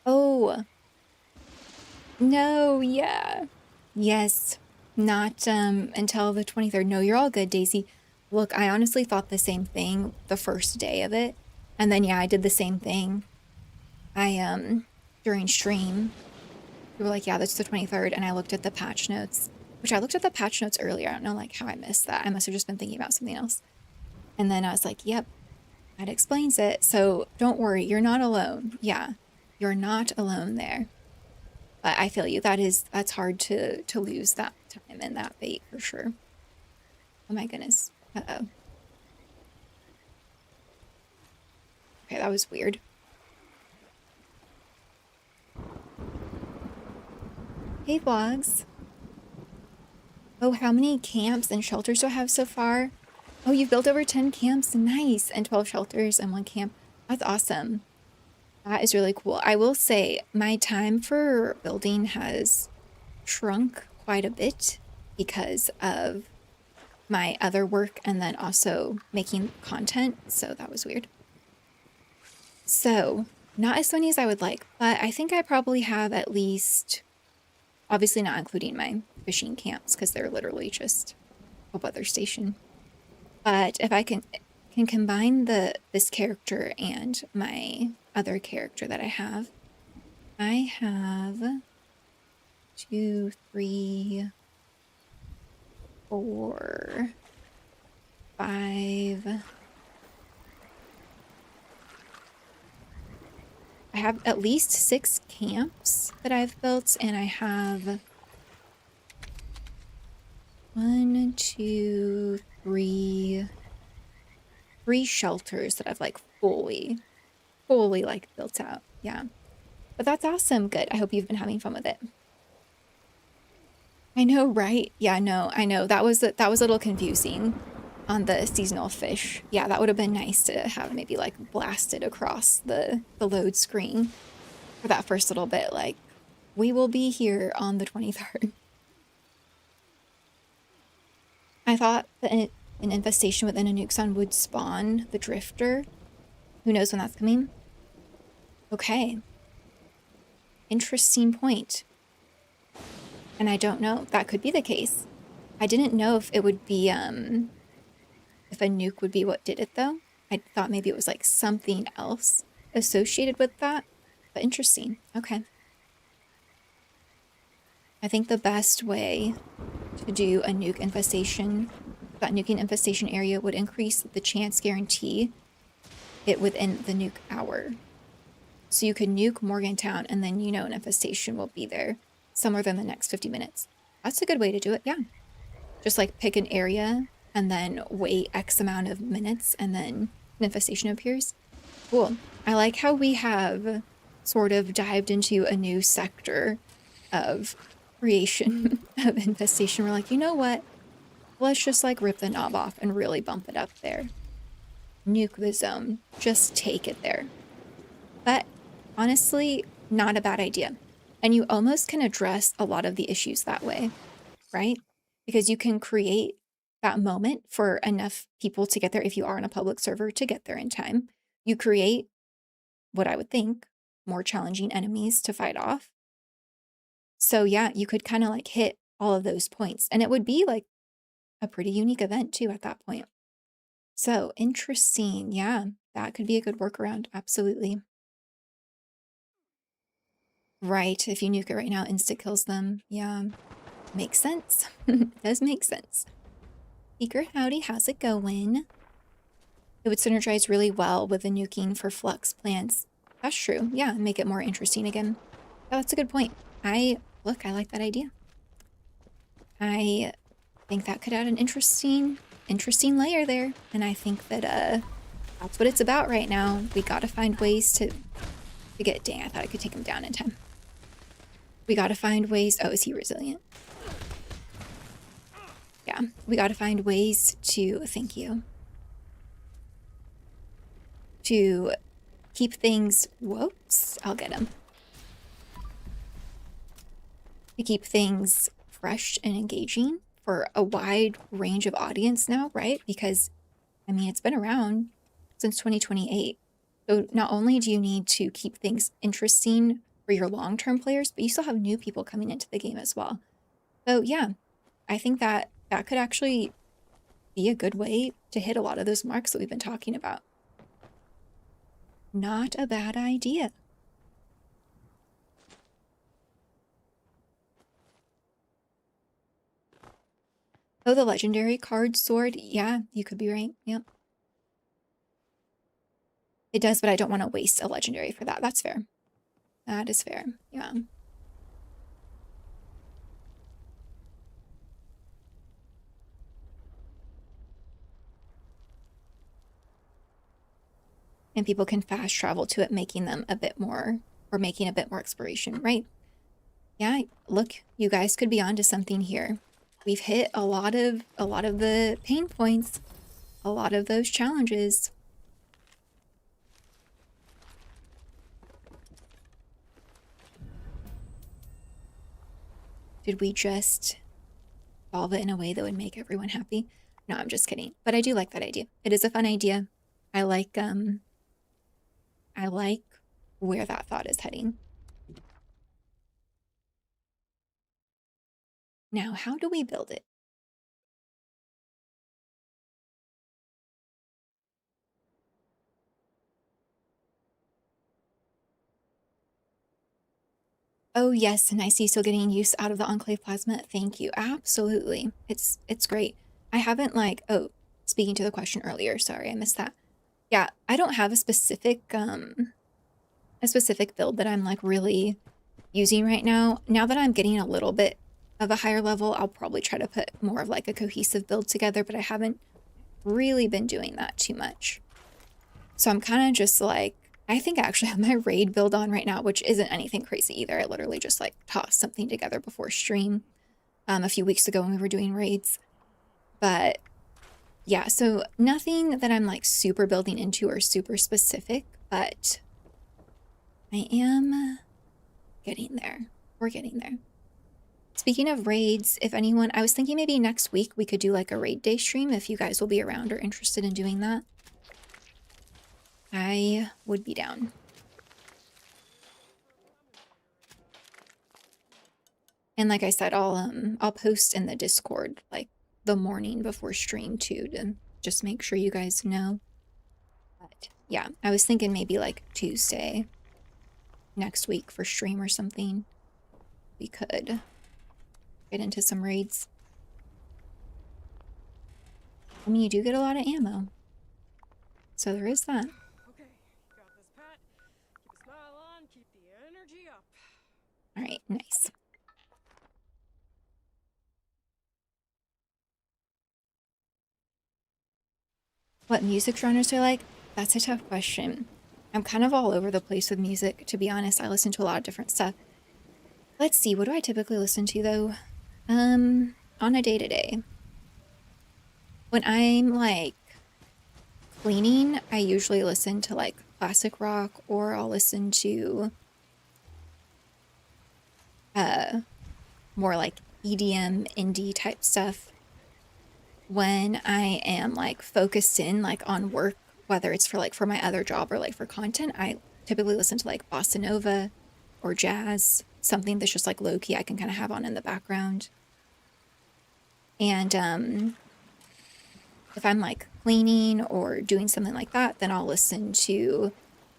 Oh, no, yeah. Yes, not until the 23rd. No, you're all good, Daisy. Look, I honestly thought the same thing the first day of it. And then yeah, I did the same thing. I during stream, we were like, yeah, that's the 23rd, and I looked at the patch notes, which I looked at the patch notes earlier. I don't know like how I missed that. I must have just been thinking about something else. And then I was like, yep, that explains it. So don't worry, you're not alone. Yeah, you're not alone there. But I feel you. That's hard to lose that time and that bait for sure. Oh my goodness. Uh-oh. Okay, that was weird. Hey vlogs. Oh, how many camps and shelters do I have so far? Oh, you've built over 10 camps. Nice. And 12 shelters and 1 camp. That's awesome. That is really cool. I will say my time for building has shrunk quite a bit because of my other work and then also making content. So that was weird. So not as many as I would like, but I think I probably have at least, obviously not including my fishing camps because they're literally just a weather station. But if I can combine this character and my other character that I have 2, 3, 4, 5. I have at least 6 camps that I've built, and I have 1, 2, 3 shelters that I've like fully like built out. Yeah. But that's awesome. Good. I hope you've been having fun with it. I know, right? Yeah, no, I know. That was a little confusing on the seasonal fish. Yeah, that would have been nice to have maybe like blasted across the load screen for that first little bit. Like, we will be here on the 23rd. I thought that an infestation within a nuke zone would spawn the drifter. Who knows when that's coming? Okay. Interesting point. And I don't know. That could be the case. I didn't know if it would be, if a nuke would be what did it, though. I thought maybe it was, like, something else associated with that. But interesting. Okay. I think the best way to do a nuke infestation, that nuking infestation area would increase the chance guarantee it within the nuke hour. So you could nuke Morgantown and then you know an infestation will be there somewhere within the next 50 minutes. That's a good way to do it, yeah. Just like pick an area and then wait X amount of minutes and then an infestation appears. Cool. I like how we have sort of dived into a new sector of creation of infestation. We're like, you know what? Let's just like rip the knob off and really bump it up there. Nuke the zone. Just take it there. But honestly, not a bad idea. And you almost can address a lot of the issues that way, right? Because you can create that moment for enough people to get there if you are on a public server to get there in time. You create what I would think more challenging enemies to fight off. So yeah, you could kind of like hit all of those points, and it would be like a pretty unique event too at that point. So interesting. Yeah, that could be a good workaround. Absolutely. Right. If you nuke it right now, insta kills them. Yeah. Makes sense. Does make sense. Speaker, howdy, how's it going? It would synergize really well with the nuking for flux plants. That's true. Yeah, make it more interesting again. Oh, that's a good point. I like that idea. I think that could add an interesting layer there. And I think that that's what it's about right now. We gotta find ways to get, dang, I thought I could take him down in time. We gotta find ways, oh, is he resilient? Yeah, we gotta find ways to, thank you, to keep things, whoops, I'll get him. To keep things fresh and engaging for a wide range of audience now, right? Because, I mean, it's been around since 2028. So not only do you need to keep things interesting for your long-term players, but you still have new people coming into the game as well. So yeah, I think that that could actually be a good way to hit a lot of those marks that we've been talking about. Not a bad idea. Oh, the legendary card sword. Yeah, you could be right. Yep. It does, but I don't want to waste a legendary for that. That's fair. That is fair. Yeah. And people can fast travel to it, making them a bit more, or making a bit more exploration, right? Yeah, look, you guys could be onto something here. We've hit a lot of the pain points, a lot of those challenges. Did we just solve it in a way that would make everyone happy? No, I'm just kidding. But I do like that idea. It is a fun idea. I like where that thought is heading. Now, how do we build it? Oh yes, and I see still getting use out of the Enclave plasma. Thank you. Absolutely. It's great. I haven't like, oh, speaking to the question earlier, sorry, I missed that. Yeah, I don't have a specific build that I'm like really using right now. Now that I'm getting a little bit of a higher level, I'll probably try to put more of like a cohesive build together, but I haven't really been doing that too much. So I'm kind of just like, I think I actually have my raid build on right now, which isn't anything crazy either. I literally just like tossed something together before stream a few weeks ago when we were doing raids. But yeah, so nothing that I'm like super building into or super specific, but I am getting there. We're getting there. Speaking of raids, if anyone, I was thinking maybe next week we could do like a raid day stream if you guys will be around or interested in doing that. I would be down. And like I said, I'll post in the Discord like the morning before stream too to just make sure you guys know. But yeah, I was thinking maybe like Tuesday next week for stream or something. We could get into some raids. I mean, you do get a lot of ammo. So there is that. Okay, got this, Pat. Keep a smile on, keep the energy up. All right, nice. What music genres are like? That's a tough question. I'm kind of all over the place with music, to be honest. I listen to a lot of different stuff. Let's see, what do I typically listen to though? On a day-to-day. When I'm like cleaning, I usually listen to like classic rock, or I'll listen to more like EDM indie type stuff. When I am like focused in like on work, whether it's for like for my other job or like for content, I typically listen to like bossa nova or jazz, something that's just like low key I can kind of have on in the background. And if I'm like cleaning or doing something like that, then I'll listen to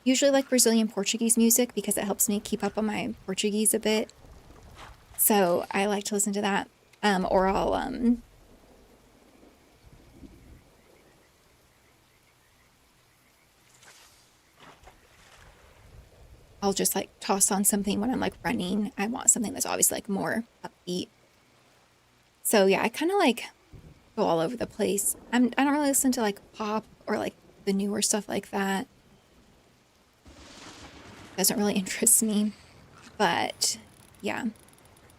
usually like Brazilian Portuguese music because it helps me keep up on my Portuguese a bit. So I like to listen to that. Or I'll just like toss on something when I'm like running. I want something that's obviously like more upbeat. So yeah, I kind of like go all over the place. I don't really listen to like pop or like the newer stuff like that. Doesn't really interest me. But yeah,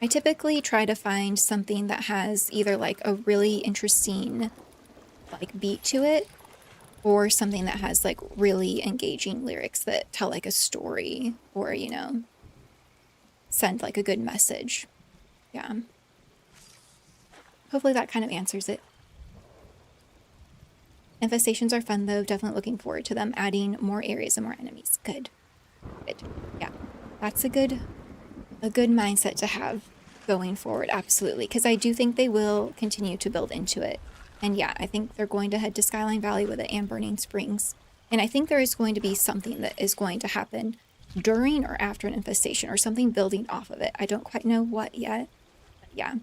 I typically try to find something that has either like a really interesting like beat to it or something that has like really engaging lyrics that tell like a story or, you know, send like a good message. Yeah. Hopefully that kind of answers it. Infestations are fun though. Definitely looking forward to them adding more areas and more enemies. Good. Good. Yeah. That's a good mindset to have going forward. Absolutely. Because I do think they will continue to build into it. And yeah, I think they're going to head to Skyline Valley with it and Burning Springs. And I think there is going to be something that is going to happen during or after an infestation or something building off of it. I don't quite know what yet. But yeah,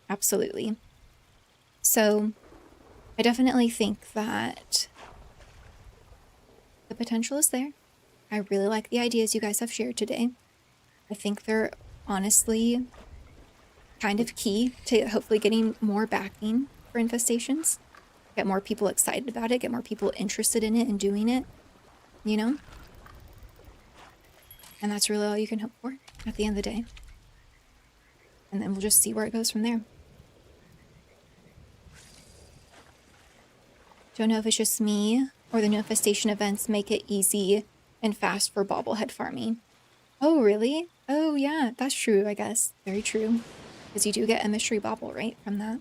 absolutely. So I definitely think that the potential is there. I really like the ideas you guys have shared today. I think they're honestly kind of key to hopefully getting more backing for infestations. Get more people excited about it, get more people interested in it and doing it, you know? And that's really all you can hope for at the end of the day. And then we'll just see where it goes from there. Don't know if it's just me or the new infestation events make it easy and fast for bobblehead farming. Oh, really? Oh, yeah, that's true, I guess. Very true. Because you do get a mystery bobble, right, from that?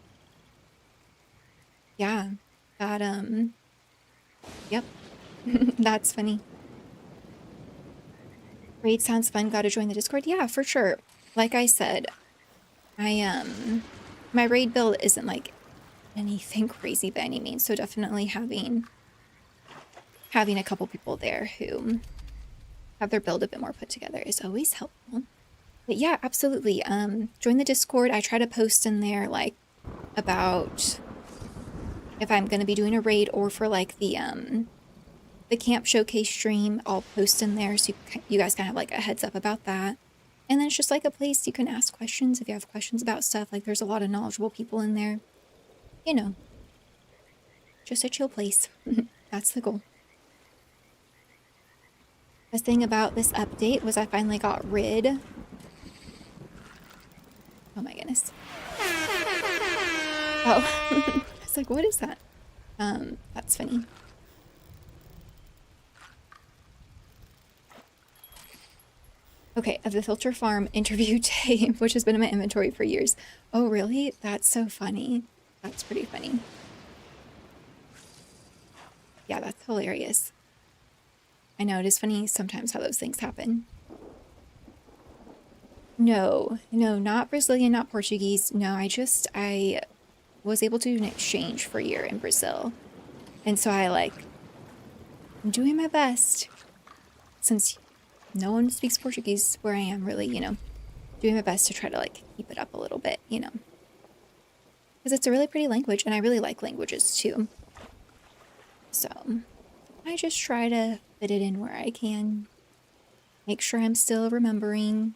Yeah, that, yep. That's funny. Raid sounds fun. Gotta join the Discord. Yeah, for sure. Like I said, my raid build isn't like anything crazy by any means. So definitely having a couple people there who have their build a bit more put together is always helpful. But yeah, absolutely. Join the Discord. I try to post in there like about if I'm going to be doing a raid or for like the camp showcase stream, I'll post in there so you guys kind of have like a heads up about that. And then it's just like a place you can ask questions if you have questions about stuff. Like there's a lot of knowledgeable people in there. You know, just a chill place. That's the goal. Best thing about this update was I finally got rid. Oh my goodness. Oh, I was like, what is that? That's funny. Okay, of the Filter Farm interview tape, which has been in my inventory for years. Oh, really? That's so funny. That's pretty funny. Yeah, that's hilarious. I know, it is funny sometimes how those things happen. No, not Brazilian, not Portuguese. No, I was able to do an exchange for a year in Brazil. And so I'm doing my best since no one speaks Portuguese where I am, really, doing my best to try to like keep it up a little bit, because it's a really pretty language and I really like languages too. So I just try to fit it in where I can, make sure I'm still remembering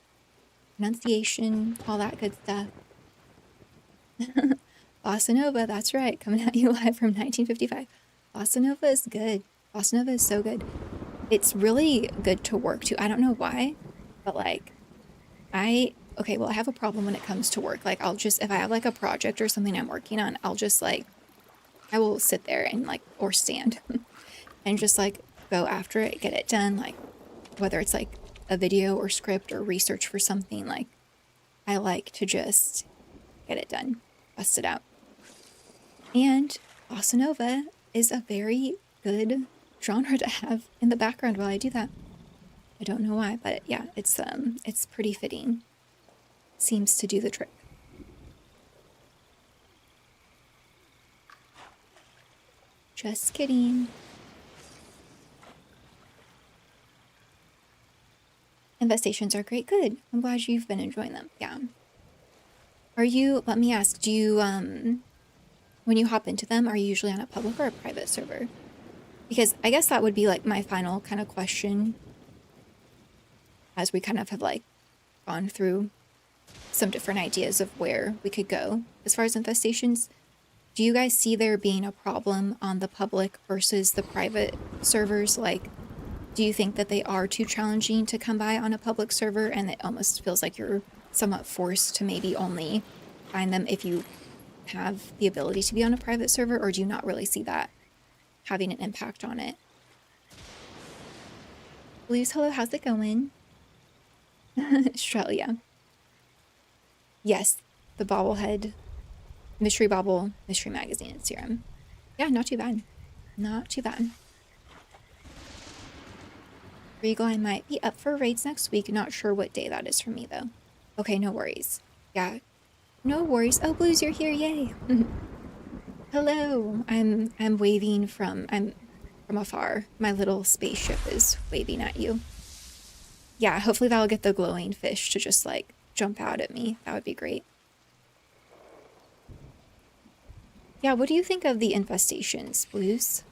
pronunciation, all that good stuff. Bossa Nova, that's right, coming at you live from 1955. Bossa Nova is good. Bossa Nova is so good. It's really good to work to. I don't know why, but like, I have a problem when it comes to work. Like, if I have like a project or something I'm working on, I will sit there and like, or stand and just like go after it, get it done. Like, whether it's like a video or script or research for something, like, I like to just get it done, bust it out. And Bossa Nova is a very good genre to have in the background while I do that. I don't know why, but yeah, it's pretty fitting. Seems to do the trick. Just kidding. Infestations are great. Good. I'm glad you've been enjoying them. Yeah. Are you, let me ask, do you, when you hop into them, are you usually on a public or a private server? Because I guess that would be like my final kind of question as we kind of have like gone through some different ideas of where we could go as far as infestations. Do you guys see there being a problem on the public versus the private servers? Like, do you think that they are too challenging to come by on a public server and it almost feels like you're somewhat forced to maybe only find them if you have the ability to be on a private server, or do you not really see that having an impact on it? Blues, hello, how's it going? Australia. Yes, the bobblehead, mystery bobble, mystery magazine, and serum. Yeah, not too bad. Not too bad. Regal, I might be up for raids next week. Not sure what day that is for me, though. Okay, no worries. Yeah, no worries. Oh, Blues, you're here. Yay. Hello. I'm waving from afar. My little spaceship is waving at you. Yeah, hopefully that'll get the glowing fish to just like jump out at me. That would be great. Yeah, what do you think of the infestations, Blues?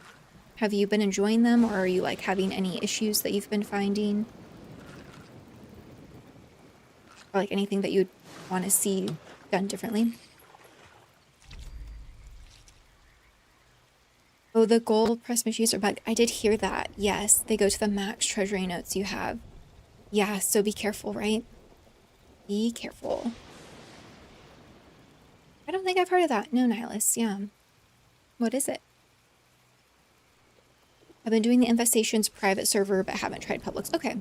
Have you been enjoying them, or are you like having any issues that you've been finding? Or like anything that you'd want to see done differently? Oh, the gold press machines are bugged. I did hear that. Yes, they go to the max treasury notes you have. Yeah, so be careful, right? Be careful. I don't think I've heard of that. No, Nihilus. Yeah. What is it? I've been doing the infestations private server, but haven't tried publics. Okay.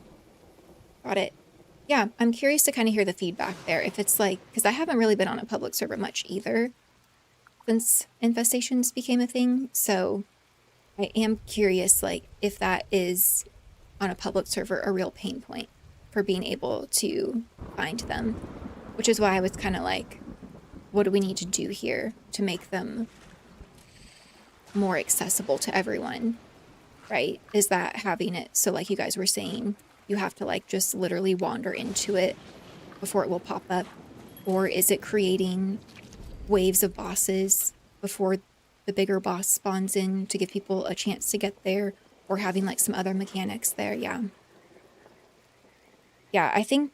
Got it. Yeah, I'm curious to kind of hear the feedback there. If it's like, because I haven't really been on a public server much either since infestations became a thing. So I am curious, like, if that is on a public server a real pain point for being able to find them, which is why I was kind of like, what do we need to do here to make them more accessible to everyone, right? Is that having it so, like you guys were saying, you have to like just literally wander into it before it will pop up? Or is it creating waves of bosses before the bigger boss spawns in to give people a chance to get there, or having like some other mechanics there? Yeah. Yeah, I think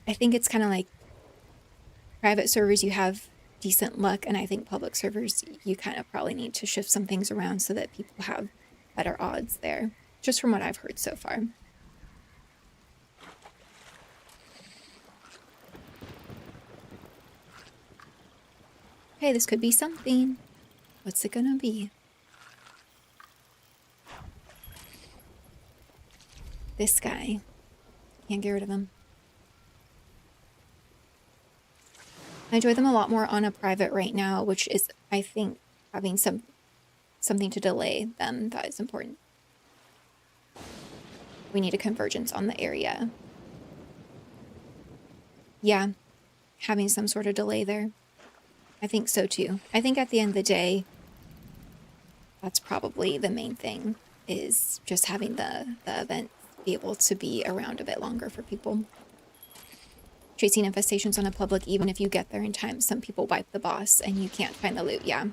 it's kind of like private servers, you have decent luck, and I think public servers, you kind of probably need to shift some things around so that people have better odds there, just from what I've heard so far. Hey, this could be something. What's it gonna be? This guy. Can't get rid of him. I enjoy them a lot more on a private right now, which is, I think, having something to delay them. That is important. We need a convergence on the area. Yeah, having some sort of delay there. I think so too. I think at the end of the day, that's probably the main thing, is just having the event be able to be around a bit longer for people. Chasing infestations on a public, even if you get there in time, some people wipe the boss and you can't find the loot. Yeah.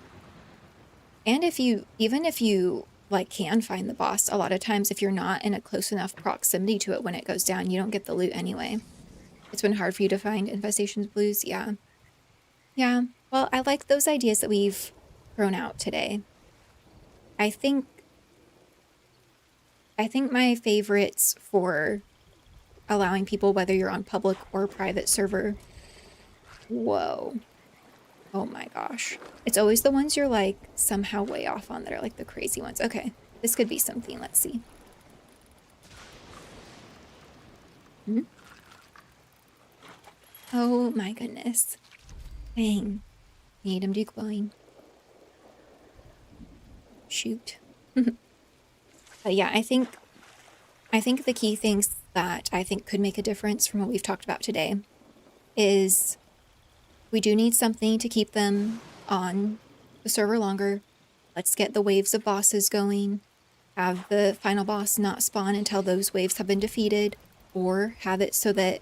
And even if you like can find the boss, a lot of times if you're not in a close enough proximity to it when it goes down, you don't get the loot anyway. It's been hard for you to find infestations, Blues. Yeah. Yeah. Well, I like those ideas that we've thrown out today. I think my favorites for allowing people, whether you're on public or private server. Whoa. Oh my gosh. It's always the ones you're like somehow way off on that are like the crazy ones. Okay. This could be something. Let's see. Oh my goodness. Dang. Need him deglowing. Shoot. But yeah, I think the key things that I think could make a difference from what we've talked about today is we do need something to keep them on the server longer. Let's get the waves of bosses going. Have the final boss not spawn until those waves have been defeated, or have it so that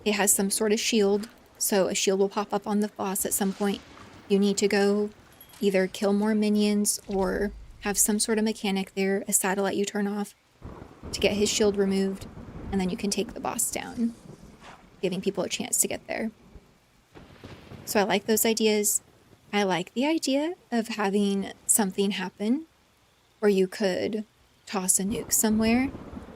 it has some sort of shield. So a shield will pop up on the boss at some point. You need to go either kill more minions or have some sort of mechanic there, a satellite you turn off to get his shield removed, and then you can take the boss down, giving people a chance to get there. So I like those ideas. I like the idea of having something happen where you could toss a nuke somewhere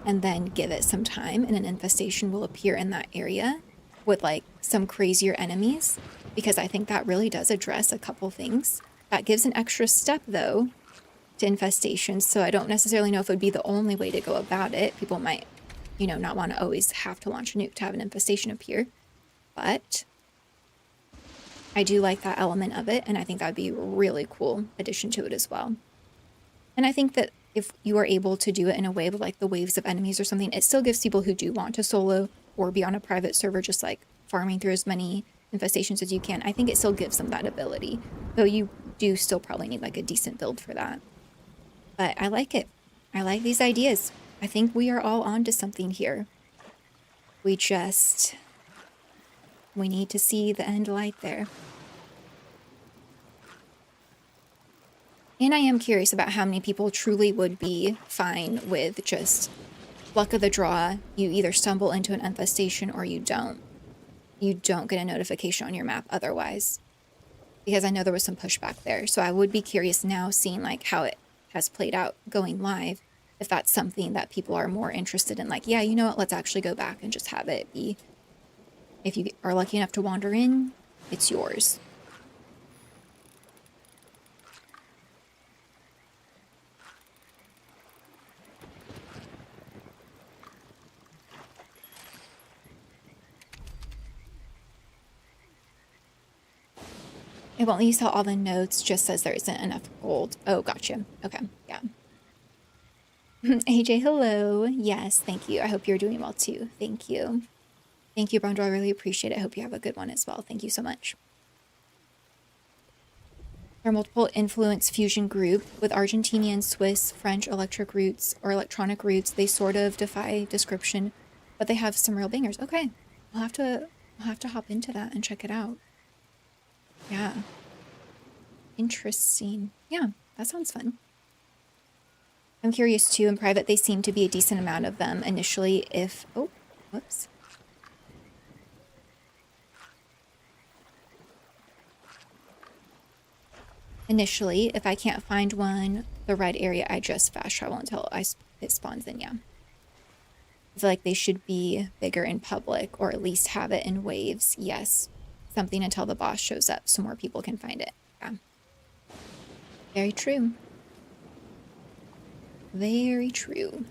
and then give it some time and an infestation will appear in that area with like some crazier enemies, because I think that really does address a couple things. That gives an extra step though to infestations, so I don't necessarily know if it would be the only way to go about it. People might, you know, not want to always have to launch a nuke to have an infestation appear, but I do like that element of it, and I think that would be a really cool addition to it as well. And I think that if you are able to do it in a way with like the waves of enemies or something, it still gives people who do want to solo or be on a private server just like farming through as many infestations as you can. I think it still gives them that ability, though you do still probably need like a decent build for that. But I like it. I like these ideas. I think we are all onto something here. We need to see the end light there. And I am curious about how many people truly would be fine with just luck of the draw. You either stumble into an infestation or you don't. You don't get a notification on your map otherwise. Because I know there was some pushback there. So I would be curious now seeing like how it has played out going live. If that's something that people are more interested in, like, yeah, you know what, let's actually go back and just have it be. If you are lucky enough to wander in, it's yours. It won't let you sell all the notes, just says there isn't enough gold. Oh, gotcha. Okay, yeah. AJ, hello. Yes, thank you. I hope you're doing well too. Thank you. Thank you, Brando. I really appreciate it. I hope you have a good one as well. Thank you so much. There are multiple influence fusion group with Argentinian, Swiss, French electric roots or electronic roots. They sort of defy description, but they have some real bangers. Okay, I'll have to hop into that and check it out. Yeah. Interesting. Yeah, that sounds fun. I'm curious too. In private, they seem to be a decent amount of them initially. If oh, whoops. Initially, if I can't find one, the red area, I just fast travel until it spawns in, yeah. I feel like they should be bigger in public, or at least have it in waves, yes. Something until the boss shows up so more people can find it, yeah. Very true. Very true.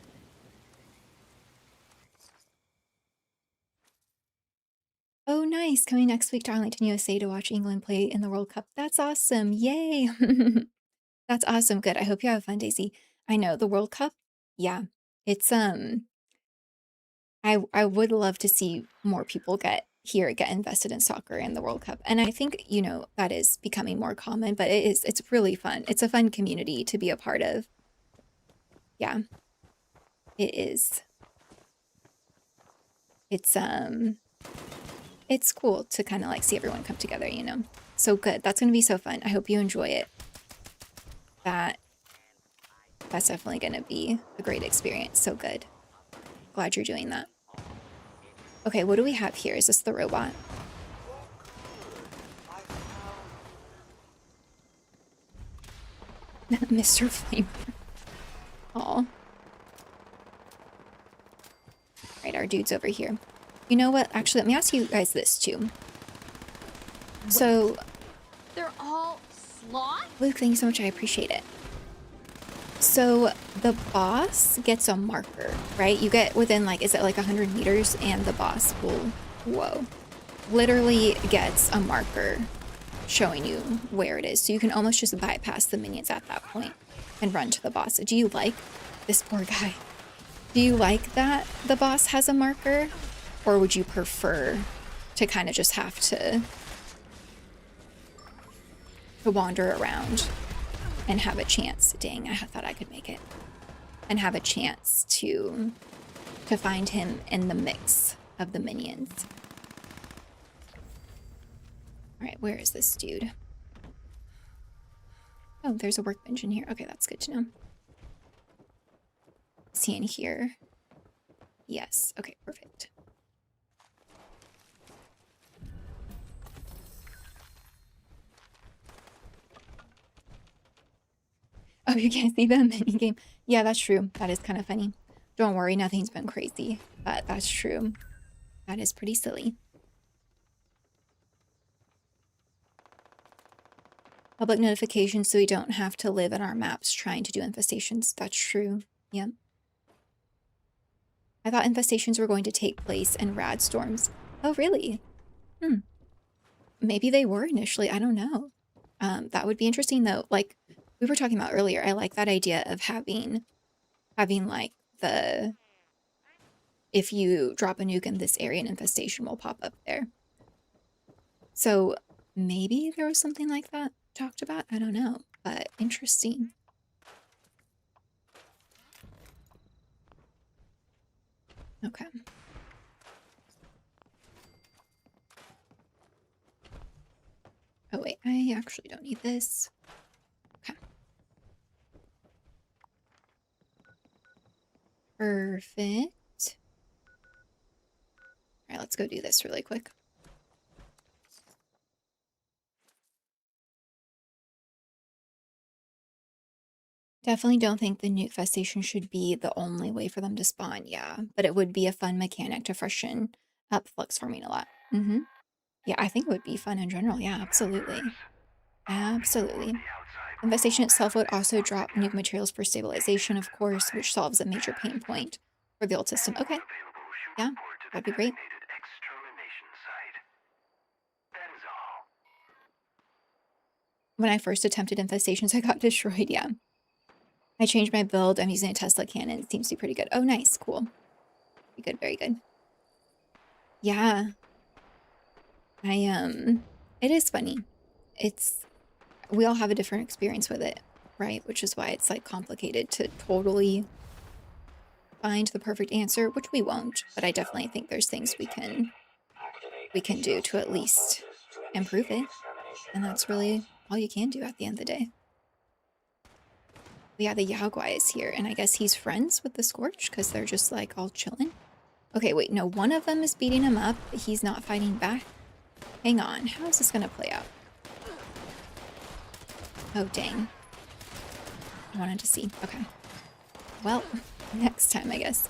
Oh, nice. Coming next week to Arlington, USA to watch England play in the World Cup. That's awesome. Yay. That's awesome. Good. I hope you have fun, Daisy. I know the World Cup. Yeah. It's I would love to see more people get invested in soccer and the World Cup. And I think, you know, that is becoming more common, but it's really fun. It's a fun community to be a part of. Yeah. It is. It's cool to kind of like see everyone come together, you know. So good. That's going to be so fun. I hope you enjoy it. That's definitely going to be a great experience. So good. Glad you're doing that. Okay, what do we have here? Is this the robot? Mr. Flamer. Aw. Right, our dude's over here. You know what? Actually, let me ask you guys this too. So, They're all sloth? Luke, thank you so much. I appreciate it. So the boss gets a marker, right? You get within like, is it like 100 meters, and the boss will, whoa, literally gets a marker showing you where it is. So you can almost just bypass the minions at that point and run to the boss. Do you like this poor guy? Do you like that the boss has a marker? Or would you prefer to kind of just have to wander around and have a chance? Dang, I thought I could make it. And have a chance to find him in the mix of the minions. All right, where is this dude? Oh, there's a workbench in here. Okay, that's good to know. Is he in here? Yes. Okay, perfect. Oh, you can't see the minigame. Yeah, that's true. That is kind of funny. Don't worry, nothing's been crazy, but that's true. That is pretty silly. Public notifications so we don't have to live in our maps trying to do infestations. That's true. Yep. I thought infestations were going to take place in rad storms. Oh, really? Maybe they were initially. I don't know. That would be interesting though. Like we were talking about earlier, I like that idea of having like the, if you drop a nuke in this area, an infestation will pop up there. So maybe there was something like that talked about. I don't know, but interesting. Okay. Oh wait, I actually don't need this. Okay. Perfect. All right, let's go do this really quick. Definitely don't think the nuke festation should be the only way for them to spawn, yeah. But it would be a fun mechanic to freshen up flux farming a lot. Yeah, I think it would be fun in general. Yeah, absolutely. Absolutely. Infestation itself would also drop nuke materials for stabilization, of course, which solves a major pain point for the old system. Okay. Yeah, that'd be great. When I first attempted infestations, I got destroyed, yeah. I changed my build. I'm using a Tesla cannon. It seems to be pretty good. Oh, nice. Cool. Very good. Very good. Yeah. It is funny. We all have a different experience with it, right? Which is why it's like complicated to totally find the perfect answer, which we won't, but I definitely think there's things we can do to at least improve it. And that's really all you can do at the end of the day. But yeah, the Yao Guai is here, and I guess he's friends with the Scorch because they're just like all chilling. Okay, wait, no, one of them is beating him up, but he's not fighting back. Hang on, how is this gonna play out? Oh, dang. I wanted to see. Okay. Well, next time, I guess.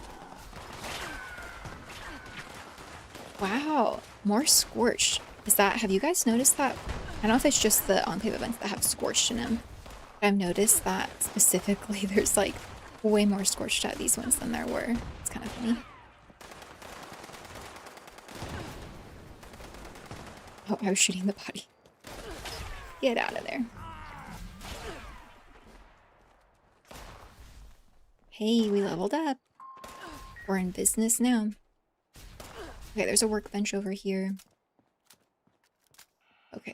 Wow, more Scorched. Is that, have you guys noticed that? I don't know if it's just the Enclave events that have Scorched in them. But I've noticed that specifically there's like way more Scorched at these ones than there were. It's kind of funny. Oh, I was shooting the body. Get out of there. Hey, we leveled up. We're in business now. Okay, there's a workbench over here. Okay.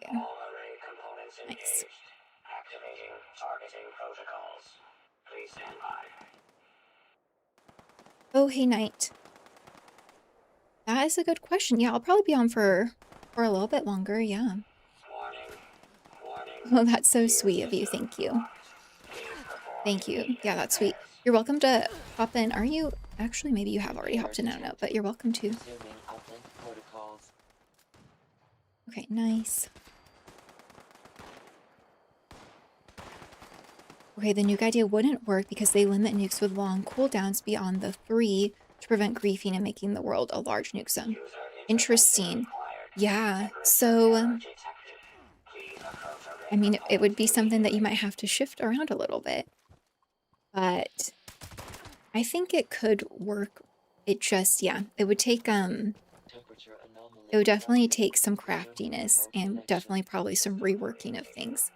Nice. Activating targeting protocols. Please stand by. Oh, hey, Knight. That is a good question. Yeah, I'll probably be on for a little bit longer, yeah. Warning. Oh, that's so sweet of you. Thank you. Thank you. Yeah, that's sweet. You're welcome to hop in. Are you? Actually, maybe you have already hopped in. I don't know, but you're welcome to. Okay, nice. Okay, the nuke idea wouldn't work because they limit nukes with long cooldowns beyond the 3 to prevent griefing and making the world a large nuke zone. Interesting. Yeah, so I mean, it would be something that you might have to shift around a little bit. But I think it could work. It just, yeah, it would take, it would definitely take some craftiness and definitely probably some reworking of things.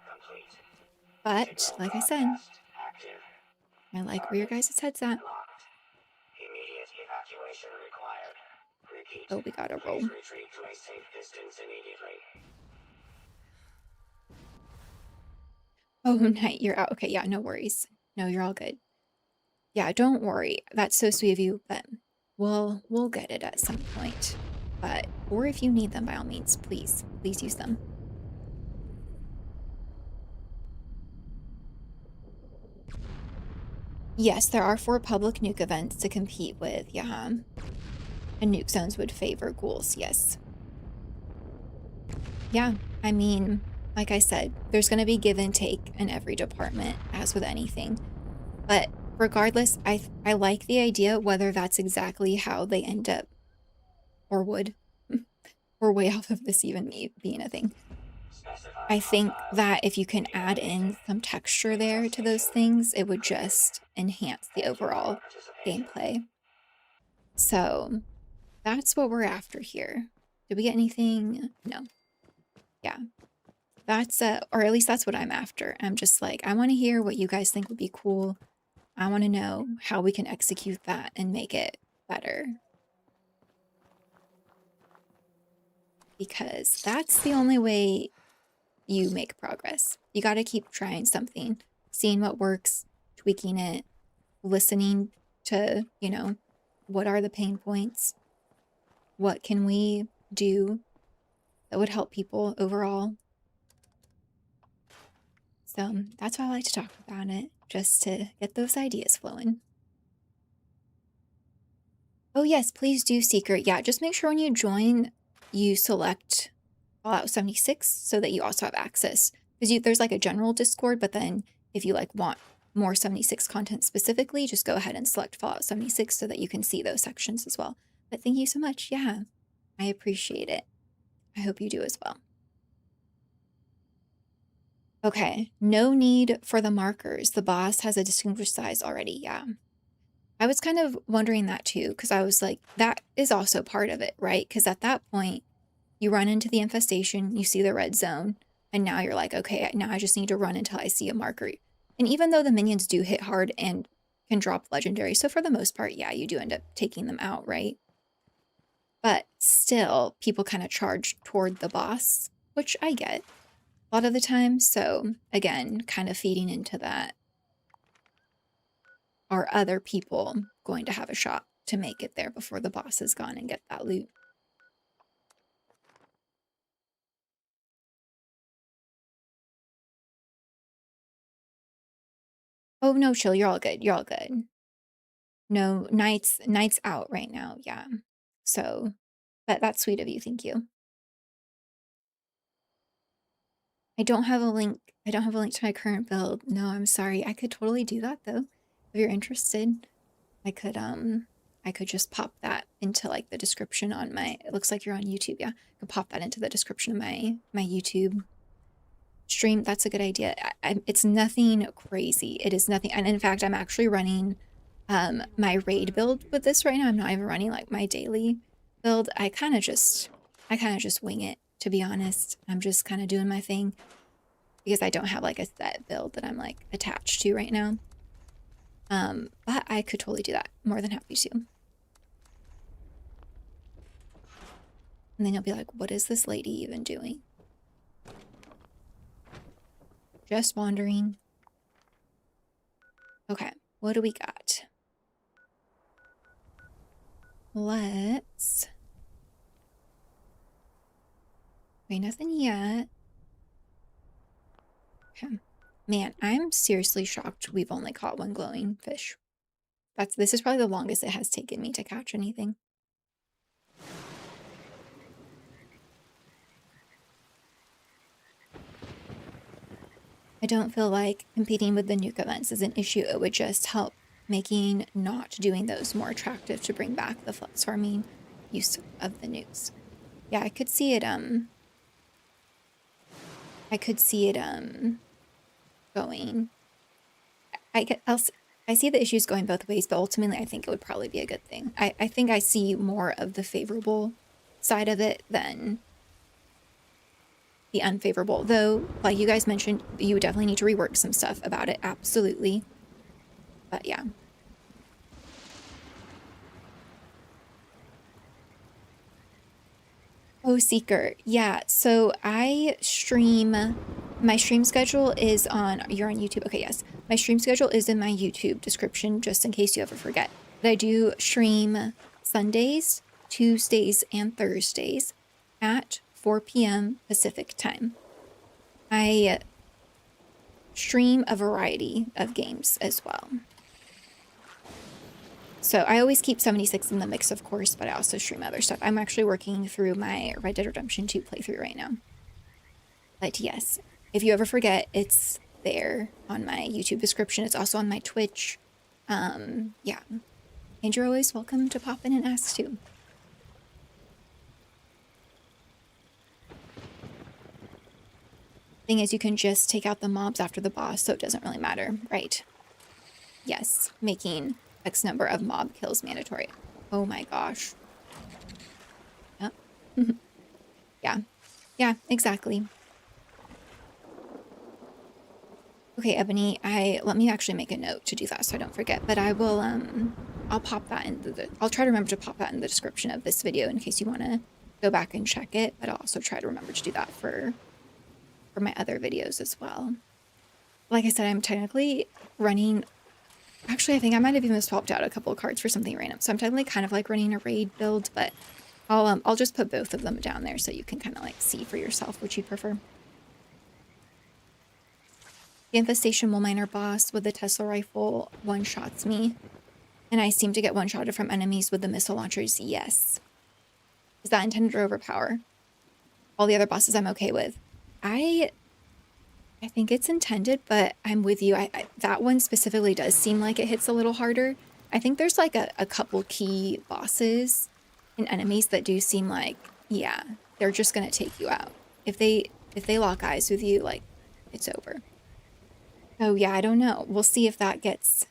But, like I said, I like where your guys' head's at. Oh, we gotta Please roll. retreat to a safe distance immediately. Oh, Knight, you're out. Okay, yeah, no worries. No, you're all good. Yeah, don't worry. That's so sweet of you, but we'll get it at some point. But, or if you need them, by all means, please use them. Yes, there are 4 public nuke events to compete with, yeah. And nuke zones would favor ghouls, yes. Yeah, I mean, like I said, there's going to be give and take in every department, as with anything. But regardless, I like the idea, whether that's exactly how they end up, or would. We're way off of this even being a thing. I think that if you can add in some texture there to those things, it would just enhance the overall gameplay. So that's what we're after here. Did we get anything? No. Yeah. That's, or at least that's what I'm after. I'm just like, I want to hear what you guys think would be cool. I want to know how we can execute that and make it better. Because that's the only way you make progress. You got to keep trying something, seeing what works, tweaking it, listening to, you know, what are the pain points? What can we do that would help people overall? So that's why I like to talk about it, just to get those ideas flowing. Oh yes, please do, Seeker. Yeah, just make sure when you join, you select Fallout 76 so that you also have access. Because there's like a general Discord, but then if you like want more 76 content specifically, just go ahead and select Fallout 76 so that you can see those sections as well. But thank you so much. Yeah, I appreciate it. I hope you do as well. Okay, no need for the markers. The boss has a distinguished size already. Yeah. I was kind of wondering that too, because I was like, that is also part of it, right? Because at that point, you run into the infestation, you see the red zone, and now you're like, okay, now I just need to run until I see a marker. And even though the minions do hit hard and can drop legendary, so for the most part, yeah, you do end up taking them out, right? But still, people kind of charge toward the boss, which I get a lot of the time. So again, kind of feeding into that. Are other people going to have a shot to make it there before the boss is gone and get that loot? Oh no, chill, you're all good. You're all good. No, Knight's out right now, yeah. So that's sweet of you, thank you. I don't have a link. I don't have a link to my current build. No, I'm sorry. I could totally do that though. If you're interested, I could just pop that into like the description on my, it looks like you're on YouTube, yeah. I could pop that into the description of my YouTube stream. That's a good idea. It's nothing crazy. It is nothing. And in fact, I'm actually running my raid build with this right now. I'm not even running like my daily build. I kind of just wing it, to be honest. I'm just kind of doing my thing because I don't have like a set build that I'm like attached to right now. But I could totally do that. More than happy to. And then you'll be like, what is this lady even doing? Just wandering. Okay, what do we got? Let's... Wait, nothing yet. Okay. Man, I'm seriously shocked we've only caught one glowing fish. This is probably the longest it has taken me to catch anything. I don't feel like competing with the nuke events is an issue. It would just help making not doing those more attractive to bring back the flex farming use of the nukes. Yeah, I could see it going. I see the issues going both ways, but ultimately I think it would probably be a good thing. I think I see more of the favorable side of it than the unfavorable, though, like you guys mentioned, you definitely need to rework some stuff about it, absolutely. But yeah. Oh, Seeker. Yeah, so I stream, my stream schedule is on, you're on YouTube. Okay, yes. My stream schedule is in my YouTube description, just in case you ever forget. But I do stream Sundays, Tuesdays, and Thursdays at 4 p.m. Pacific time. I stream a variety of games as well. So I always keep 76 in the mix, of course, but I also stream other stuff. I'm actually working through my Red Dead Redemption 2 playthrough right now. But yes, if you ever forget, it's there on my YouTube description. It's also on my Twitch. Yeah. And you're always welcome to pop in and ask too. Thing is, you can just take out the mobs after the boss, so it doesn't really matter, right? Yes, making X number of mob kills mandatory. Oh my gosh. Yep. Yeah. Yeah, exactly. Okay, Ebony, let me actually make a note to do that so I don't forget, but I will, I'll pop that into I'll try to remember to pop that in the description of this video in case you want to go back and check it, but I'll also try to remember to do that for my other videos as well. Like I said, I'm technically running, actually, I think I might have even swapped out a couple of cards for something random, so I'm technically kind of like running a raid build, but I'll just put both of them down there so you can kind of like see for yourself which you prefer. The Infestation Mole Miner boss with the Tesla rifle one-shots me, and I seem to get one-shotted from enemies with the missile launchers. Yes. Is that intended to overpower? All the other bosses I'm okay with. I think it's intended, but I'm with you. That one specifically does seem like it hits a little harder. I think there's like a couple key bosses and enemies that do seem like, yeah, they're just gonna take you out. If they lock eyes with you, like, it's over. Oh yeah, I don't know. We'll see if that gets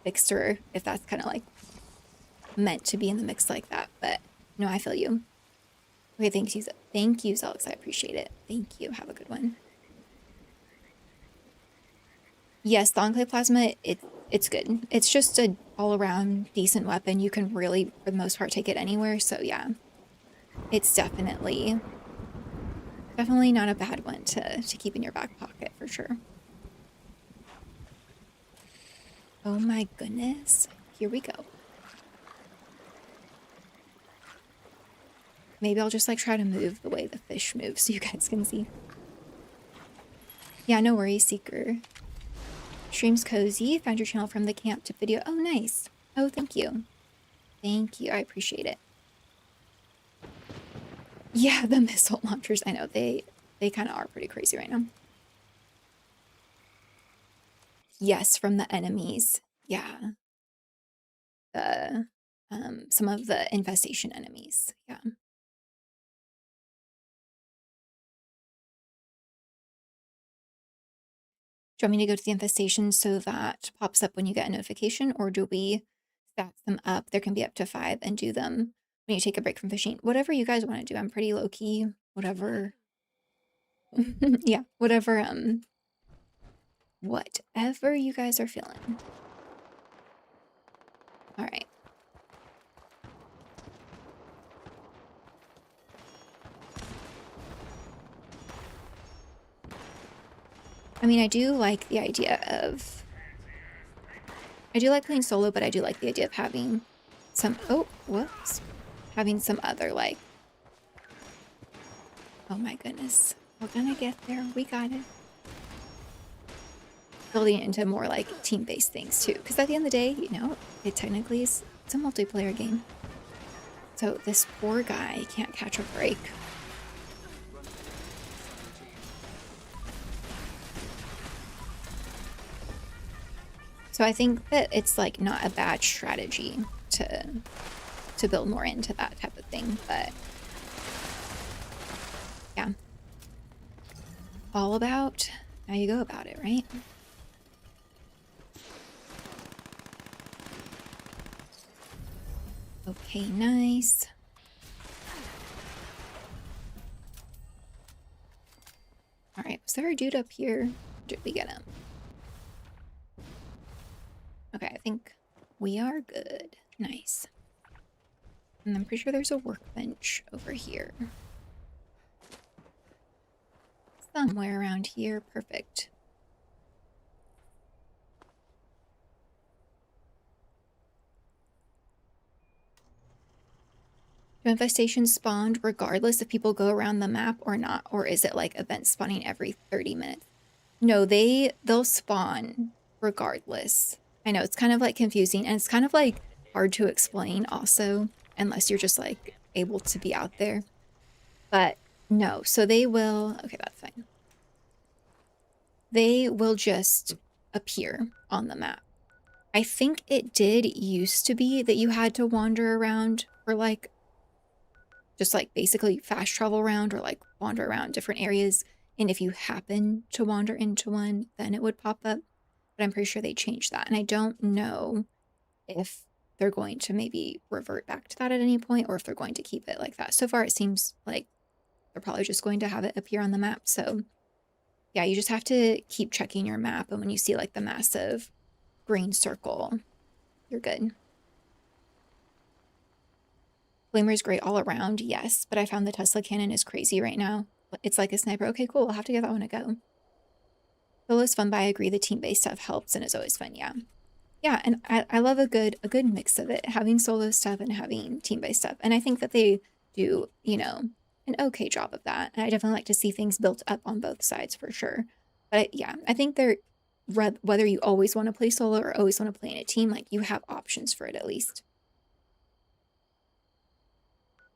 fixed or if that's kind of like meant to be in the mix like that. But no, I feel you. Okay, thank you, Zelix. I appreciate it. Thank you. Have a good one. Yes, the Enclave Plasma, it's good. It's just an all-around decent weapon. You can really, for the most part, take it anywhere. So yeah, it's definitely not a bad one to keep in your back pocket for sure. Oh my goodness. Here we go. Maybe I'll just like try to move the way the fish moves so you guys can see. Yeah, no worries, Seeker. Stream's cozy. Found your channel from the camp tip video. Oh, nice. Oh, thank you. Thank you. I appreciate it. Yeah, the missile launchers. I know they kind of are pretty crazy right now. Yes, from the enemies. Yeah. Some of the infestation enemies. Yeah. Do you want me to go to the infestation so that pops up when you get a notification, or do we stack them up? There can be up to 5 and do them when you take a break from fishing. Whatever you guys want to do. I'm pretty low key. Whatever. Yeah, whatever you guys are feeling. All right. I mean, I do like the idea of, I do like playing solo, but I do like the idea of having some, oh, whoops, having some other like, oh my goodness, we're gonna get there, we got it. Building it into more like team-based things too, because at the end of the day, you know, it technically is, it's a multiplayer game. So this poor guy can't catch a break. So I think that it's like not a bad strategy to build more into that type of thing, but yeah. All about how you go about it, right? Okay, nice. All right, was there a dude up here? Did we get him? Okay, I think we are good. Nice. And I'm pretty sure there's a workbench over here. Somewhere around here. Perfect. Do infestations spawn regardless if people go around the map or not? Or is it like event spawning every 30 minutes? No, they'll spawn regardless. I know it's kind of like confusing and it's kind of like hard to explain also, unless you're just like able to be out there. But no, so they will, okay, that's fine. They will just appear on the map. I think it did used to be that you had to wander around for like, just like basically fast travel around or like wander around different areas. And if you happen to wander into one, then it would pop up. But I'm pretty sure they changed that. And I don't know if they're going to maybe revert back to that at any point or if they're going to keep it like that. So far, it seems like they're probably just going to have it appear on the map. So yeah, you just have to keep checking your map. And when you see like the massive green circle, you're good. Flamer is great all around, yes, but I found the Tesla cannon is crazy right now. It's like a sniper. Okay, cool. I'll have to give that one a go. Solo is fun, but I agree the team-based stuff helps and is always fun, yeah. Yeah, and I love a good mix of it, having solo stuff and having team-based stuff. And I think that they do, you know, an okay job of that. And I definitely like to see things built up on both sides for sure. But yeah, I think they're, whether you always want to play solo or always want to play in a team, like you have options for it at least.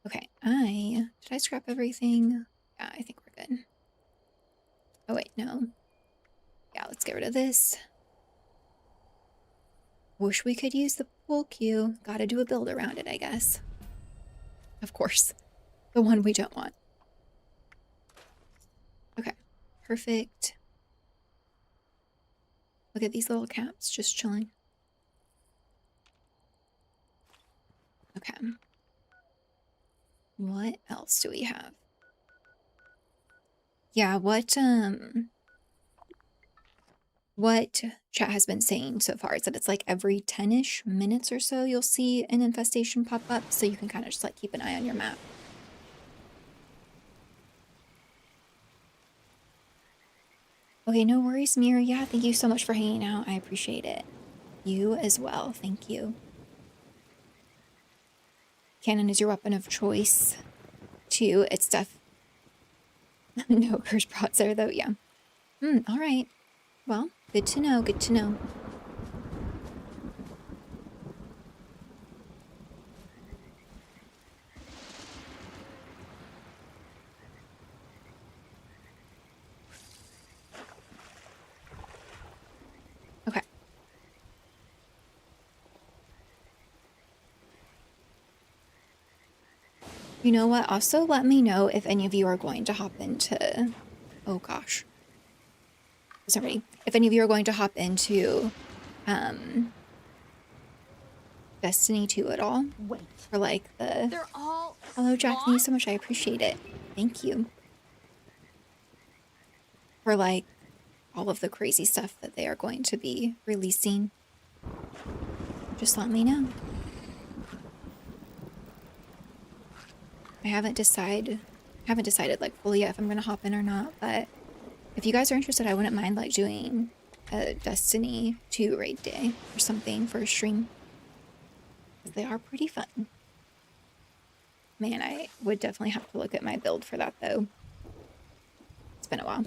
Okay, did I scrap everything? Yeah, I think we're good. Oh wait, no. Yeah, let's get rid of this. Wish we could use the pool cue. Gotta do a build around it, I guess. Of course. The one we don't want. Okay, perfect. Look at these little caps just chilling. Okay. What else do we have? Yeah, what chat has been saying so far is that it's like every 10-ish minutes or so you'll see an infestation pop up, so you can kind of just like keep an eye on your map. Okay, no worries, Mir. Yeah, thank you so much for hanging out. I appreciate it. You as well. Thank you. Cannon is your weapon of choice, too. It's stuff. No curse prods there, though. Yeah. All right. Well, good to know. Good to know. Okay. You know what? Also, let me know if any of you are going to hop into... Oh, gosh. Sorry. If any of you are going to hop into Destiny 2 at all. Wait. For, like, the... They're all Hello, Jack. Thank you so much. I appreciate it. Thank you. For, like, all of the crazy stuff that they are going to be releasing. Just let me know. I haven't decided like fully yet if I'm gonna hop in or not, but if you guys are interested, I wouldn't mind like doing a Destiny 2 raid day or something for a stream. They are pretty fun. Man, I would definitely have to look at my build for that though. It's been a while.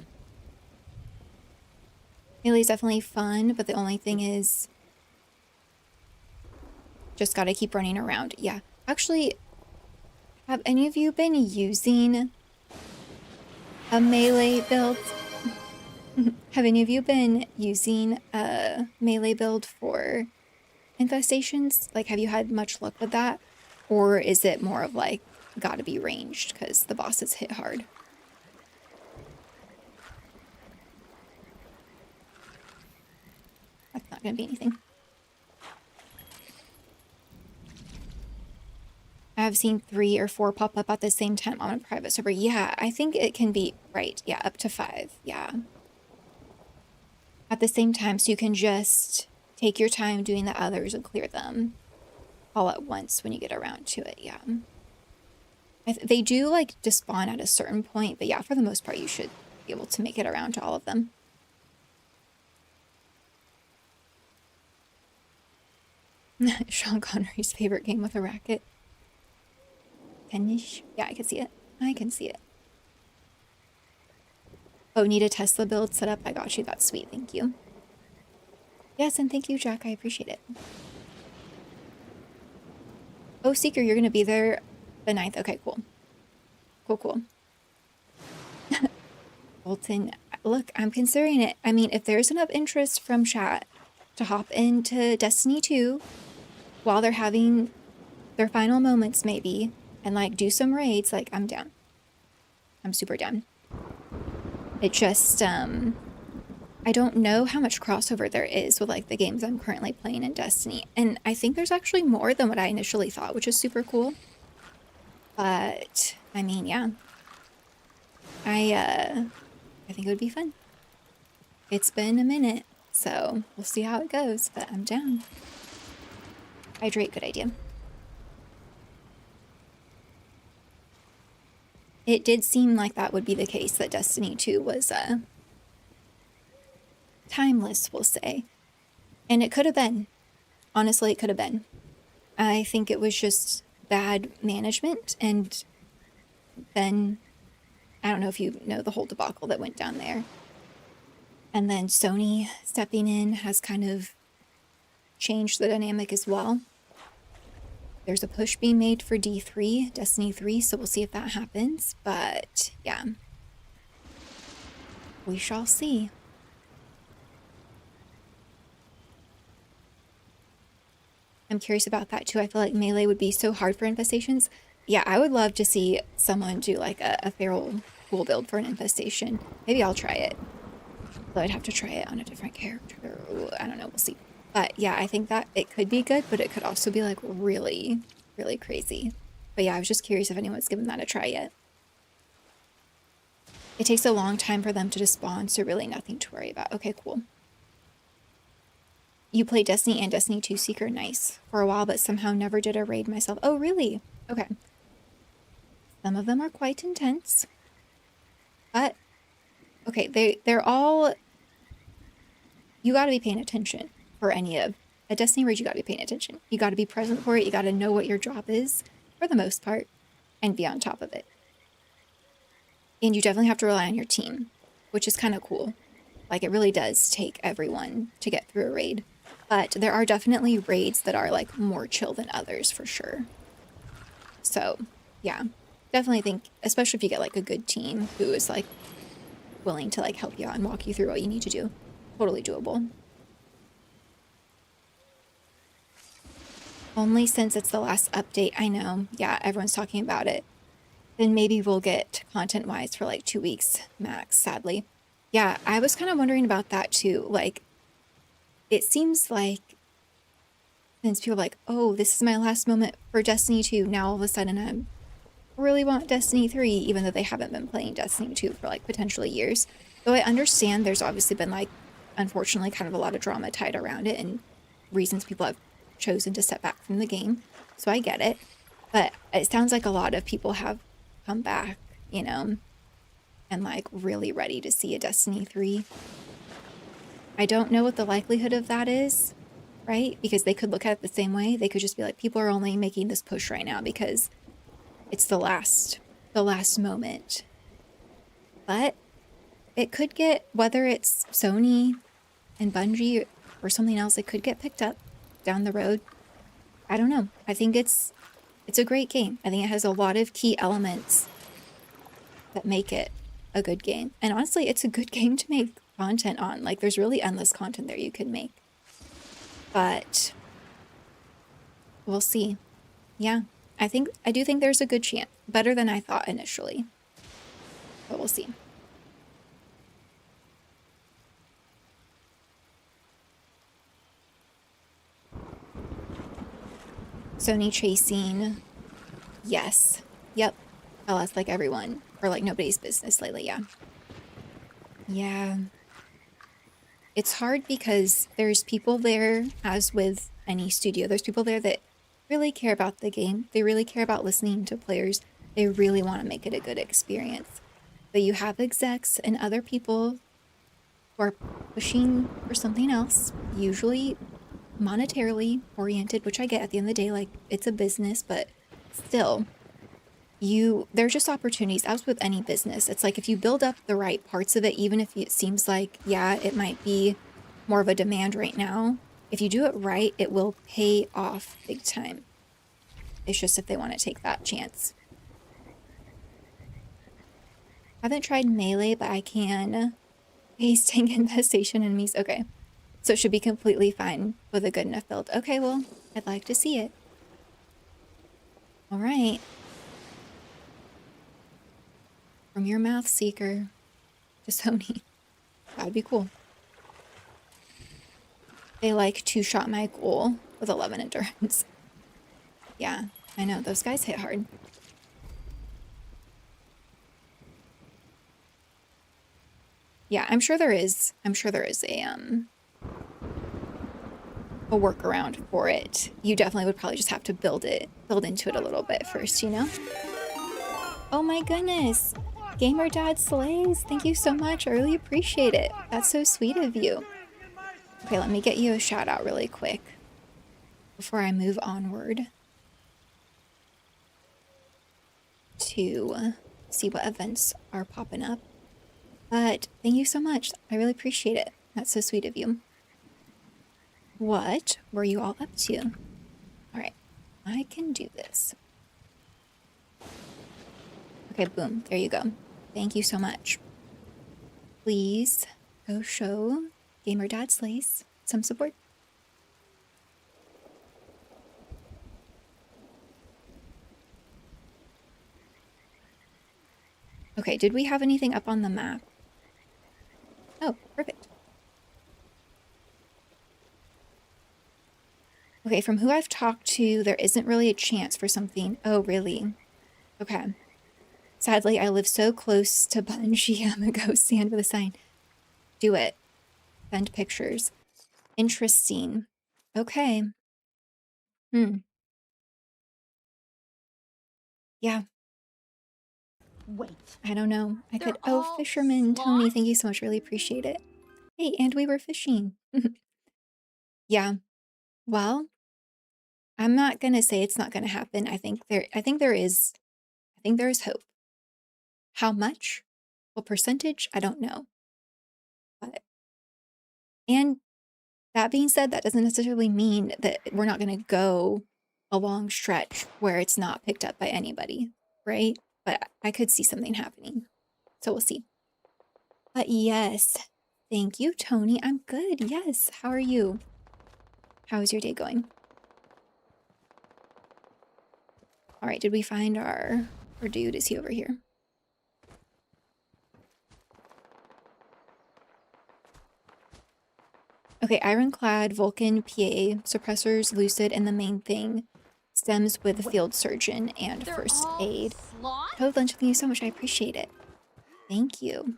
Melee's definitely fun, but the only thing is just gotta keep running around. Yeah, actually, have any of you been using a melee build? Have any of you been using a melee build for infestations? Like, have you had much luck with that? Or is it more of like, gotta be ranged because the bosses hit hard? That's not gonna be anything. I've seen 3 or 4 pop up at the same time on a private server. Yeah, I think it can be, right, yeah, up to 5, yeah. At the same time, so you can just take your time doing the others and clear them all at once when you get around to it, yeah. They do like despawn at a certain point, but yeah, for the most part, you should be able to make it around to all of them. Sean Connery's favorite game with a racket. Tennis? Yeah, I can see it. I can see it. Oh, need a Tesla build set up? I got you. That's sweet. Thank you. Yes, and thank you, Jack. I appreciate it. Oh, Seeker, you're going to be there the 9th. Okay, cool. Cool. Bolton, look, I'm considering it. I mean, if there's enough interest from chat to hop into Destiny 2 while they're having their final moments, maybe, and like do some raids, like I'm down. I'm super down. It just, I don't know how much crossover there is with like the games I'm currently playing in Destiny. And I think there's actually more than what I initially thought, which is super cool. But I mean, yeah. I think it would be fun. It's been a minute, so we'll see how it goes, but I'm down. Hydrate, good idea. It did seem like that would be the case, that Destiny 2 was timeless, we'll say. And it could have been. Honestly, it could have been. I think it was just bad management, and then I don't know if you know the whole debacle that went down there. And then Sony stepping in has kind of changed the dynamic as well. There's a push being made for D3, Destiny 3, so we'll see if that happens. But yeah, we shall see. I'm curious about that too. I feel like Melee would be so hard for Infestations. Yeah, I would love to see someone do like a feral pool build for an Infestation. Maybe I'll try it. Though I'd have to try it on a different character. I don't know, we'll see. But yeah, I think that it could be good, but it could also be like really, really crazy. But yeah, I was just curious if anyone's given that a try yet. It takes a long time for them to despawn, so really nothing to worry about. Okay, cool. You played Destiny and Destiny 2 Seeker, nice, for a while, but somehow never did a raid myself. Oh, really? Okay. Some of them are quite intense. But, okay, they're all... You gotta be paying attention for any of... A Destiny raid, you gotta be paying attention. You gotta be present for it, you gotta know what your job is, for the most part, and be on top of it. And you definitely have to rely on your team, which is kind of cool. Like, it really does take everyone to get through a raid. But there are definitely raids that are, like, more chill than others, for sure. So, yeah. Definitely think, especially if you get, like, a good team who is, like, willing to, like, help you out and walk you through what you need to do. Totally doable. Only since it's the last update, I know. Yeah, everyone's talking about it. Then maybe we'll get content-wise for, like, 2 weeks max, sadly. Yeah, I was kind of wondering about that too. Like, it seems like since people are like, oh, this is my last moment for Destiny 2, now all of a sudden I really want Destiny 3, even though they haven't been playing Destiny 2 for like potentially years. Though I understand there's obviously been like, unfortunately, kind of a lot of drama tied around it and reasons people have chosen to step back from the game. So I get it. But it sounds like a lot of people have come back, you know, and like really ready to see a Destiny 3. I don't know what the likelihood of that is, right? Because they could look at it the same way. They could just be like, people are only making this push right now because it's the last moment. But it could get, whether it's Sony and Bungie or something else, it could get picked up down the road. I don't know. I think it's a great game. I think it has a lot of key elements that make it a good game. And honestly, it's a good game to make content on. Like, there's really endless content there you could make. But we'll see. Yeah, I do think there's a good chance. Better than I thought initially. But we'll see. Sony chasing. Yes. Yep. LS like everyone. Or like nobody's business lately, yeah. Yeah. It's hard because there's people there, as with any studio, there's people there that really care about the game. They really care about listening to players. They really want to make it a good experience. But you have execs and other people who are pushing for something else, usually monetarily oriented, which I get at the end of the day, like it's a business, but still, there's just opportunities, as with any business. It's like if you build up the right parts of it, even if it seems like, yeah, it might be more of a demand right now, if you do it right, it will pay off big time. It's just if they want to take that chance. Haven't tried melee, but I can pasting infestation enemies. Okay. So it should be completely fine with a good enough build. Okay, well, I'd like to see it. All right. From your mouth, Seeker, to Sony. That'd be cool. They like two-shot my goal with 11 endurance. Yeah, I know. Those guys hit hard. Yeah, I'm sure there is a workaround for it. You definitely would probably just have to build into it a little bit first, you know? Oh my goodness. Gamer Dad Slays, thank you so much. I really appreciate it. That's so sweet of you. Okay, let me get you a shout out really quick before I move onward to see what events are popping up. But thank you so much. I really appreciate it. That's so sweet of you. What were you all up to? All right, I can do this. Okay, boom. There you go. Thank you so much. Please go show Gamer Dad Slays some support. Okay, did we have anything up on the map? Oh, perfect. Okay, from who I've talked to, there isn't really a chance for something. Oh, really? Okay. Sadly, I live so close to Bungie. I'm gonna go stand with a sign. Do it. Send pictures. Interesting. Okay. Yeah. Wait. I don't know. I They're could. Oh, all fisherman Tony, sloths? thank you so much. Really appreciate it. Hey, and we were fishing. Yeah. Well, I'm not gonna say it's not gonna happen. I think there is hope. How much? What percentage? I don't know. But and that being said, that doesn't necessarily mean that we're not gonna go a long stretch where it's not picked up by anybody, right? But I could see something happening. So we'll see. But yes, thank you, Tony. I'm good. Yes. How are you? How is your day going? All right. Did we find our dude? Is he over here? Okay. Ironclad, Vulcan, PA, suppressors, Lucid, and the main thing stems with the field surgeon and They're first all aid. sloths? Toad Lunch, thank you so much. I appreciate it. Thank you.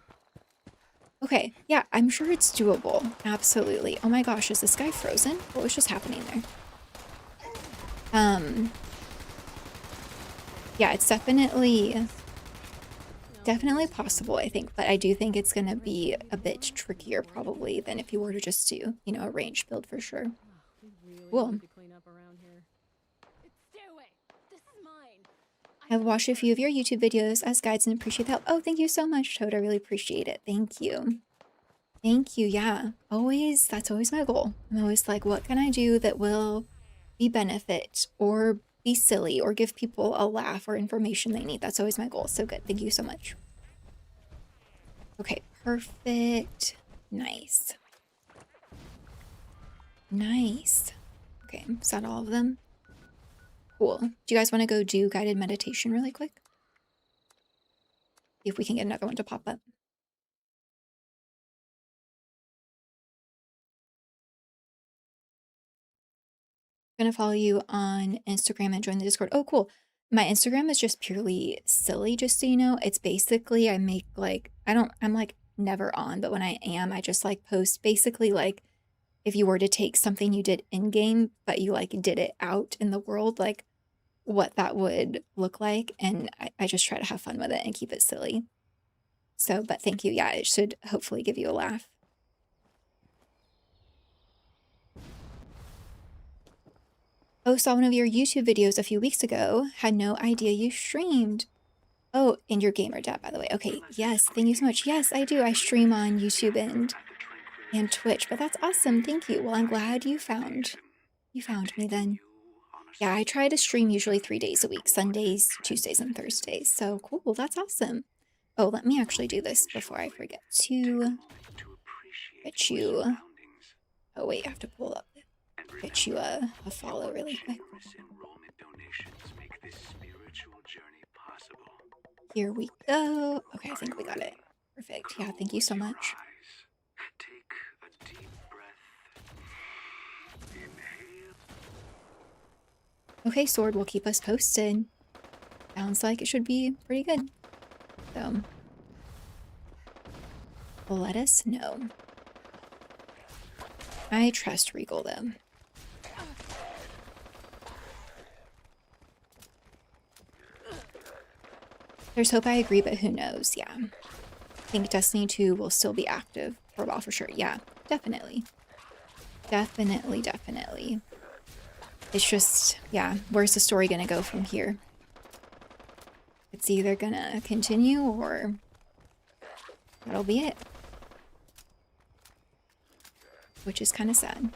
Okay. Yeah, I'm sure it's doable. Absolutely. Oh my gosh, is this guy frozen? What was just happening there? Yeah, it's definitely possible, I think, but I do think it's gonna be a bit trickier probably than if you were to just do, a range build for sure. Cool. I've watched a few of your YouTube videos as guides and appreciate the help. Oh, thank you so much, Toad. I really appreciate it. Thank you. Thank you. Yeah, that's always my goal. I'm always like, what can I do that will be benefit or be silly or give people a laugh or information they need? That's always my goal. So good. Thank you so much. Okay, perfect. Nice. Nice. Okay, is that all of them? Cool. Do you guys want to go do guided meditation really quick? See if we can get another one to pop up. I'm gonna follow you on Instagram and join the Discord. Oh, cool. My Instagram is just purely silly, just so you know. It's basically I make like I'm like never on, but when I am, I just like post basically like if you were to take something you did in game, but you like did it out in the world, like what that would look like. And I just try to have fun with it and keep it silly. So, but thank you. Yeah, it should hopefully give you a laugh. Oh, saw one of your YouTube videos a few weeks ago. Had no idea you streamed. Oh, and your gamer dad, by the way. Okay, yes, thank you so much. Yes, I do. I stream on YouTube and Twitch, but that's awesome. Thank you. Well, I'm glad you found me then. Yeah, I try to stream usually 3 days a week, Sundays, Tuesdays, and Thursdays. So cool, that's awesome. Oh, let me actually do this before I forget to get you. Oh wait, I have to pull up. Get you a follow really quick. Here we go. Okay, I think we got it. Perfect. Yeah, thank you so much. Okay, Sword will keep us posted. Sounds like it should be pretty good. So, let us know. I trust Regal, though. There's hope, I agree, but who knows? Yeah. I think Destiny 2 will still be active for a while for sure. Yeah, definitely. Definitely. It's just, yeah, where's the story gonna go from here? It's either gonna continue or that'll be it. Which is kind of sad.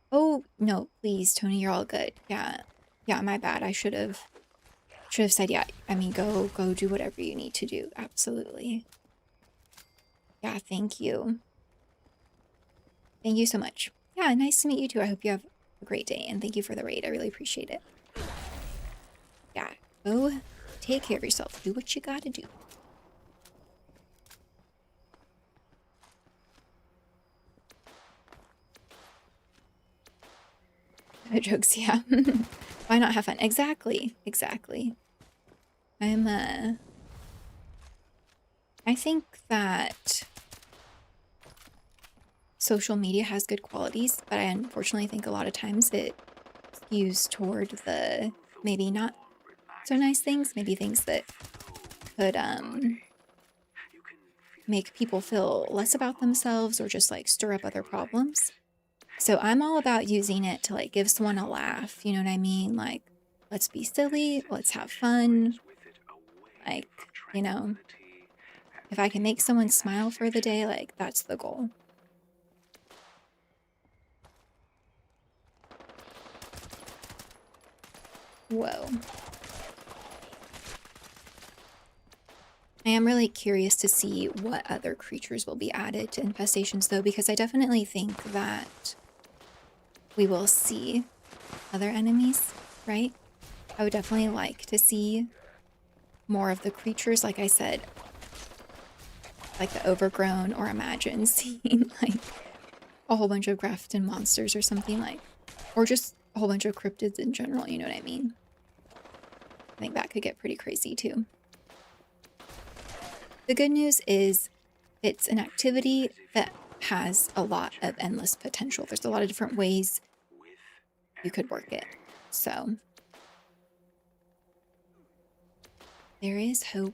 Oh, no, please, Tony, you're all good. Yeah, my bad. I should have said, yeah, I mean, go do whatever you need to do. Absolutely. Yeah, thank you. Thank you so much. Yeah, nice to meet you too. I hope you have a great day, and thank you for the raid. I really appreciate it. Yeah, go take care of yourself. Do what you gotta do. No jokes, yeah. Why not have fun? Exactly. I think that social media has good qualities, but I unfortunately think a lot of times it skews toward the maybe not so nice things, maybe things that could make people feel less about themselves or just like stir up other problems. So I'm all about using it to like give someone a laugh, you know what I mean? Like, let's be silly, let's have fun. Like, you know, if I can make someone smile for the day, like that's the goal. Whoa. I am really curious to see what other creatures will be added to Infestations though, because I definitely think that we will see other enemies, right? I would definitely like to see more of the creatures, like I said, like the Overgrown, or imagine seeing like a whole bunch of Grafton monsters or something, like, or just a whole bunch of cryptids in general, you know what I mean? I think that could get pretty crazy too. The good news is it's an activity that has a lot of endless potential. There's a lot of different ways you could work it. So there is hope.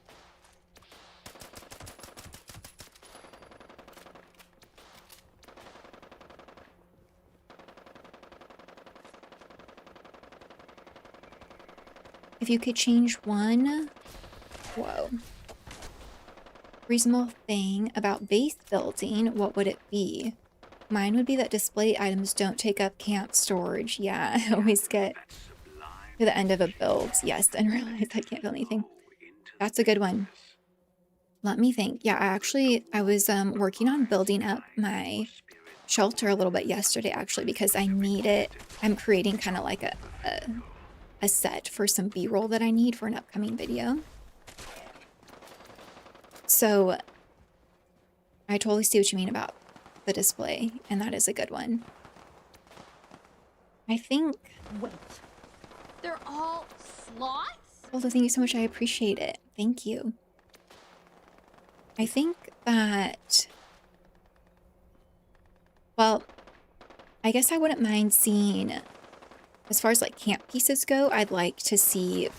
If you could change one, whoa, reasonable thing about base building, what would it be? Mine would be that display items don't take up camp storage. Yeah, I always get to the end of a build, yes, and realize I can't build anything. That's a good one. Let me think. Yeah, I was working on building up my shelter a little bit yesterday, actually, because I need it. I'm creating kind of like a set for some B-roll that I need for an upcoming video. So I totally see what you mean about the display, and that is a good one. I think... Wait, they're all sloths? Well, thank you so much. I appreciate it. Thank you. I think that, well, I guess I wouldn't mind seeing, as far as like camp pieces go, I'd like to see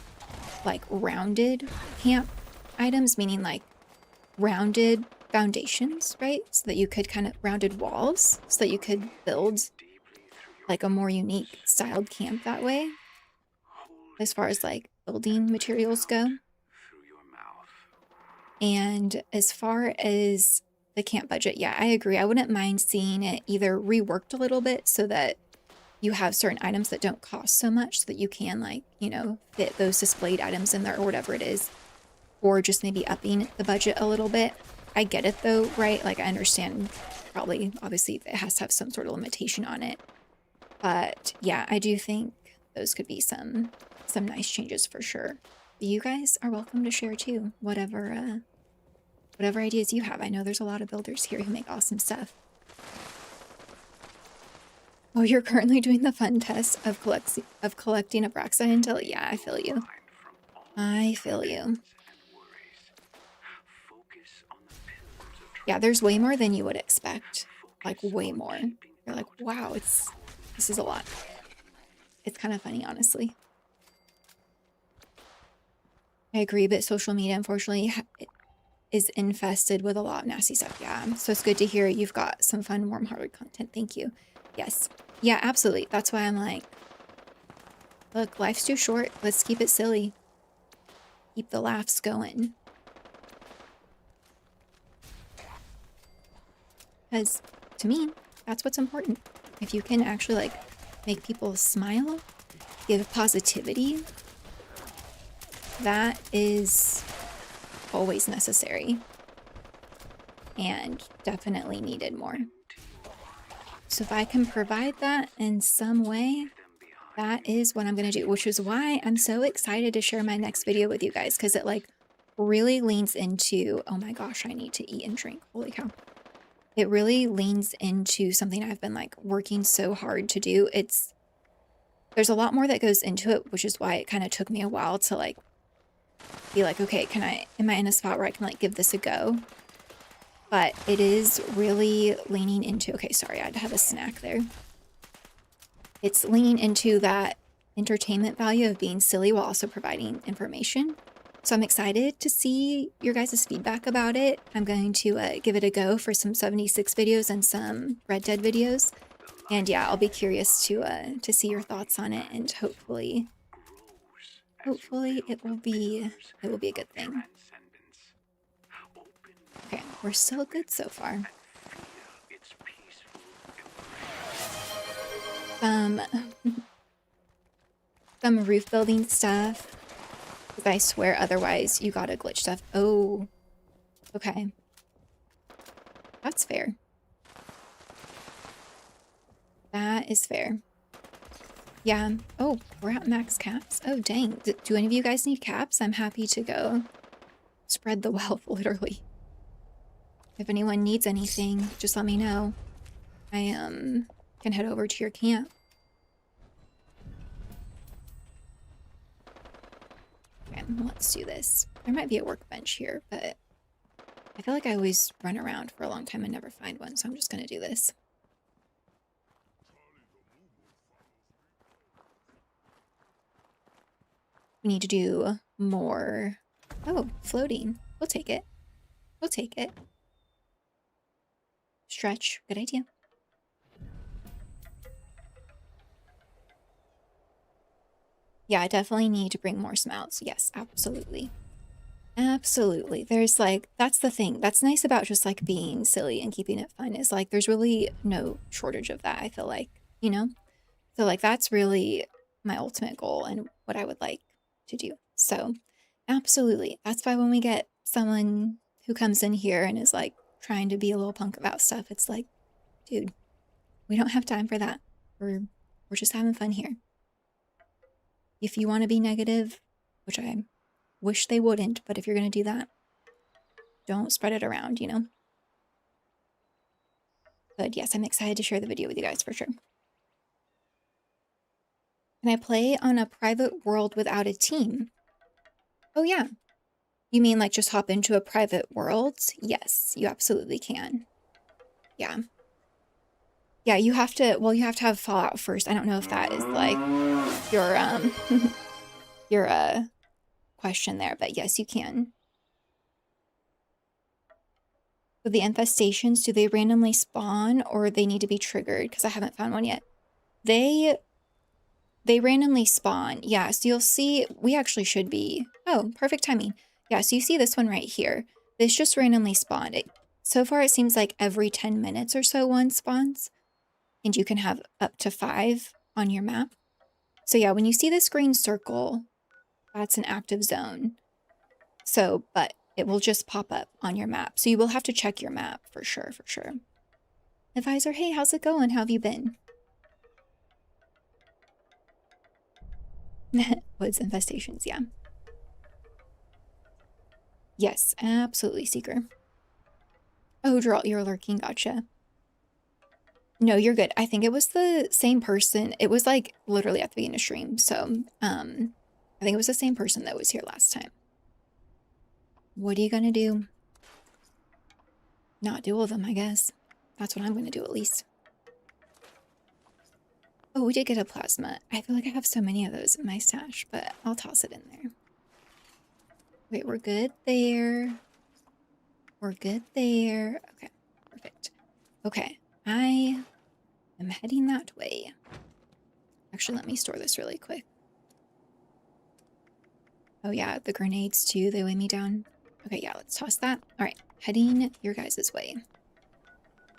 like rounded camp items, meaning like rounded foundations, right? So that you could kind of rounded walls, so that you could build like a more unique styled camp that way, as far as like building materials go. And as far as the camp budget, yeah, I agree. I wouldn't mind seeing it either reworked a little bit so that you have certain items that don't cost so much so that you can, like, you know, fit those displayed items in there or whatever it is, or just maybe upping the budget a little bit. I get it though, right? Like, I understand probably, obviously, it has to have some sort of limitation on it. But yeah, I do think those could be some nice changes for sure. You guys are welcome to share too, whatever ideas you have. I know there's a lot of builders here who make awesome stuff. Oh, you're currently doing the fun test of collecting Abraxa intel? Yeah, I feel you. I feel you. Yeah, there's way more than you would expect. Like, way more. You're like, wow, this is a lot. It's kind of funny, honestly. I agree, but social media, unfortunately, is infested with a lot of nasty stuff. Yeah, so it's good to hear you've got some fun, warm-hearted content. Thank you. Yes. Yeah, absolutely. That's why I'm like, look, life's too short. Let's keep it silly. Keep the laughs going. Because to me, that's what's important. If you can actually like make people smile, give positivity, that is always necessary and definitely needed more. So if I can provide that in some way, that is what I'm going to do, which is why I'm so excited to share my next video with you guys, because it like really leans into, oh my gosh, I need to eat and drink. Holy cow. It really leans into something I've been like working so hard to do. There's a lot more that goes into it, which is why it kind of took me a while to like be like, okay, am I in a spot where I can like give this a go? But it is really leaning into, okay, sorry, I had to have a snack there. It's leaning into that entertainment value of being silly while also providing information. So I'm excited to see your guys' feedback about it. I'm going to give it a go for some 76 videos and some Red Dead videos. And yeah, I'll be curious to see your thoughts on it, and hopefully it will be a good thing. Okay, we're still good so far. Some roof building stuff. Because I swear otherwise you gotta glitch stuff. Oh, okay. That's fair. That is fair. Yeah. Oh, we're at max caps. Oh, dang. Do any of you guys need caps? I'm happy to go spread the wealth, literally. If anyone needs anything, just let me know. I can head over to your camp. Okay, let's do this. There might be a workbench here, but I feel like I always run around for a long time and never find one, so I'm just gonna do this. We need to do more. Oh, floating. We'll take it. We'll take it. Stretch. Good idea. Yeah, I definitely need to bring more smells. Yes, absolutely. Absolutely. There's like, that's the thing. That's nice about just like being silly and keeping it fun, is like there's really no shortage of that, I feel like, you know? So like that's really my ultimate goal and what I would like to do. So absolutely. That's why when we get someone who comes in here and is like trying to be a little punk about stuff, it's like, dude, we don't have time for that. We're just having fun here. If you want to be negative, which I wish they wouldn't, but if you're going to do that, don't spread it around, you know? But yes, I'm excited to share the video with you guys for sure. Can I play on a private world without a team? Oh yeah. You mean like just hop into a private world? Yes, you absolutely can. Yeah. Yeah, you have to, well, you have to have Fallout first. I don't know if that is like your your question there, but yes, you can. With the infestations, do they randomly spawn or they need to be triggered? Because I haven't found one yet. They randomly spawn. Yeah, so you'll see, we actually should be, oh, perfect timing. Yeah, so you see this one right here. This just randomly spawned. So far, it seems like every 10 minutes or so one spawns, and you can have up to 5 on your map. So yeah, when you see this green circle, that's an active zone. So, but it will just pop up on your map. So you will have to check your map for sure, for sure. Advisor, hey, how's it going? How have you been? Woods infestations, yeah. Yes, absolutely, Seeker. Oh, Geralt, you're lurking, gotcha. No, you're good. I think it was the same person. It was like literally at the beginning of stream. So, I think it was the same person that was here last time. What are you gonna do? Not do all of them, I guess. That's what I'm gonna do at least. Oh, we did get a plasma. I feel like I have so many of those in my stash, but I'll toss it in there. Wait, we're good there. We're good there. Okay, perfect. Okay, I am heading that way. Actually, let me store this really quick. Oh yeah, the grenades too, they weigh me down. Okay, yeah, let's toss that. All right, heading your guys' way.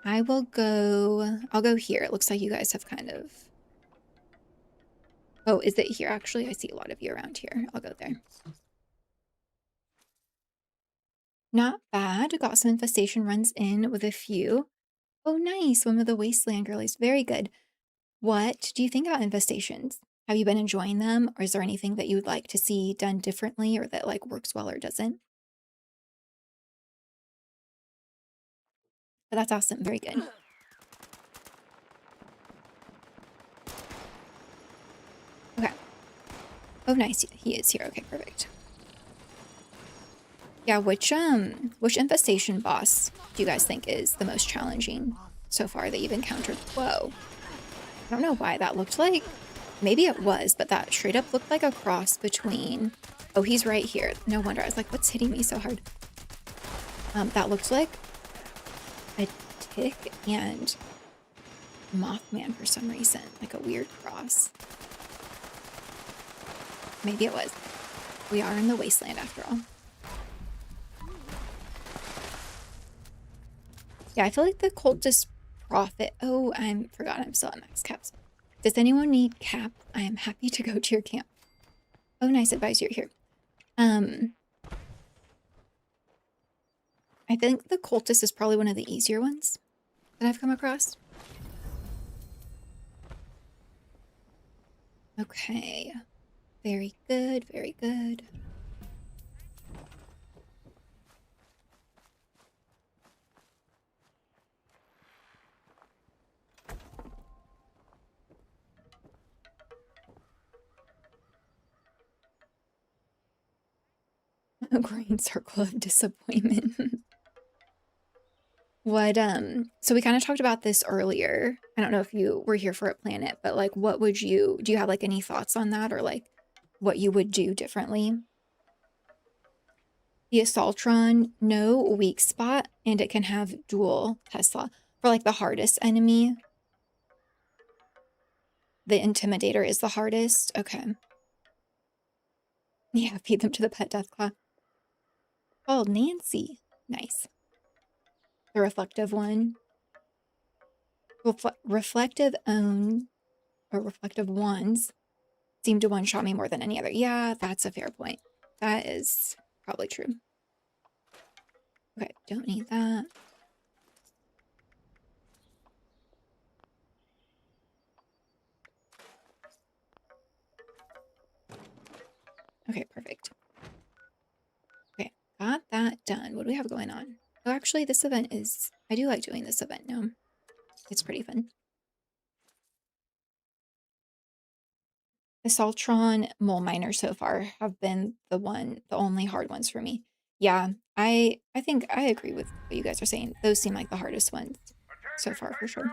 I'll go here. It looks like you guys have kind of... Oh, is it here? Actually, I see a lot of you around here. I'll go there. Not bad. Got some infestation runs in with a few. Oh, nice. One of the wasteland girlies. Very good. What do you think about infestations? Have you been enjoying them? Or is there anything that you would like to see done differently or that like works well or doesn't? But that's awesome. Very good. Okay. Oh, nice. He is here. Okay, perfect. Yeah, which infestation boss do you guys think is the most challenging so far that you've encountered? Whoa. I don't know why that looked like, maybe it was, but that straight up looked like a cross between, oh, he's right here. No wonder. I was like, what's hitting me so hard? That looked like a tick and Mothman for some reason, like a weird cross. Maybe it was. We are in the wasteland after all. Yeah, I feel like the cultist prophet. Oh, I forgot I'm still at max caps. Does anyone need cap? I am happy to go to your camp. Oh, nice advice, you're here. I think the cultist is probably one of the easier ones that I've come across. Okay. Very good, very good. A green circle of disappointment. What, so we kind of talked about this earlier. I don't know if you were here for a planet, but like, what would do you have like any thoughts on that or like what you would do differently? The Assaultron, no weak spot, and it can have dual Tesla. For like the hardest enemy, the Intimidator is the hardest. Okay. Yeah, feed them to the pet Deathclaw. Oh, Nancy. Nice. The reflective one. Reflective ones seem to one-shot me more than any other. Yeah, that's a fair point. That is probably true. Okay, don't need that. Okay, perfect. Okay, got that done. What do we have going on? Oh, actually, this event is... I do like doing this event now. It's pretty fun. The Saltron Mole Miner so far have been the only hard ones for me. Yeah, I think I agree with what you guys are saying. Those seem like the hardest ones so far for sure.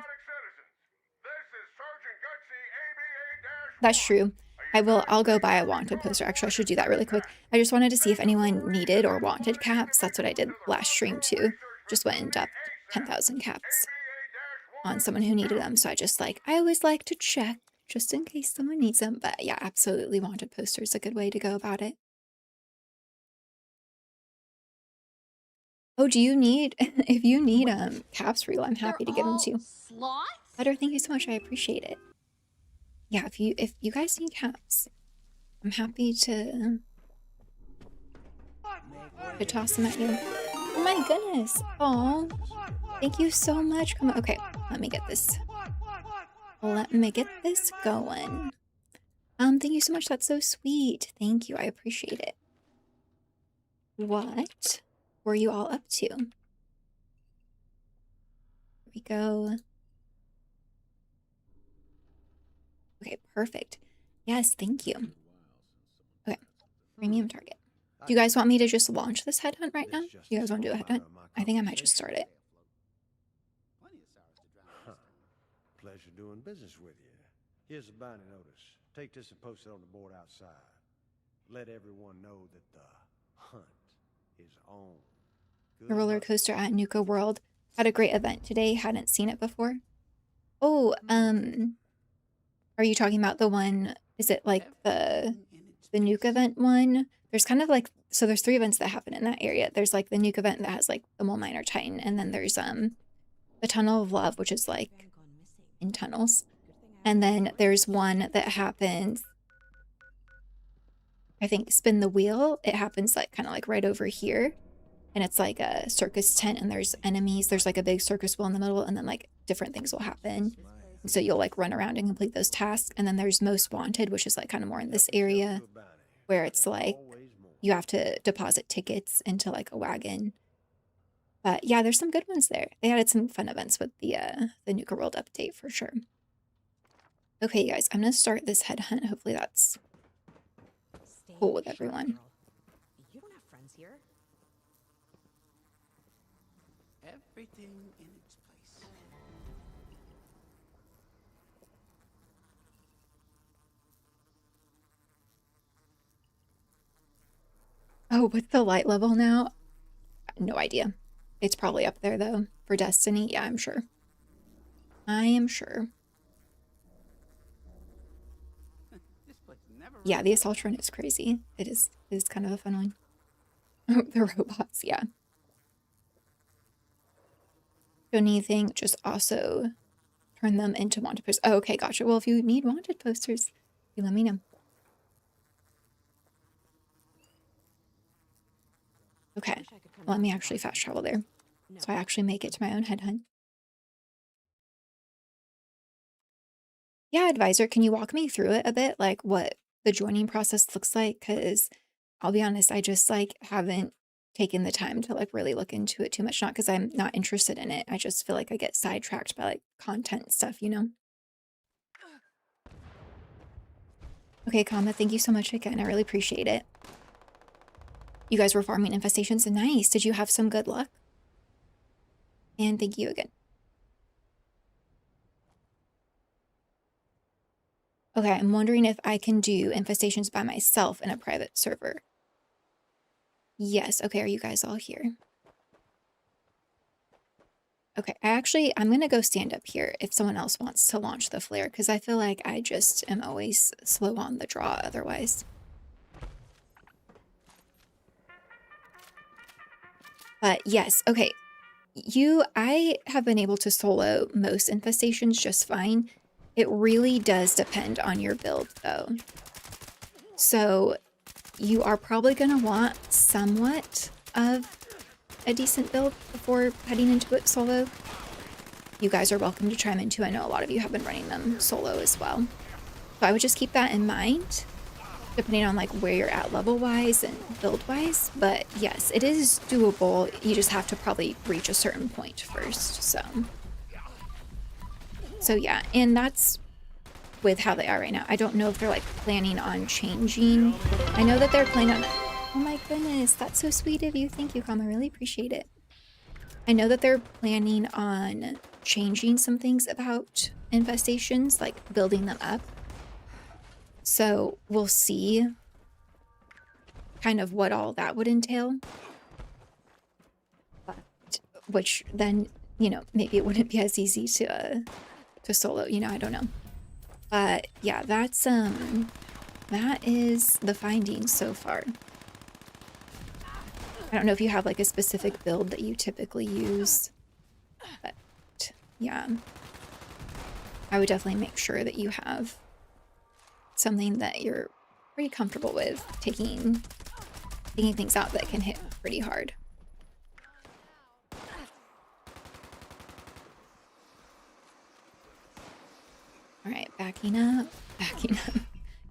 That's true. I'll go buy a wanted poster. Actually, I should do that really quick. I just wanted to see if anyone needed or wanted caps. That's what I did last stream too. Just went and dumped 10,000 caps on someone who needed them. So I always like to check just in case someone needs them. But yeah, absolutely wanted posters, a good way to go about it. Oh, do you need, if you need caps for you, I'm happy to give them to you. Sloths? Butter, thank you so much. I appreciate it. Yeah, if you guys need caps, I'm happy to toss them at you. Oh my goodness. Oh, thank you so much. Come on. Okay, let me get this. Let me get this going. Thank you so much. That's so sweet. Thank you. I appreciate it. What were you all up to? Here we go. Okay, perfect. Yes, thank you. Okay, premium target. Do you guys want me to just launch this headhunt right now? You guys want to do a headhunt? I think I might just start it. Pleasure doing business with you. Here's a binding notice. Take this and post it on the board outside. Let everyone know that the hunt is on. The roller coaster at Nuka World had a great event today. Hadn't seen it before. Oh, are you talking about the one? Is it like the Nuke event one? There's kind of like, so there's 3 events that happen in that area. There's like the Nuke event that has like the Mole Miner Titan, and then there's the Tunnel of Love, which is like in tunnels. And then there's one that happens, I think, Spin the Wheel. It happens like kind of like right over here. And it's like a circus tent, and there's enemies. There's like a big circus wheel in the middle, and then like different things will happen. And so you'll like run around and complete those tasks. And then there's Most Wanted, which is like kind of more in this area where it's like you have to deposit tickets into like a wagon. But yeah, there's some good ones there. They added some fun events with the Nuka World update for sure. Okay, you guys, I'm gonna start this headhunt. Hopefully that's cool with everyone. You don't have friends here. Everything in its place. Oh, what's the light level now? No idea. It's probably up there though for Destiny. Yeah, I'm sure. I am sure. This place never Yeah, the assault run is crazy. It is kind of a fun one. Oh, the robots, yeah. Don't need anything, just also turn them into wanted posters. Oh, okay, gotcha. Well, if you need wanted posters, you let me know. Okay, let me actually fast travel there. So I actually make it to my own headhunt. Yeah, advisor, can you walk me through it a bit? Like what the joining process looks like? Because I'll be honest, I just like haven't taken the time to like really look into it too much. Not because I'm not interested in it. I just feel like I get sidetracked by like content stuff, you know? Okay, Kama, thank you so much again. I really appreciate it. You guys were farming infestations. Nice. Did you have some good luck? And thank you again. Okay, I'm wondering if I can do infestations by myself in a private server. Yes, okay, are you guys all here? Okay, I'm gonna go stand up here if someone else wants to launch the flare, because I feel like I just am always slow on the draw otherwise. But yes, okay. I have been able to solo most infestations just fine. It really does depend on your build though. So you are probably gonna want somewhat of a decent build before heading into it solo. You guys are welcome to chime in too. I know a lot of you have been running them solo as well. So I would just keep that in mind, depending on like where you're at level wise and build wise. But yes, it is doable. You just have to probably reach a certain point first. So yeah, and that's with how they are right now. I don't know if they're like planning on changing. I know that they're planning on Oh my goodness, that's so sweet of you. Thank you, Kama. I really appreciate it. I know that they're planning on changing some things about infestations, like building them up. So we'll see kind of what all that would entail. But, which then, you know, maybe it wouldn't be as easy to solo, you know, I don't know. But yeah, that is the findings so far. I don't know if you have like a specific build that you typically use, but yeah, I would definitely make sure that you have something that you're pretty comfortable with taking things out that can hit pretty hard. All right, backing up.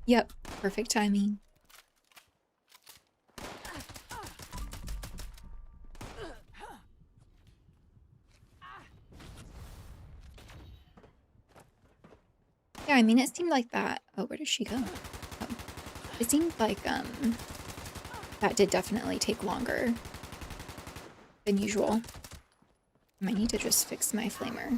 Yep, perfect timing. Yeah, I mean, it seemed like that. Oh, where did she go? Oh. It seemed like that did definitely take longer than usual. I might need to just fix my flamer.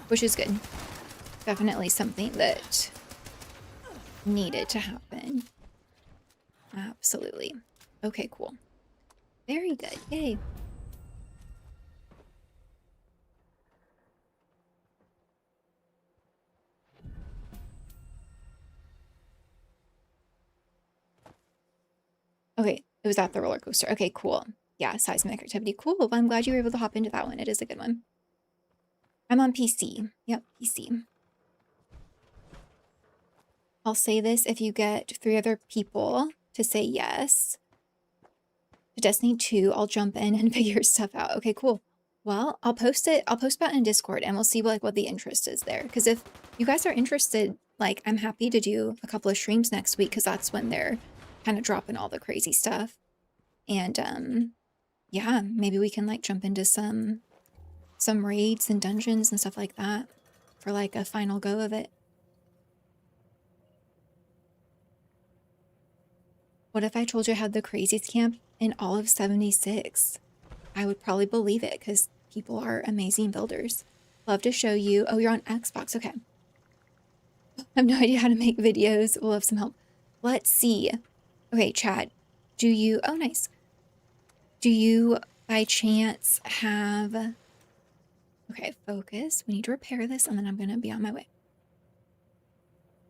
Which is good. Definitely something that needed to happen. Absolutely. Okay, cool. Very good. Yay. Okay, it was at the roller coaster. Okay, cool. Yeah, seismic activity. Cool. Well, I'm glad you were able to hop into that one. It is a good one. I'm on PC. Yep, PC. I'll say this, if you get 3 other people to say yes to Destiny 2, I'll jump in and figure stuff out. Okay, cool. Well, I'll post about in Discord and we'll see like what the interest is there. Because if you guys are interested, like I'm happy to do a couple of streams next week because that's when they're kind of dropping all the crazy stuff. And yeah, maybe we can like jump into some raids and dungeons and stuff like that for like a final go of it. What if I told you I had the craziest camp in all of 76? I would probably believe it because people are amazing builders. Love to show you. Oh, you're on Xbox. Okay. I have no idea how to make videos. We'll have some help. Let's see. Okay, Chad. Do you... Oh, nice. Do you, by chance, have... Okay, focus. We need to repair this, and then I'm going to be on my way.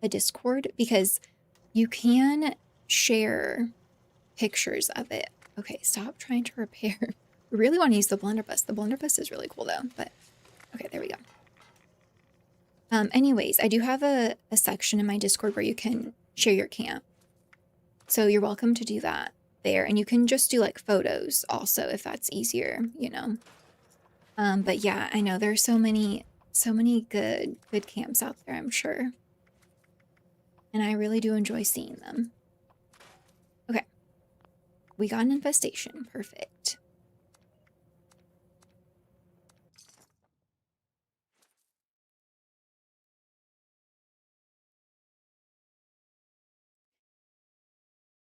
A Discord, because you can share pictures of it. Okay, stop trying to repair. We really want to use the blunderbuss. The blunderbuss is really cool, though, but... Okay, there we go. Anyways, I do have a section in my Discord where you can share your camp. So you're welcome to do that there. And you can just do like photos also if that's easier, you know. But yeah, I know there's so many good camps out there, I'm sure. And I really do enjoy seeing them. Okay. We got an infestation. Perfect.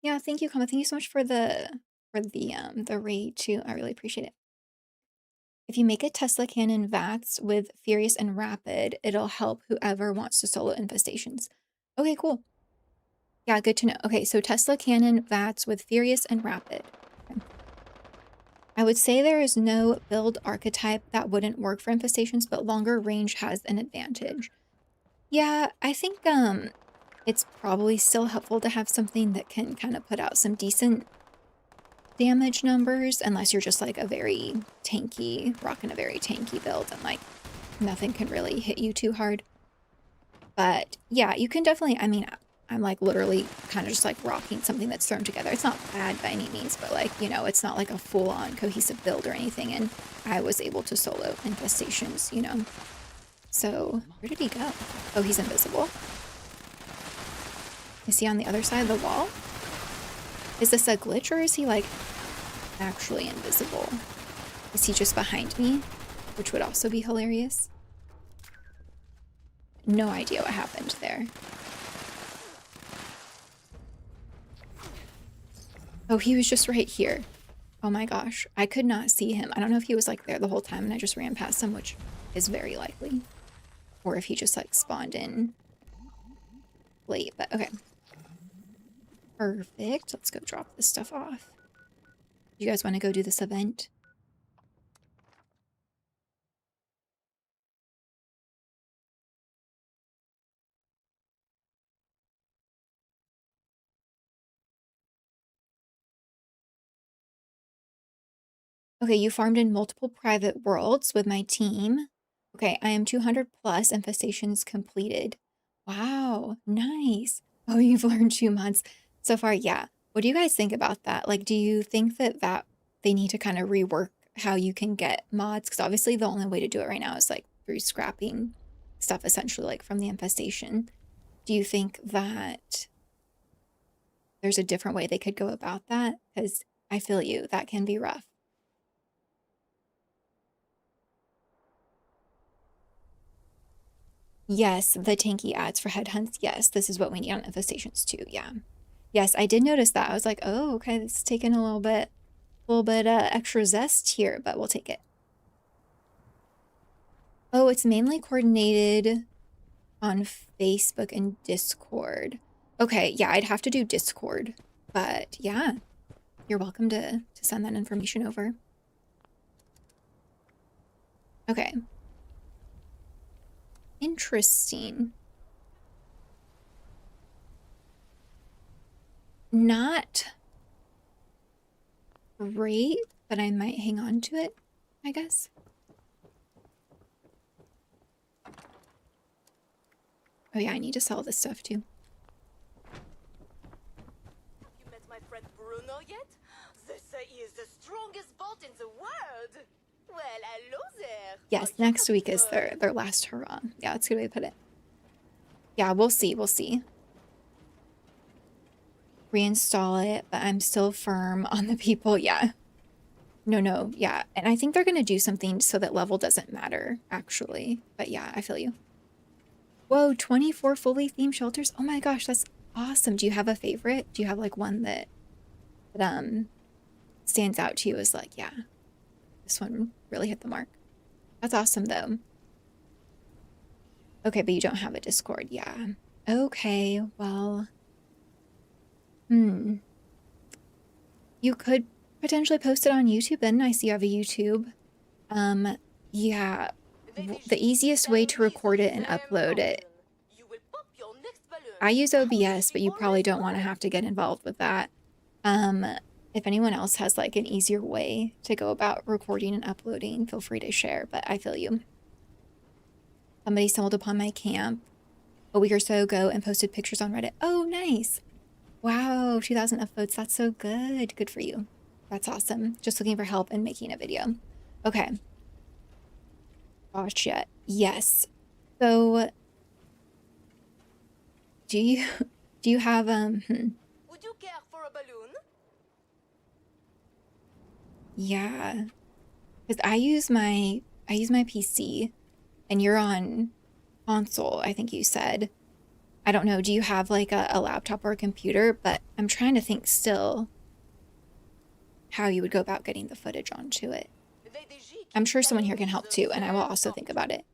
Yeah, thank you, Kama. Thank you so much for the raid too. I really appreciate it. If you make a Tesla cannon VATS with Furious and Rapid, it'll help whoever wants to solo infestations. Okay, cool. Yeah, good to know. Okay, so Tesla cannon VATS with Furious and Rapid. Okay. I would say there is no build archetype that wouldn't work for infestations, but longer range has an advantage. Yeah, I think it's probably still helpful to have something that can kind of put out some decent damage numbers, unless you're just like a very tanky, rocking a very tanky build and like nothing can really hit you too hard. But yeah, you can definitely, I mean, I'm like literally kind of just like rocking something that's thrown together. It's not bad by any means, but like, you know, it's not like a full-on cohesive build or anything. And I was able to solo infestations, you know. So where did he go? Oh, he's invisible. Is he on the other side of the wall? Is this a glitch or is he like actually invisible? Is he just behind me? Which would also be hilarious. no idea what happened there. Oh, he was just right here. Oh my gosh, I could not see him. I don't know if he was like there the whole time and I just ran past him, which is very likely. Or if he just like spawned in late, but okay. Perfect. Let's go drop this stuff off. Do you guys want to go do this event? Okay, you farmed in multiple private worlds with my team. Okay, I am 200 plus infestations completed. Wow, nice. Oh, you've learned 2 months so far. Yeah. What do you guys think about that? Like, do you think that they need to kind of rework how you can get mods? Because obviously the only way to do it right now is like through scrapping stuff essentially like from the infestation. Do you think that there's a different way they could go about that? Because I feel you, that can be rough. Yes, the tanky ads for headhunts. Yes, this is what we need on infestations too. Yeah. Yes, I did notice that. I was like, oh, okay, this is taking a little bit extra zest here, but we'll take it. Oh, it's mainly coordinated on Facebook and Discord. Okay, yeah, I'd have to do Discord, but yeah, you're welcome to send that information over. Okay. Interesting. Not great, but I might hang on to it, I guess. Oh yeah, I need to sell this stuff too. You met my friend Bruno yet? They say he is the strongest bot in the world. Well, hello there. Yes, next week is their last hurrah. Yeah, that's a good way to put it. Yeah, we'll see. We'll see. Reinstall it, but I'm still firm on the people. Yeah. No, yeah. And I think they're going to do something so that level doesn't matter, actually. But yeah, I feel you. Whoa, 24 fully themed shelters. Oh my gosh, that's awesome. Do you have a favorite? Do you have like one that stands out to you as like, yeah, this one really hit the mark? That's awesome though. Okay, but you don't have a Discord. Yeah. Okay, well, you could potentially post it on YouTube then. I see you have a YouTube. Yeah, the easiest way to record it and upload it. I use OBS, but you probably don't want to have to get involved with that. If anyone else has like an easier way to go about recording and uploading, feel free to share, but I feel you. Somebody stumbled upon my camp a week or so ago and posted pictures on Reddit. Oh, nice. Wow, 2,000 upvotes. That's so good. Good for you. That's awesome. Just looking for help and making a video. Okay. Gotcha. Yes. So, do you have Would you care for a balloon? Yeah, because I use my PC, and you're on console. I think you said. I don't know. Do you have like a laptop or a computer? But I'm trying to think still how you would go about getting the footage onto it. I'm sure someone here can help too, and I will also think about it.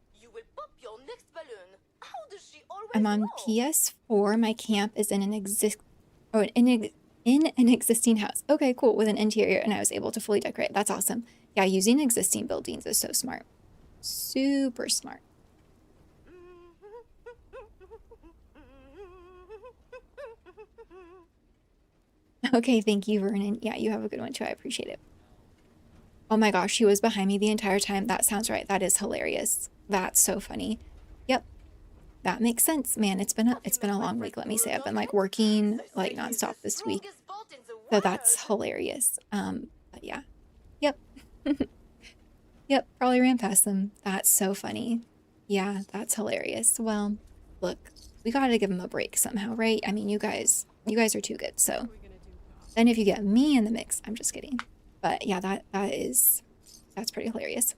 I'm on PS4. My camp is in an existing house. Okay, cool. With an interior, and I was able to fully decorate. That's awesome. Yeah, using existing buildings is so smart. Super smart. Okay, thank you, Vernon. Yeah, you have a good one too. I appreciate it. Oh my gosh, she was behind me the entire time. That sounds right. That is hilarious. That's so funny. Yep. That makes sense. Man, it's been a long week, let me say. I've been like working like nonstop this week. So that's hilarious. But yeah. Yep. Yep, probably ran past them. That's so funny. Yeah, that's hilarious. Well, look, we gotta give them a break somehow, right? I mean, you guys are too good, so. Then if you get me in the mix, I'm just kidding. But yeah, that's pretty hilarious.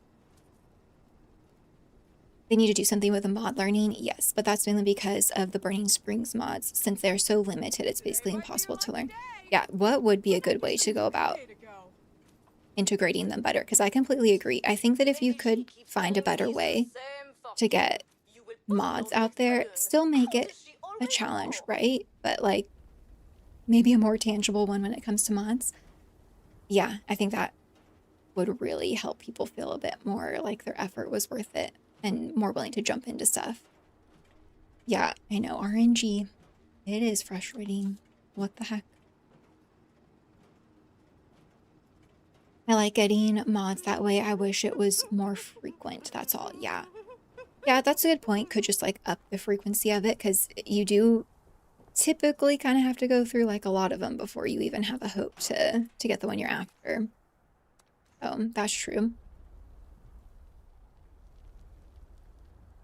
they need to do something with the mod learning, yes, but that's mainly because of the Burning Springs mods. Since they're so limited, it's basically impossible to learn. Yeah, what would be a good way to go about integrating them better? Because I completely agree. I think that if you could find a better way to get mods out there, still make it a challenge, right? But like maybe a more tangible one when it comes to mods. Yeah, I think that would really help people feel a bit more like their effort was worth it and more willing to jump into stuff. Yeah, I know, RNG. It is frustrating. What the heck? I like getting mods that way. I wish it was more frequent. That's all. Yeah. Yeah, that's a good point. Could just like up the frequency of it because you do typically kind of have to go through like a lot of them before you even have a hope to get the one you're after. That's true.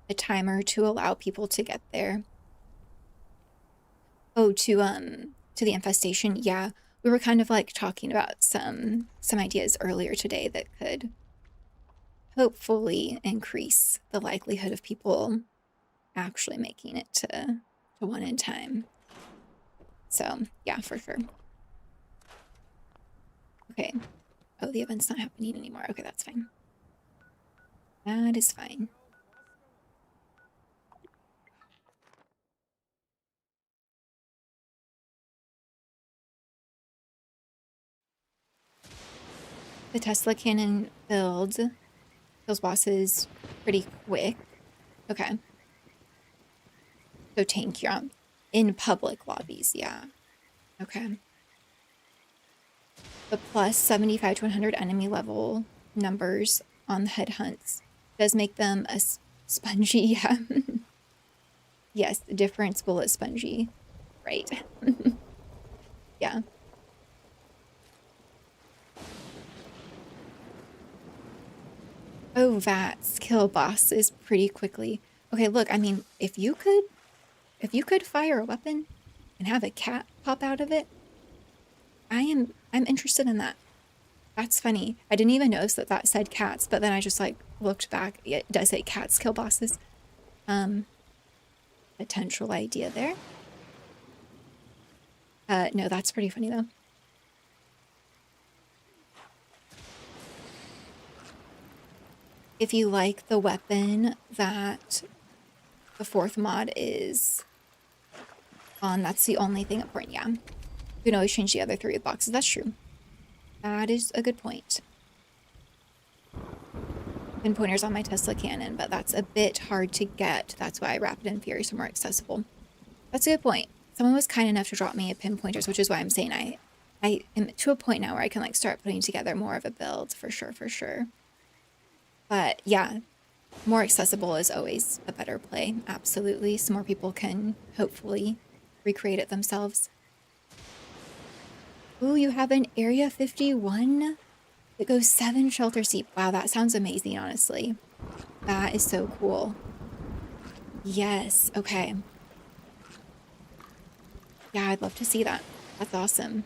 A timer to allow people to get there. Oh, to the infestation. Yeah, we were kind of like talking about some ideas earlier today that could hopefully increase the likelihood of people actually making it to one in time. So yeah, for sure. Okay. Oh, the event's not happening anymore. Okay, that's fine. That is fine. The Tesla cannon build kills bosses pretty quick. Okay. So tank, you're in public lobbies, yeah. Okay. The plus 75 to 100 enemy level numbers on the headhunts does make them a spongy, yeah. Yes, the difference bullet spongy. Right. Yeah. Oh, VATS kill bosses pretty quickly. Okay, look, I mean, if you could fire a weapon and have a cat pop out of it, I'm interested in that. That's funny. I didn't even notice that said cats, but then I just like looked back. It does say cats kill bosses. Potential idea there. No, that's pretty funny though. If you like the weapon that the 4th mod is on, that's the only thing important. Yeah. You can always change the other 3 with boxes. That's true. That is a good point. Pinpointers on my Tesla cannon, but that's a bit hard to get. That's why Rapid and Furious are more accessible. That's a good point. Someone was kind enough to drop me a pinpointers, which is why I'm saying I am to a point now where I can like start putting together more of a build for sure. But yeah, more accessible is always a better play. Absolutely. So more people can hopefully recreate it themselves. Ooh, you have an Area 51 that goes 7 shelters deep. Wow, that sounds amazing, honestly. That is so cool. Yes, okay. Yeah, I'd love to see that. That's awesome.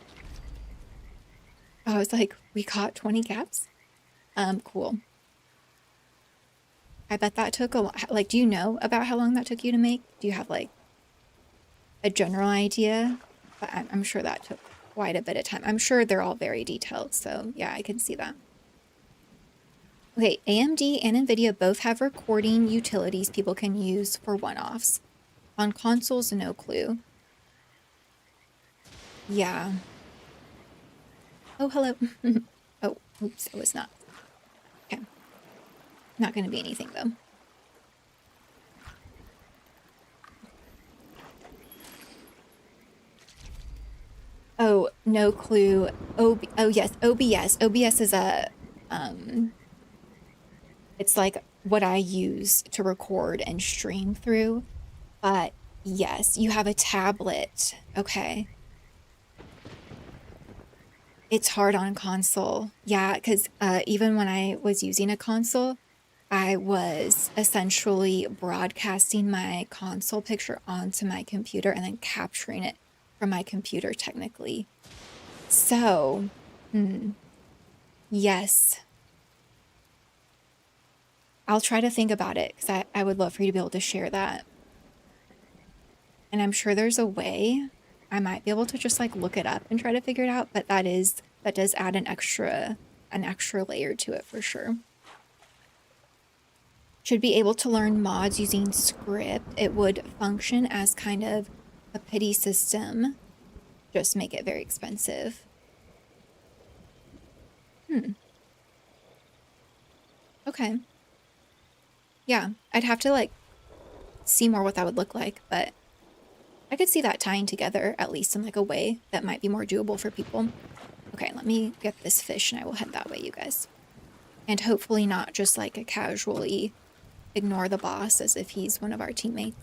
Oh, I was like, we caught 20 caps? Cool. I bet that took a lot. Like, do you know about how long that took you to make? Do you have like a general idea? But I'm sure that took quite a bit of time. I'm sure they're all very detailed, so yeah, I can see that. Okay, AMD and NVIDIA both have recording utilities people can use for one-offs. On consoles, no clue. Yeah. Oh, hello. Oh, oops, it was not. Okay. Not going to be anything, though. Oh, no clue. Oh, yes, OBS. OBS is a, it's like what I use to record and stream through. But yes, you have a tablet. Okay. It's hard on console. Yeah, because even when I was using a console, I was essentially broadcasting my console picture onto my computer and then capturing it from my computer technically. So, yes. I'll try to think about it because I would love for you to be able to share that. And I'm sure there's a way. I might be able to just like look it up and try to figure it out, but that does add an extra layer to it for sure. Should be able to learn mods using script. It would function as kind of a pity system. Just make it very expensive. Okay. Yeah, I'd have to like see more what that would look like, but I could see that tying together at least in like a way that might be more doable for people. Okay, let me get this fish and I will head that way, you guys. And hopefully not just like a casually ignore the boss as if he's one of our teammates.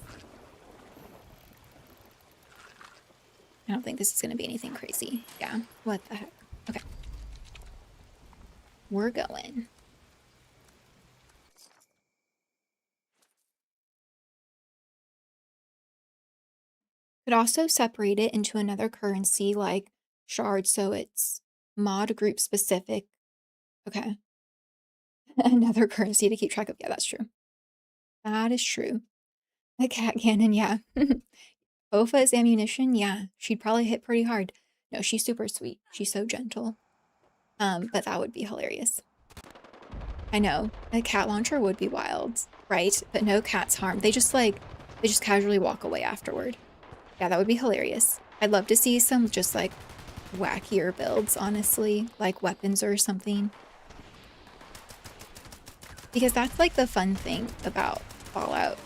I don't think this is going to be anything crazy. Yeah, what the heck? Okay. We're going. Could also separate it into another currency like shard so it's mod group specific. Okay. Another currency to keep track of. Yeah, that's true. That is true. A cat cannon, yeah. Ofa's ammunition, yeah. She'd probably hit pretty hard. No, she's super sweet. She's so gentle. But that would be hilarious. I know. A cat launcher would be wild, right? But no cats harmed. They just casually walk away afterward. Yeah, that would be hilarious. I'd love to see some just like wackier builds, honestly, like weapons or something. Because that's like the fun thing about Fallout.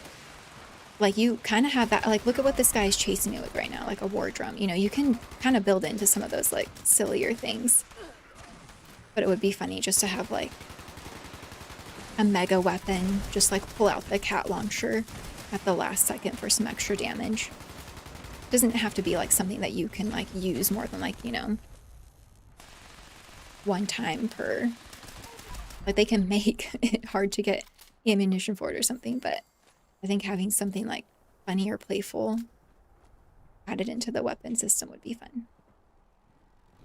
Like you kind of have that, like look at what this guy is chasing me with right now, like a war drum. You know, you can kind of build into some of those like sillier things. But it would be funny just to have like a mega weapon, just like pull out the cat launcher at the last second for some extra damage. Doesn't have to be like something that you can like use more than like, you know, one time per, like they can make it hard to get ammunition for it or something, but I think having something like funny or playful added into the weapon system would be fun.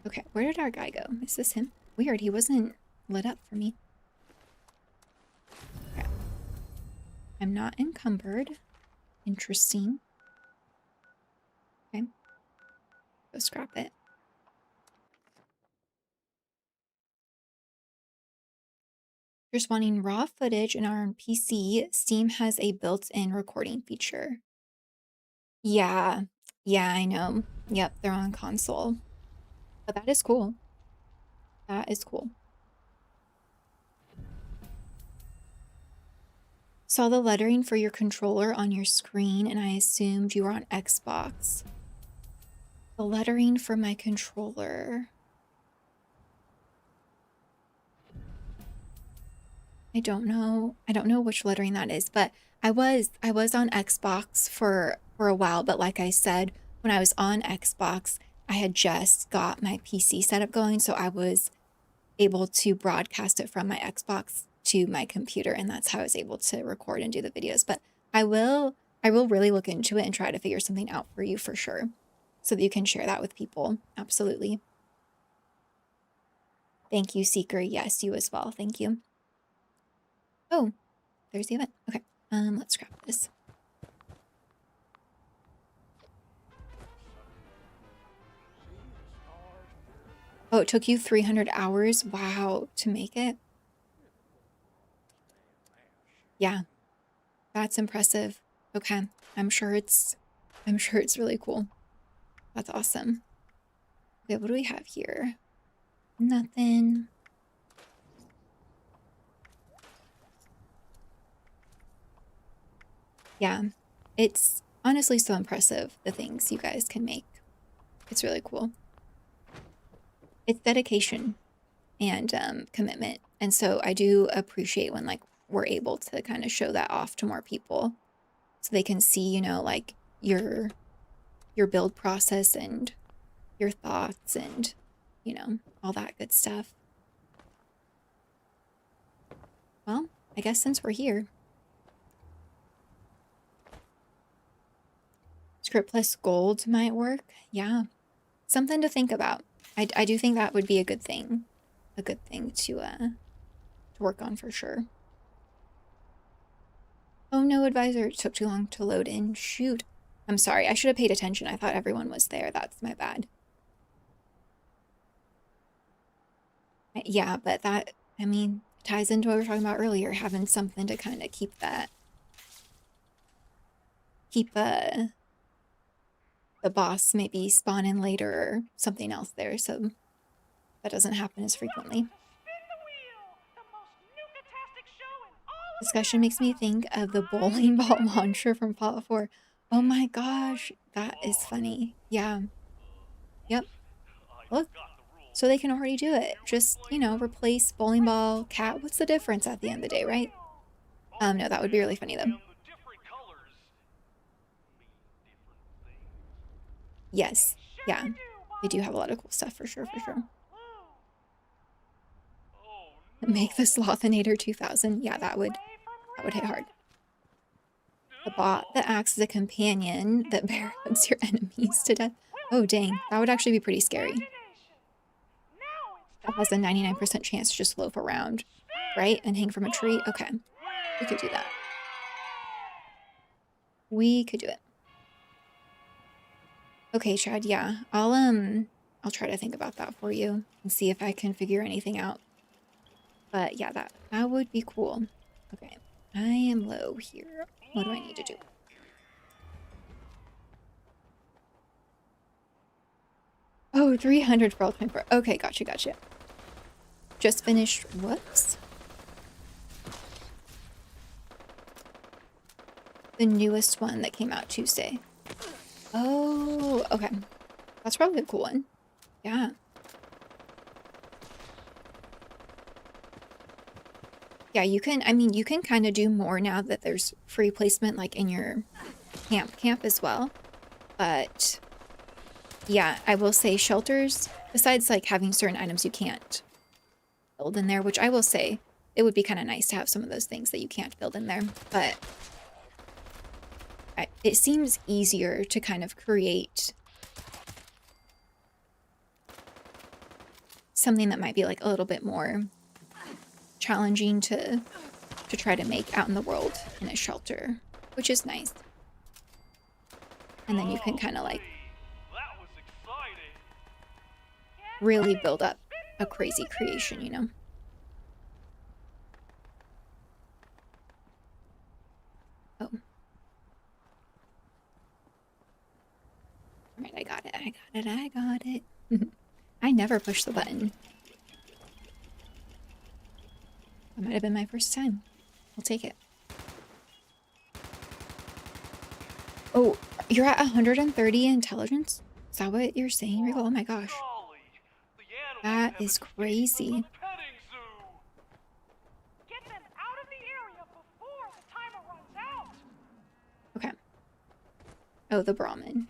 Okay, where did our guy go? Is this him? Weird, he wasn't lit up for me. Okay. I'm not encumbered. Interesting. Okay. Go scrap it. Just wanting raw footage in our PC, Steam has a built-in recording feature. Yeah, I know. Yep, they're on console. But that is cool. That is cool. Saw the lettering for your controller on your screen and I assumed you were on Xbox. The lettering for my controller. I don't know. I don't know which lettering that is, but I was on Xbox for a while, but like I said, when I was on Xbox, I had just got my PC setup going, so I was able to broadcast it from my Xbox to my computer, and that's how I was able to record and do the videos. But I will really look into it and try to figure something out for you for sure, so that you can share that with people. Absolutely. Thank you, Seeker. Yes, you as well. Thank you. Oh, there's the event. Okay, let's grab this. Oh, it took you 300 hours? Wow, to make it? Yeah, that's impressive. Okay, I'm sure it's really cool. That's awesome. Okay, what do we have here? Nothing. Yeah, it's honestly so impressive, the things you guys can make. It's really cool. It's dedication and commitment. And so I do appreciate when like we're able to kind of show that off to more people so they can see, you know, like your build process and your thoughts and, you know, all that good stuff. Well, I guess since we're here, script plus gold might work. Yeah, something to think about. I do think that would be a good thing to work on for sure. Oh no, advisor. It took too long to load in. Shoot. I'm sorry. I should have paid attention. I thought everyone was there. That's my bad. Yeah, but that, I mean, ties into what we were talking about earlier, having something to kind of keep that, keep the boss maybe spawn in later or something else there, so that doesn't happen as frequently. Discussion makes me think of the bowling ball launcher from Fallout 4. Oh my gosh, that is funny. Yeah. Yep. Look. So they can already do it. Just, you know, replace bowling ball, cat. What's the difference at the end of the day, right? No, that would be really funny though. Yes. Yeah. They do have a lot of cool stuff for sure, for sure. Make the Slothinator 2000. Yeah, that would hit hard. The bot that acts as a companion that bear hugs your enemies to death. Oh, dang. That would actually be pretty scary. That has a 99% chance to just loaf around, right? And hang from a tree. Okay. We could do that. We could do it. Okay, Chad, yeah. I'll try to think about that for you and see if I can figure anything out. But yeah, that would be cool. Okay. I am low here. What do I need to do? Oh, 300 for Ultimate Pro. Okay, gotcha. Just finished. Whoops. The newest one that came out Tuesday. Oh, okay. That's probably a cool one. Yeah. Yeah, you can, I mean, you can kind of do more now that there's free placement like in your camp as well. But yeah, I will say shelters, besides like having certain items you can't build in there, which I will say it would be kind of nice to have some of those things that you can't build in there. But it seems easier to kind of create something that might be like a little bit more challenging to try to make out in the world in a shelter, which is nice. And then you can kind of like really build up a crazy creation, you know? Oh. Alright, I got it. I never push the button. That might have been my first time. I'll take it. Oh, you're at 130 intelligence? Is that what you're saying, Rico? Oh my gosh. That is crazy. Okay. Oh, the Brahmin.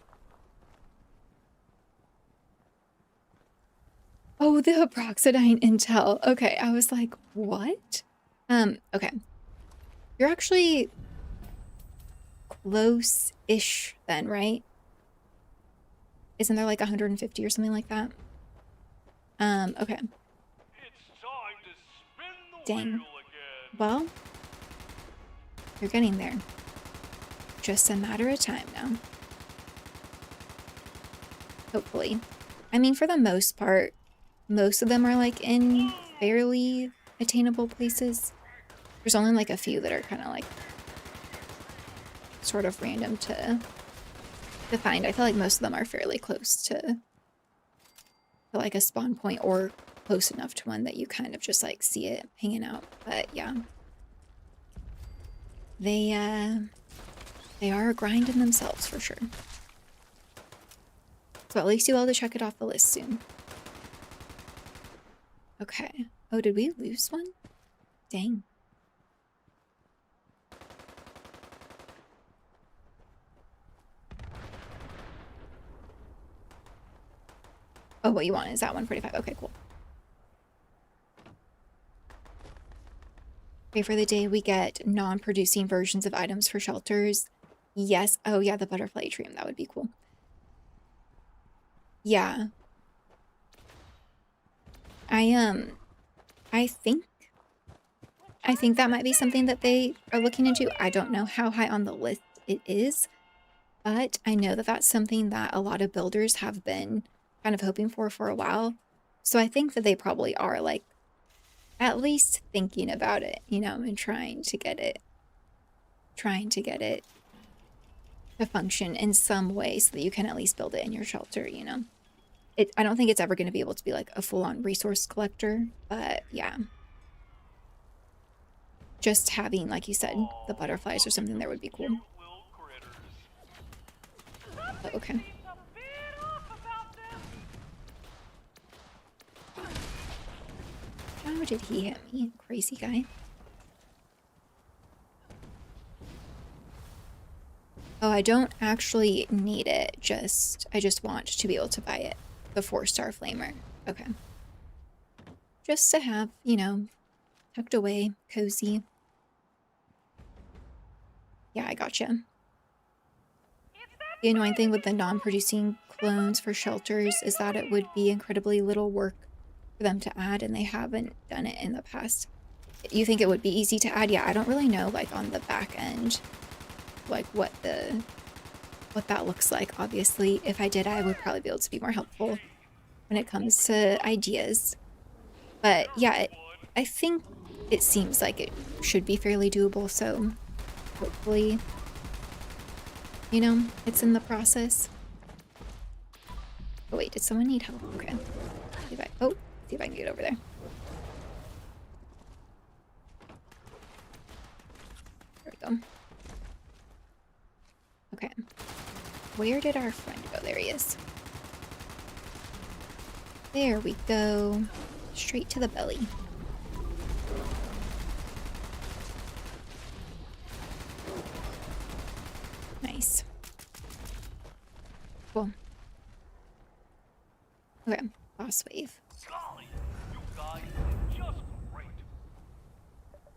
Oh, the Approxidine intel. Okay, I was like, what? Okay. You're actually close-ish then, right? Isn't there like 150 or something like that? Okay. Dang. Well, you're getting there. Just a matter of time now. Hopefully. I mean, for the most part, most of them are like in fairly attainable places. There's only like a few that are kind of like sort of random to find. I feel like most of them are fairly close to like a spawn point or close enough to one that you kind of just like see it hanging out. But yeah, they are grinding themselves for sure. So at least you'll be able to check it off the list soon. Okay. Oh, did we lose one? Dang. Oh, what you want is that 145. Okay, cool. Okay, for the day we get non-producing versions of items for shelters. Yes. Oh yeah, the butterfly atrium. That would be cool. Yeah. I think I think that might be something that they are looking into. I don't know how high on the list it is, but I know that that's something that a lot of builders have been kind of hoping for a while. So I think that they probably are like at least thinking about it, you know, and trying to get it to function in some way so that you can at least build it in your shelter, you know. I don't think it's ever going to be able to be like a full-on resource collector, but yeah. Just having, like you said, the butterflies or something there would be cool. Oh, okay. How did he hit me? Crazy guy. Oh, I don't actually need it. I just want to be able to buy it. The 4-star flamer. Okay. Just to have, you know, tucked away, cozy. Yeah, I gotcha. The annoying thing with the non-producing clones for shelters is that it would be incredibly little work for them to add, and they haven't done it in the past. You think it would be easy to add? Yeah, I don't really know, like, on the back end, like, what that looks like. Obviously, if I did, I would probably be able to be more helpful when it comes to ideas. But yeah, I think it seems like it should be fairly doable, so hopefully, you know, it's in the process. Oh wait, did someone need help? Okay. See if I can get over there. There we go. Okay. Where did our friend go? There he is. There we go. Straight to the belly. Nice. Cool. Okay, boss wave. Golly, you guys are just great.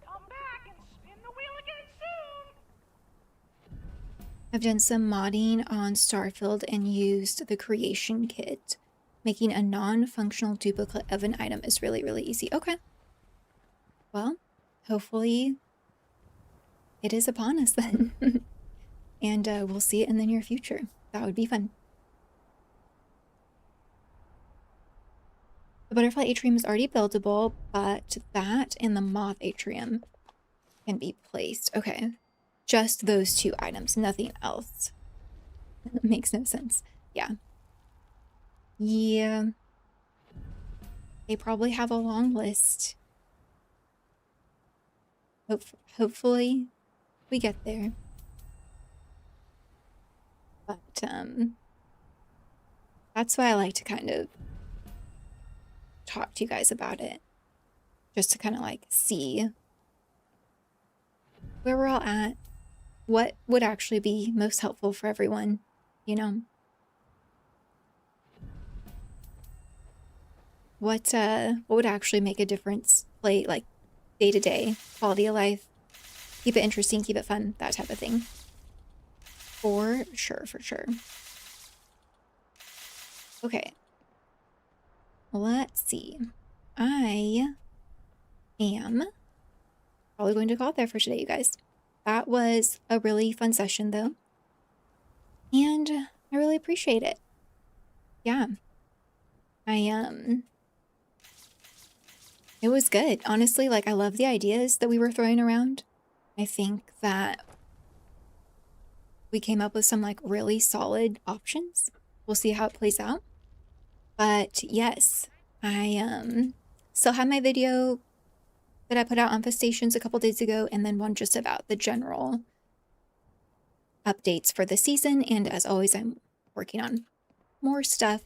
Come back and spin the wheel again soon. I've done some modding on Starfield and used the creation kit. Making a non-functional duplicate of an item is really, really easy. Okay. Well, hopefully it is upon us then. And we'll see it in the near future. That would be fun. The butterfly atrium is already buildable, but that and the moth atrium can be placed. Okay. Just those 2 items, nothing else. Makes no sense. Yeah. Yeah. They probably have a long list. Hopefully we get there. But that's why I like to kind of talk to you guys about it. Just to kind of like see where we're all at. What would actually be most helpful for everyone, you know? What would actually make a difference, like day to day, quality of life, keep it interesting, keep it fun, that type of thing. For sure. Okay. Let's see. I am probably going to call it there for today, you guys. That was a really fun session, though. And I really appreciate it. Yeah. It was good. Honestly, like, I love the ideas that we were throwing around. I think that we came up with some, like, really solid options. We'll see how it plays out. But yes, I still have my video that I put out on Infestations a couple days ago, and then one just about the general updates for the season. And as always, I'm working on more stuff.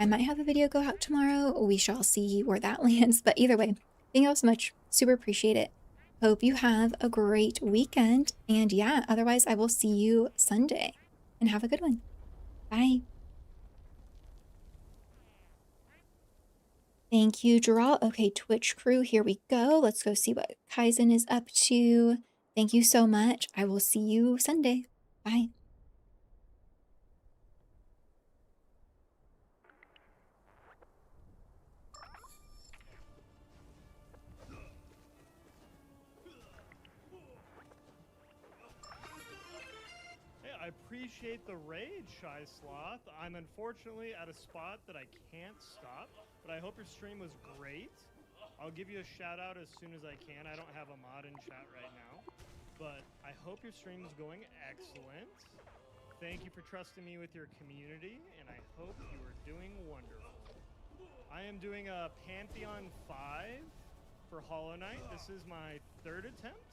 I might have a video go out tomorrow. We shall see where that lands. But either way, thank you all so much. Super appreciate it. Hope you have a great weekend. And yeah, otherwise I will see you Sunday. And have a good one. Bye. Thank you, Geralt. Okay, Twitch crew, here we go. Let's go see what Kaizen is up to. Thank you so much. I will see you Sunday. Bye. I appreciate the raid, Shy Sloth. I'm unfortunately at a spot that I can't stop, but I hope your stream was great. I'll give you a shout out as soon as I can. I don't have a mod in chat right now, but I hope your stream is going excellent. Thank you for trusting me with your community, and I hope you are doing wonderful. I am doing a Pantheon 5 for Hollow Knight. This is my 3rd attempt.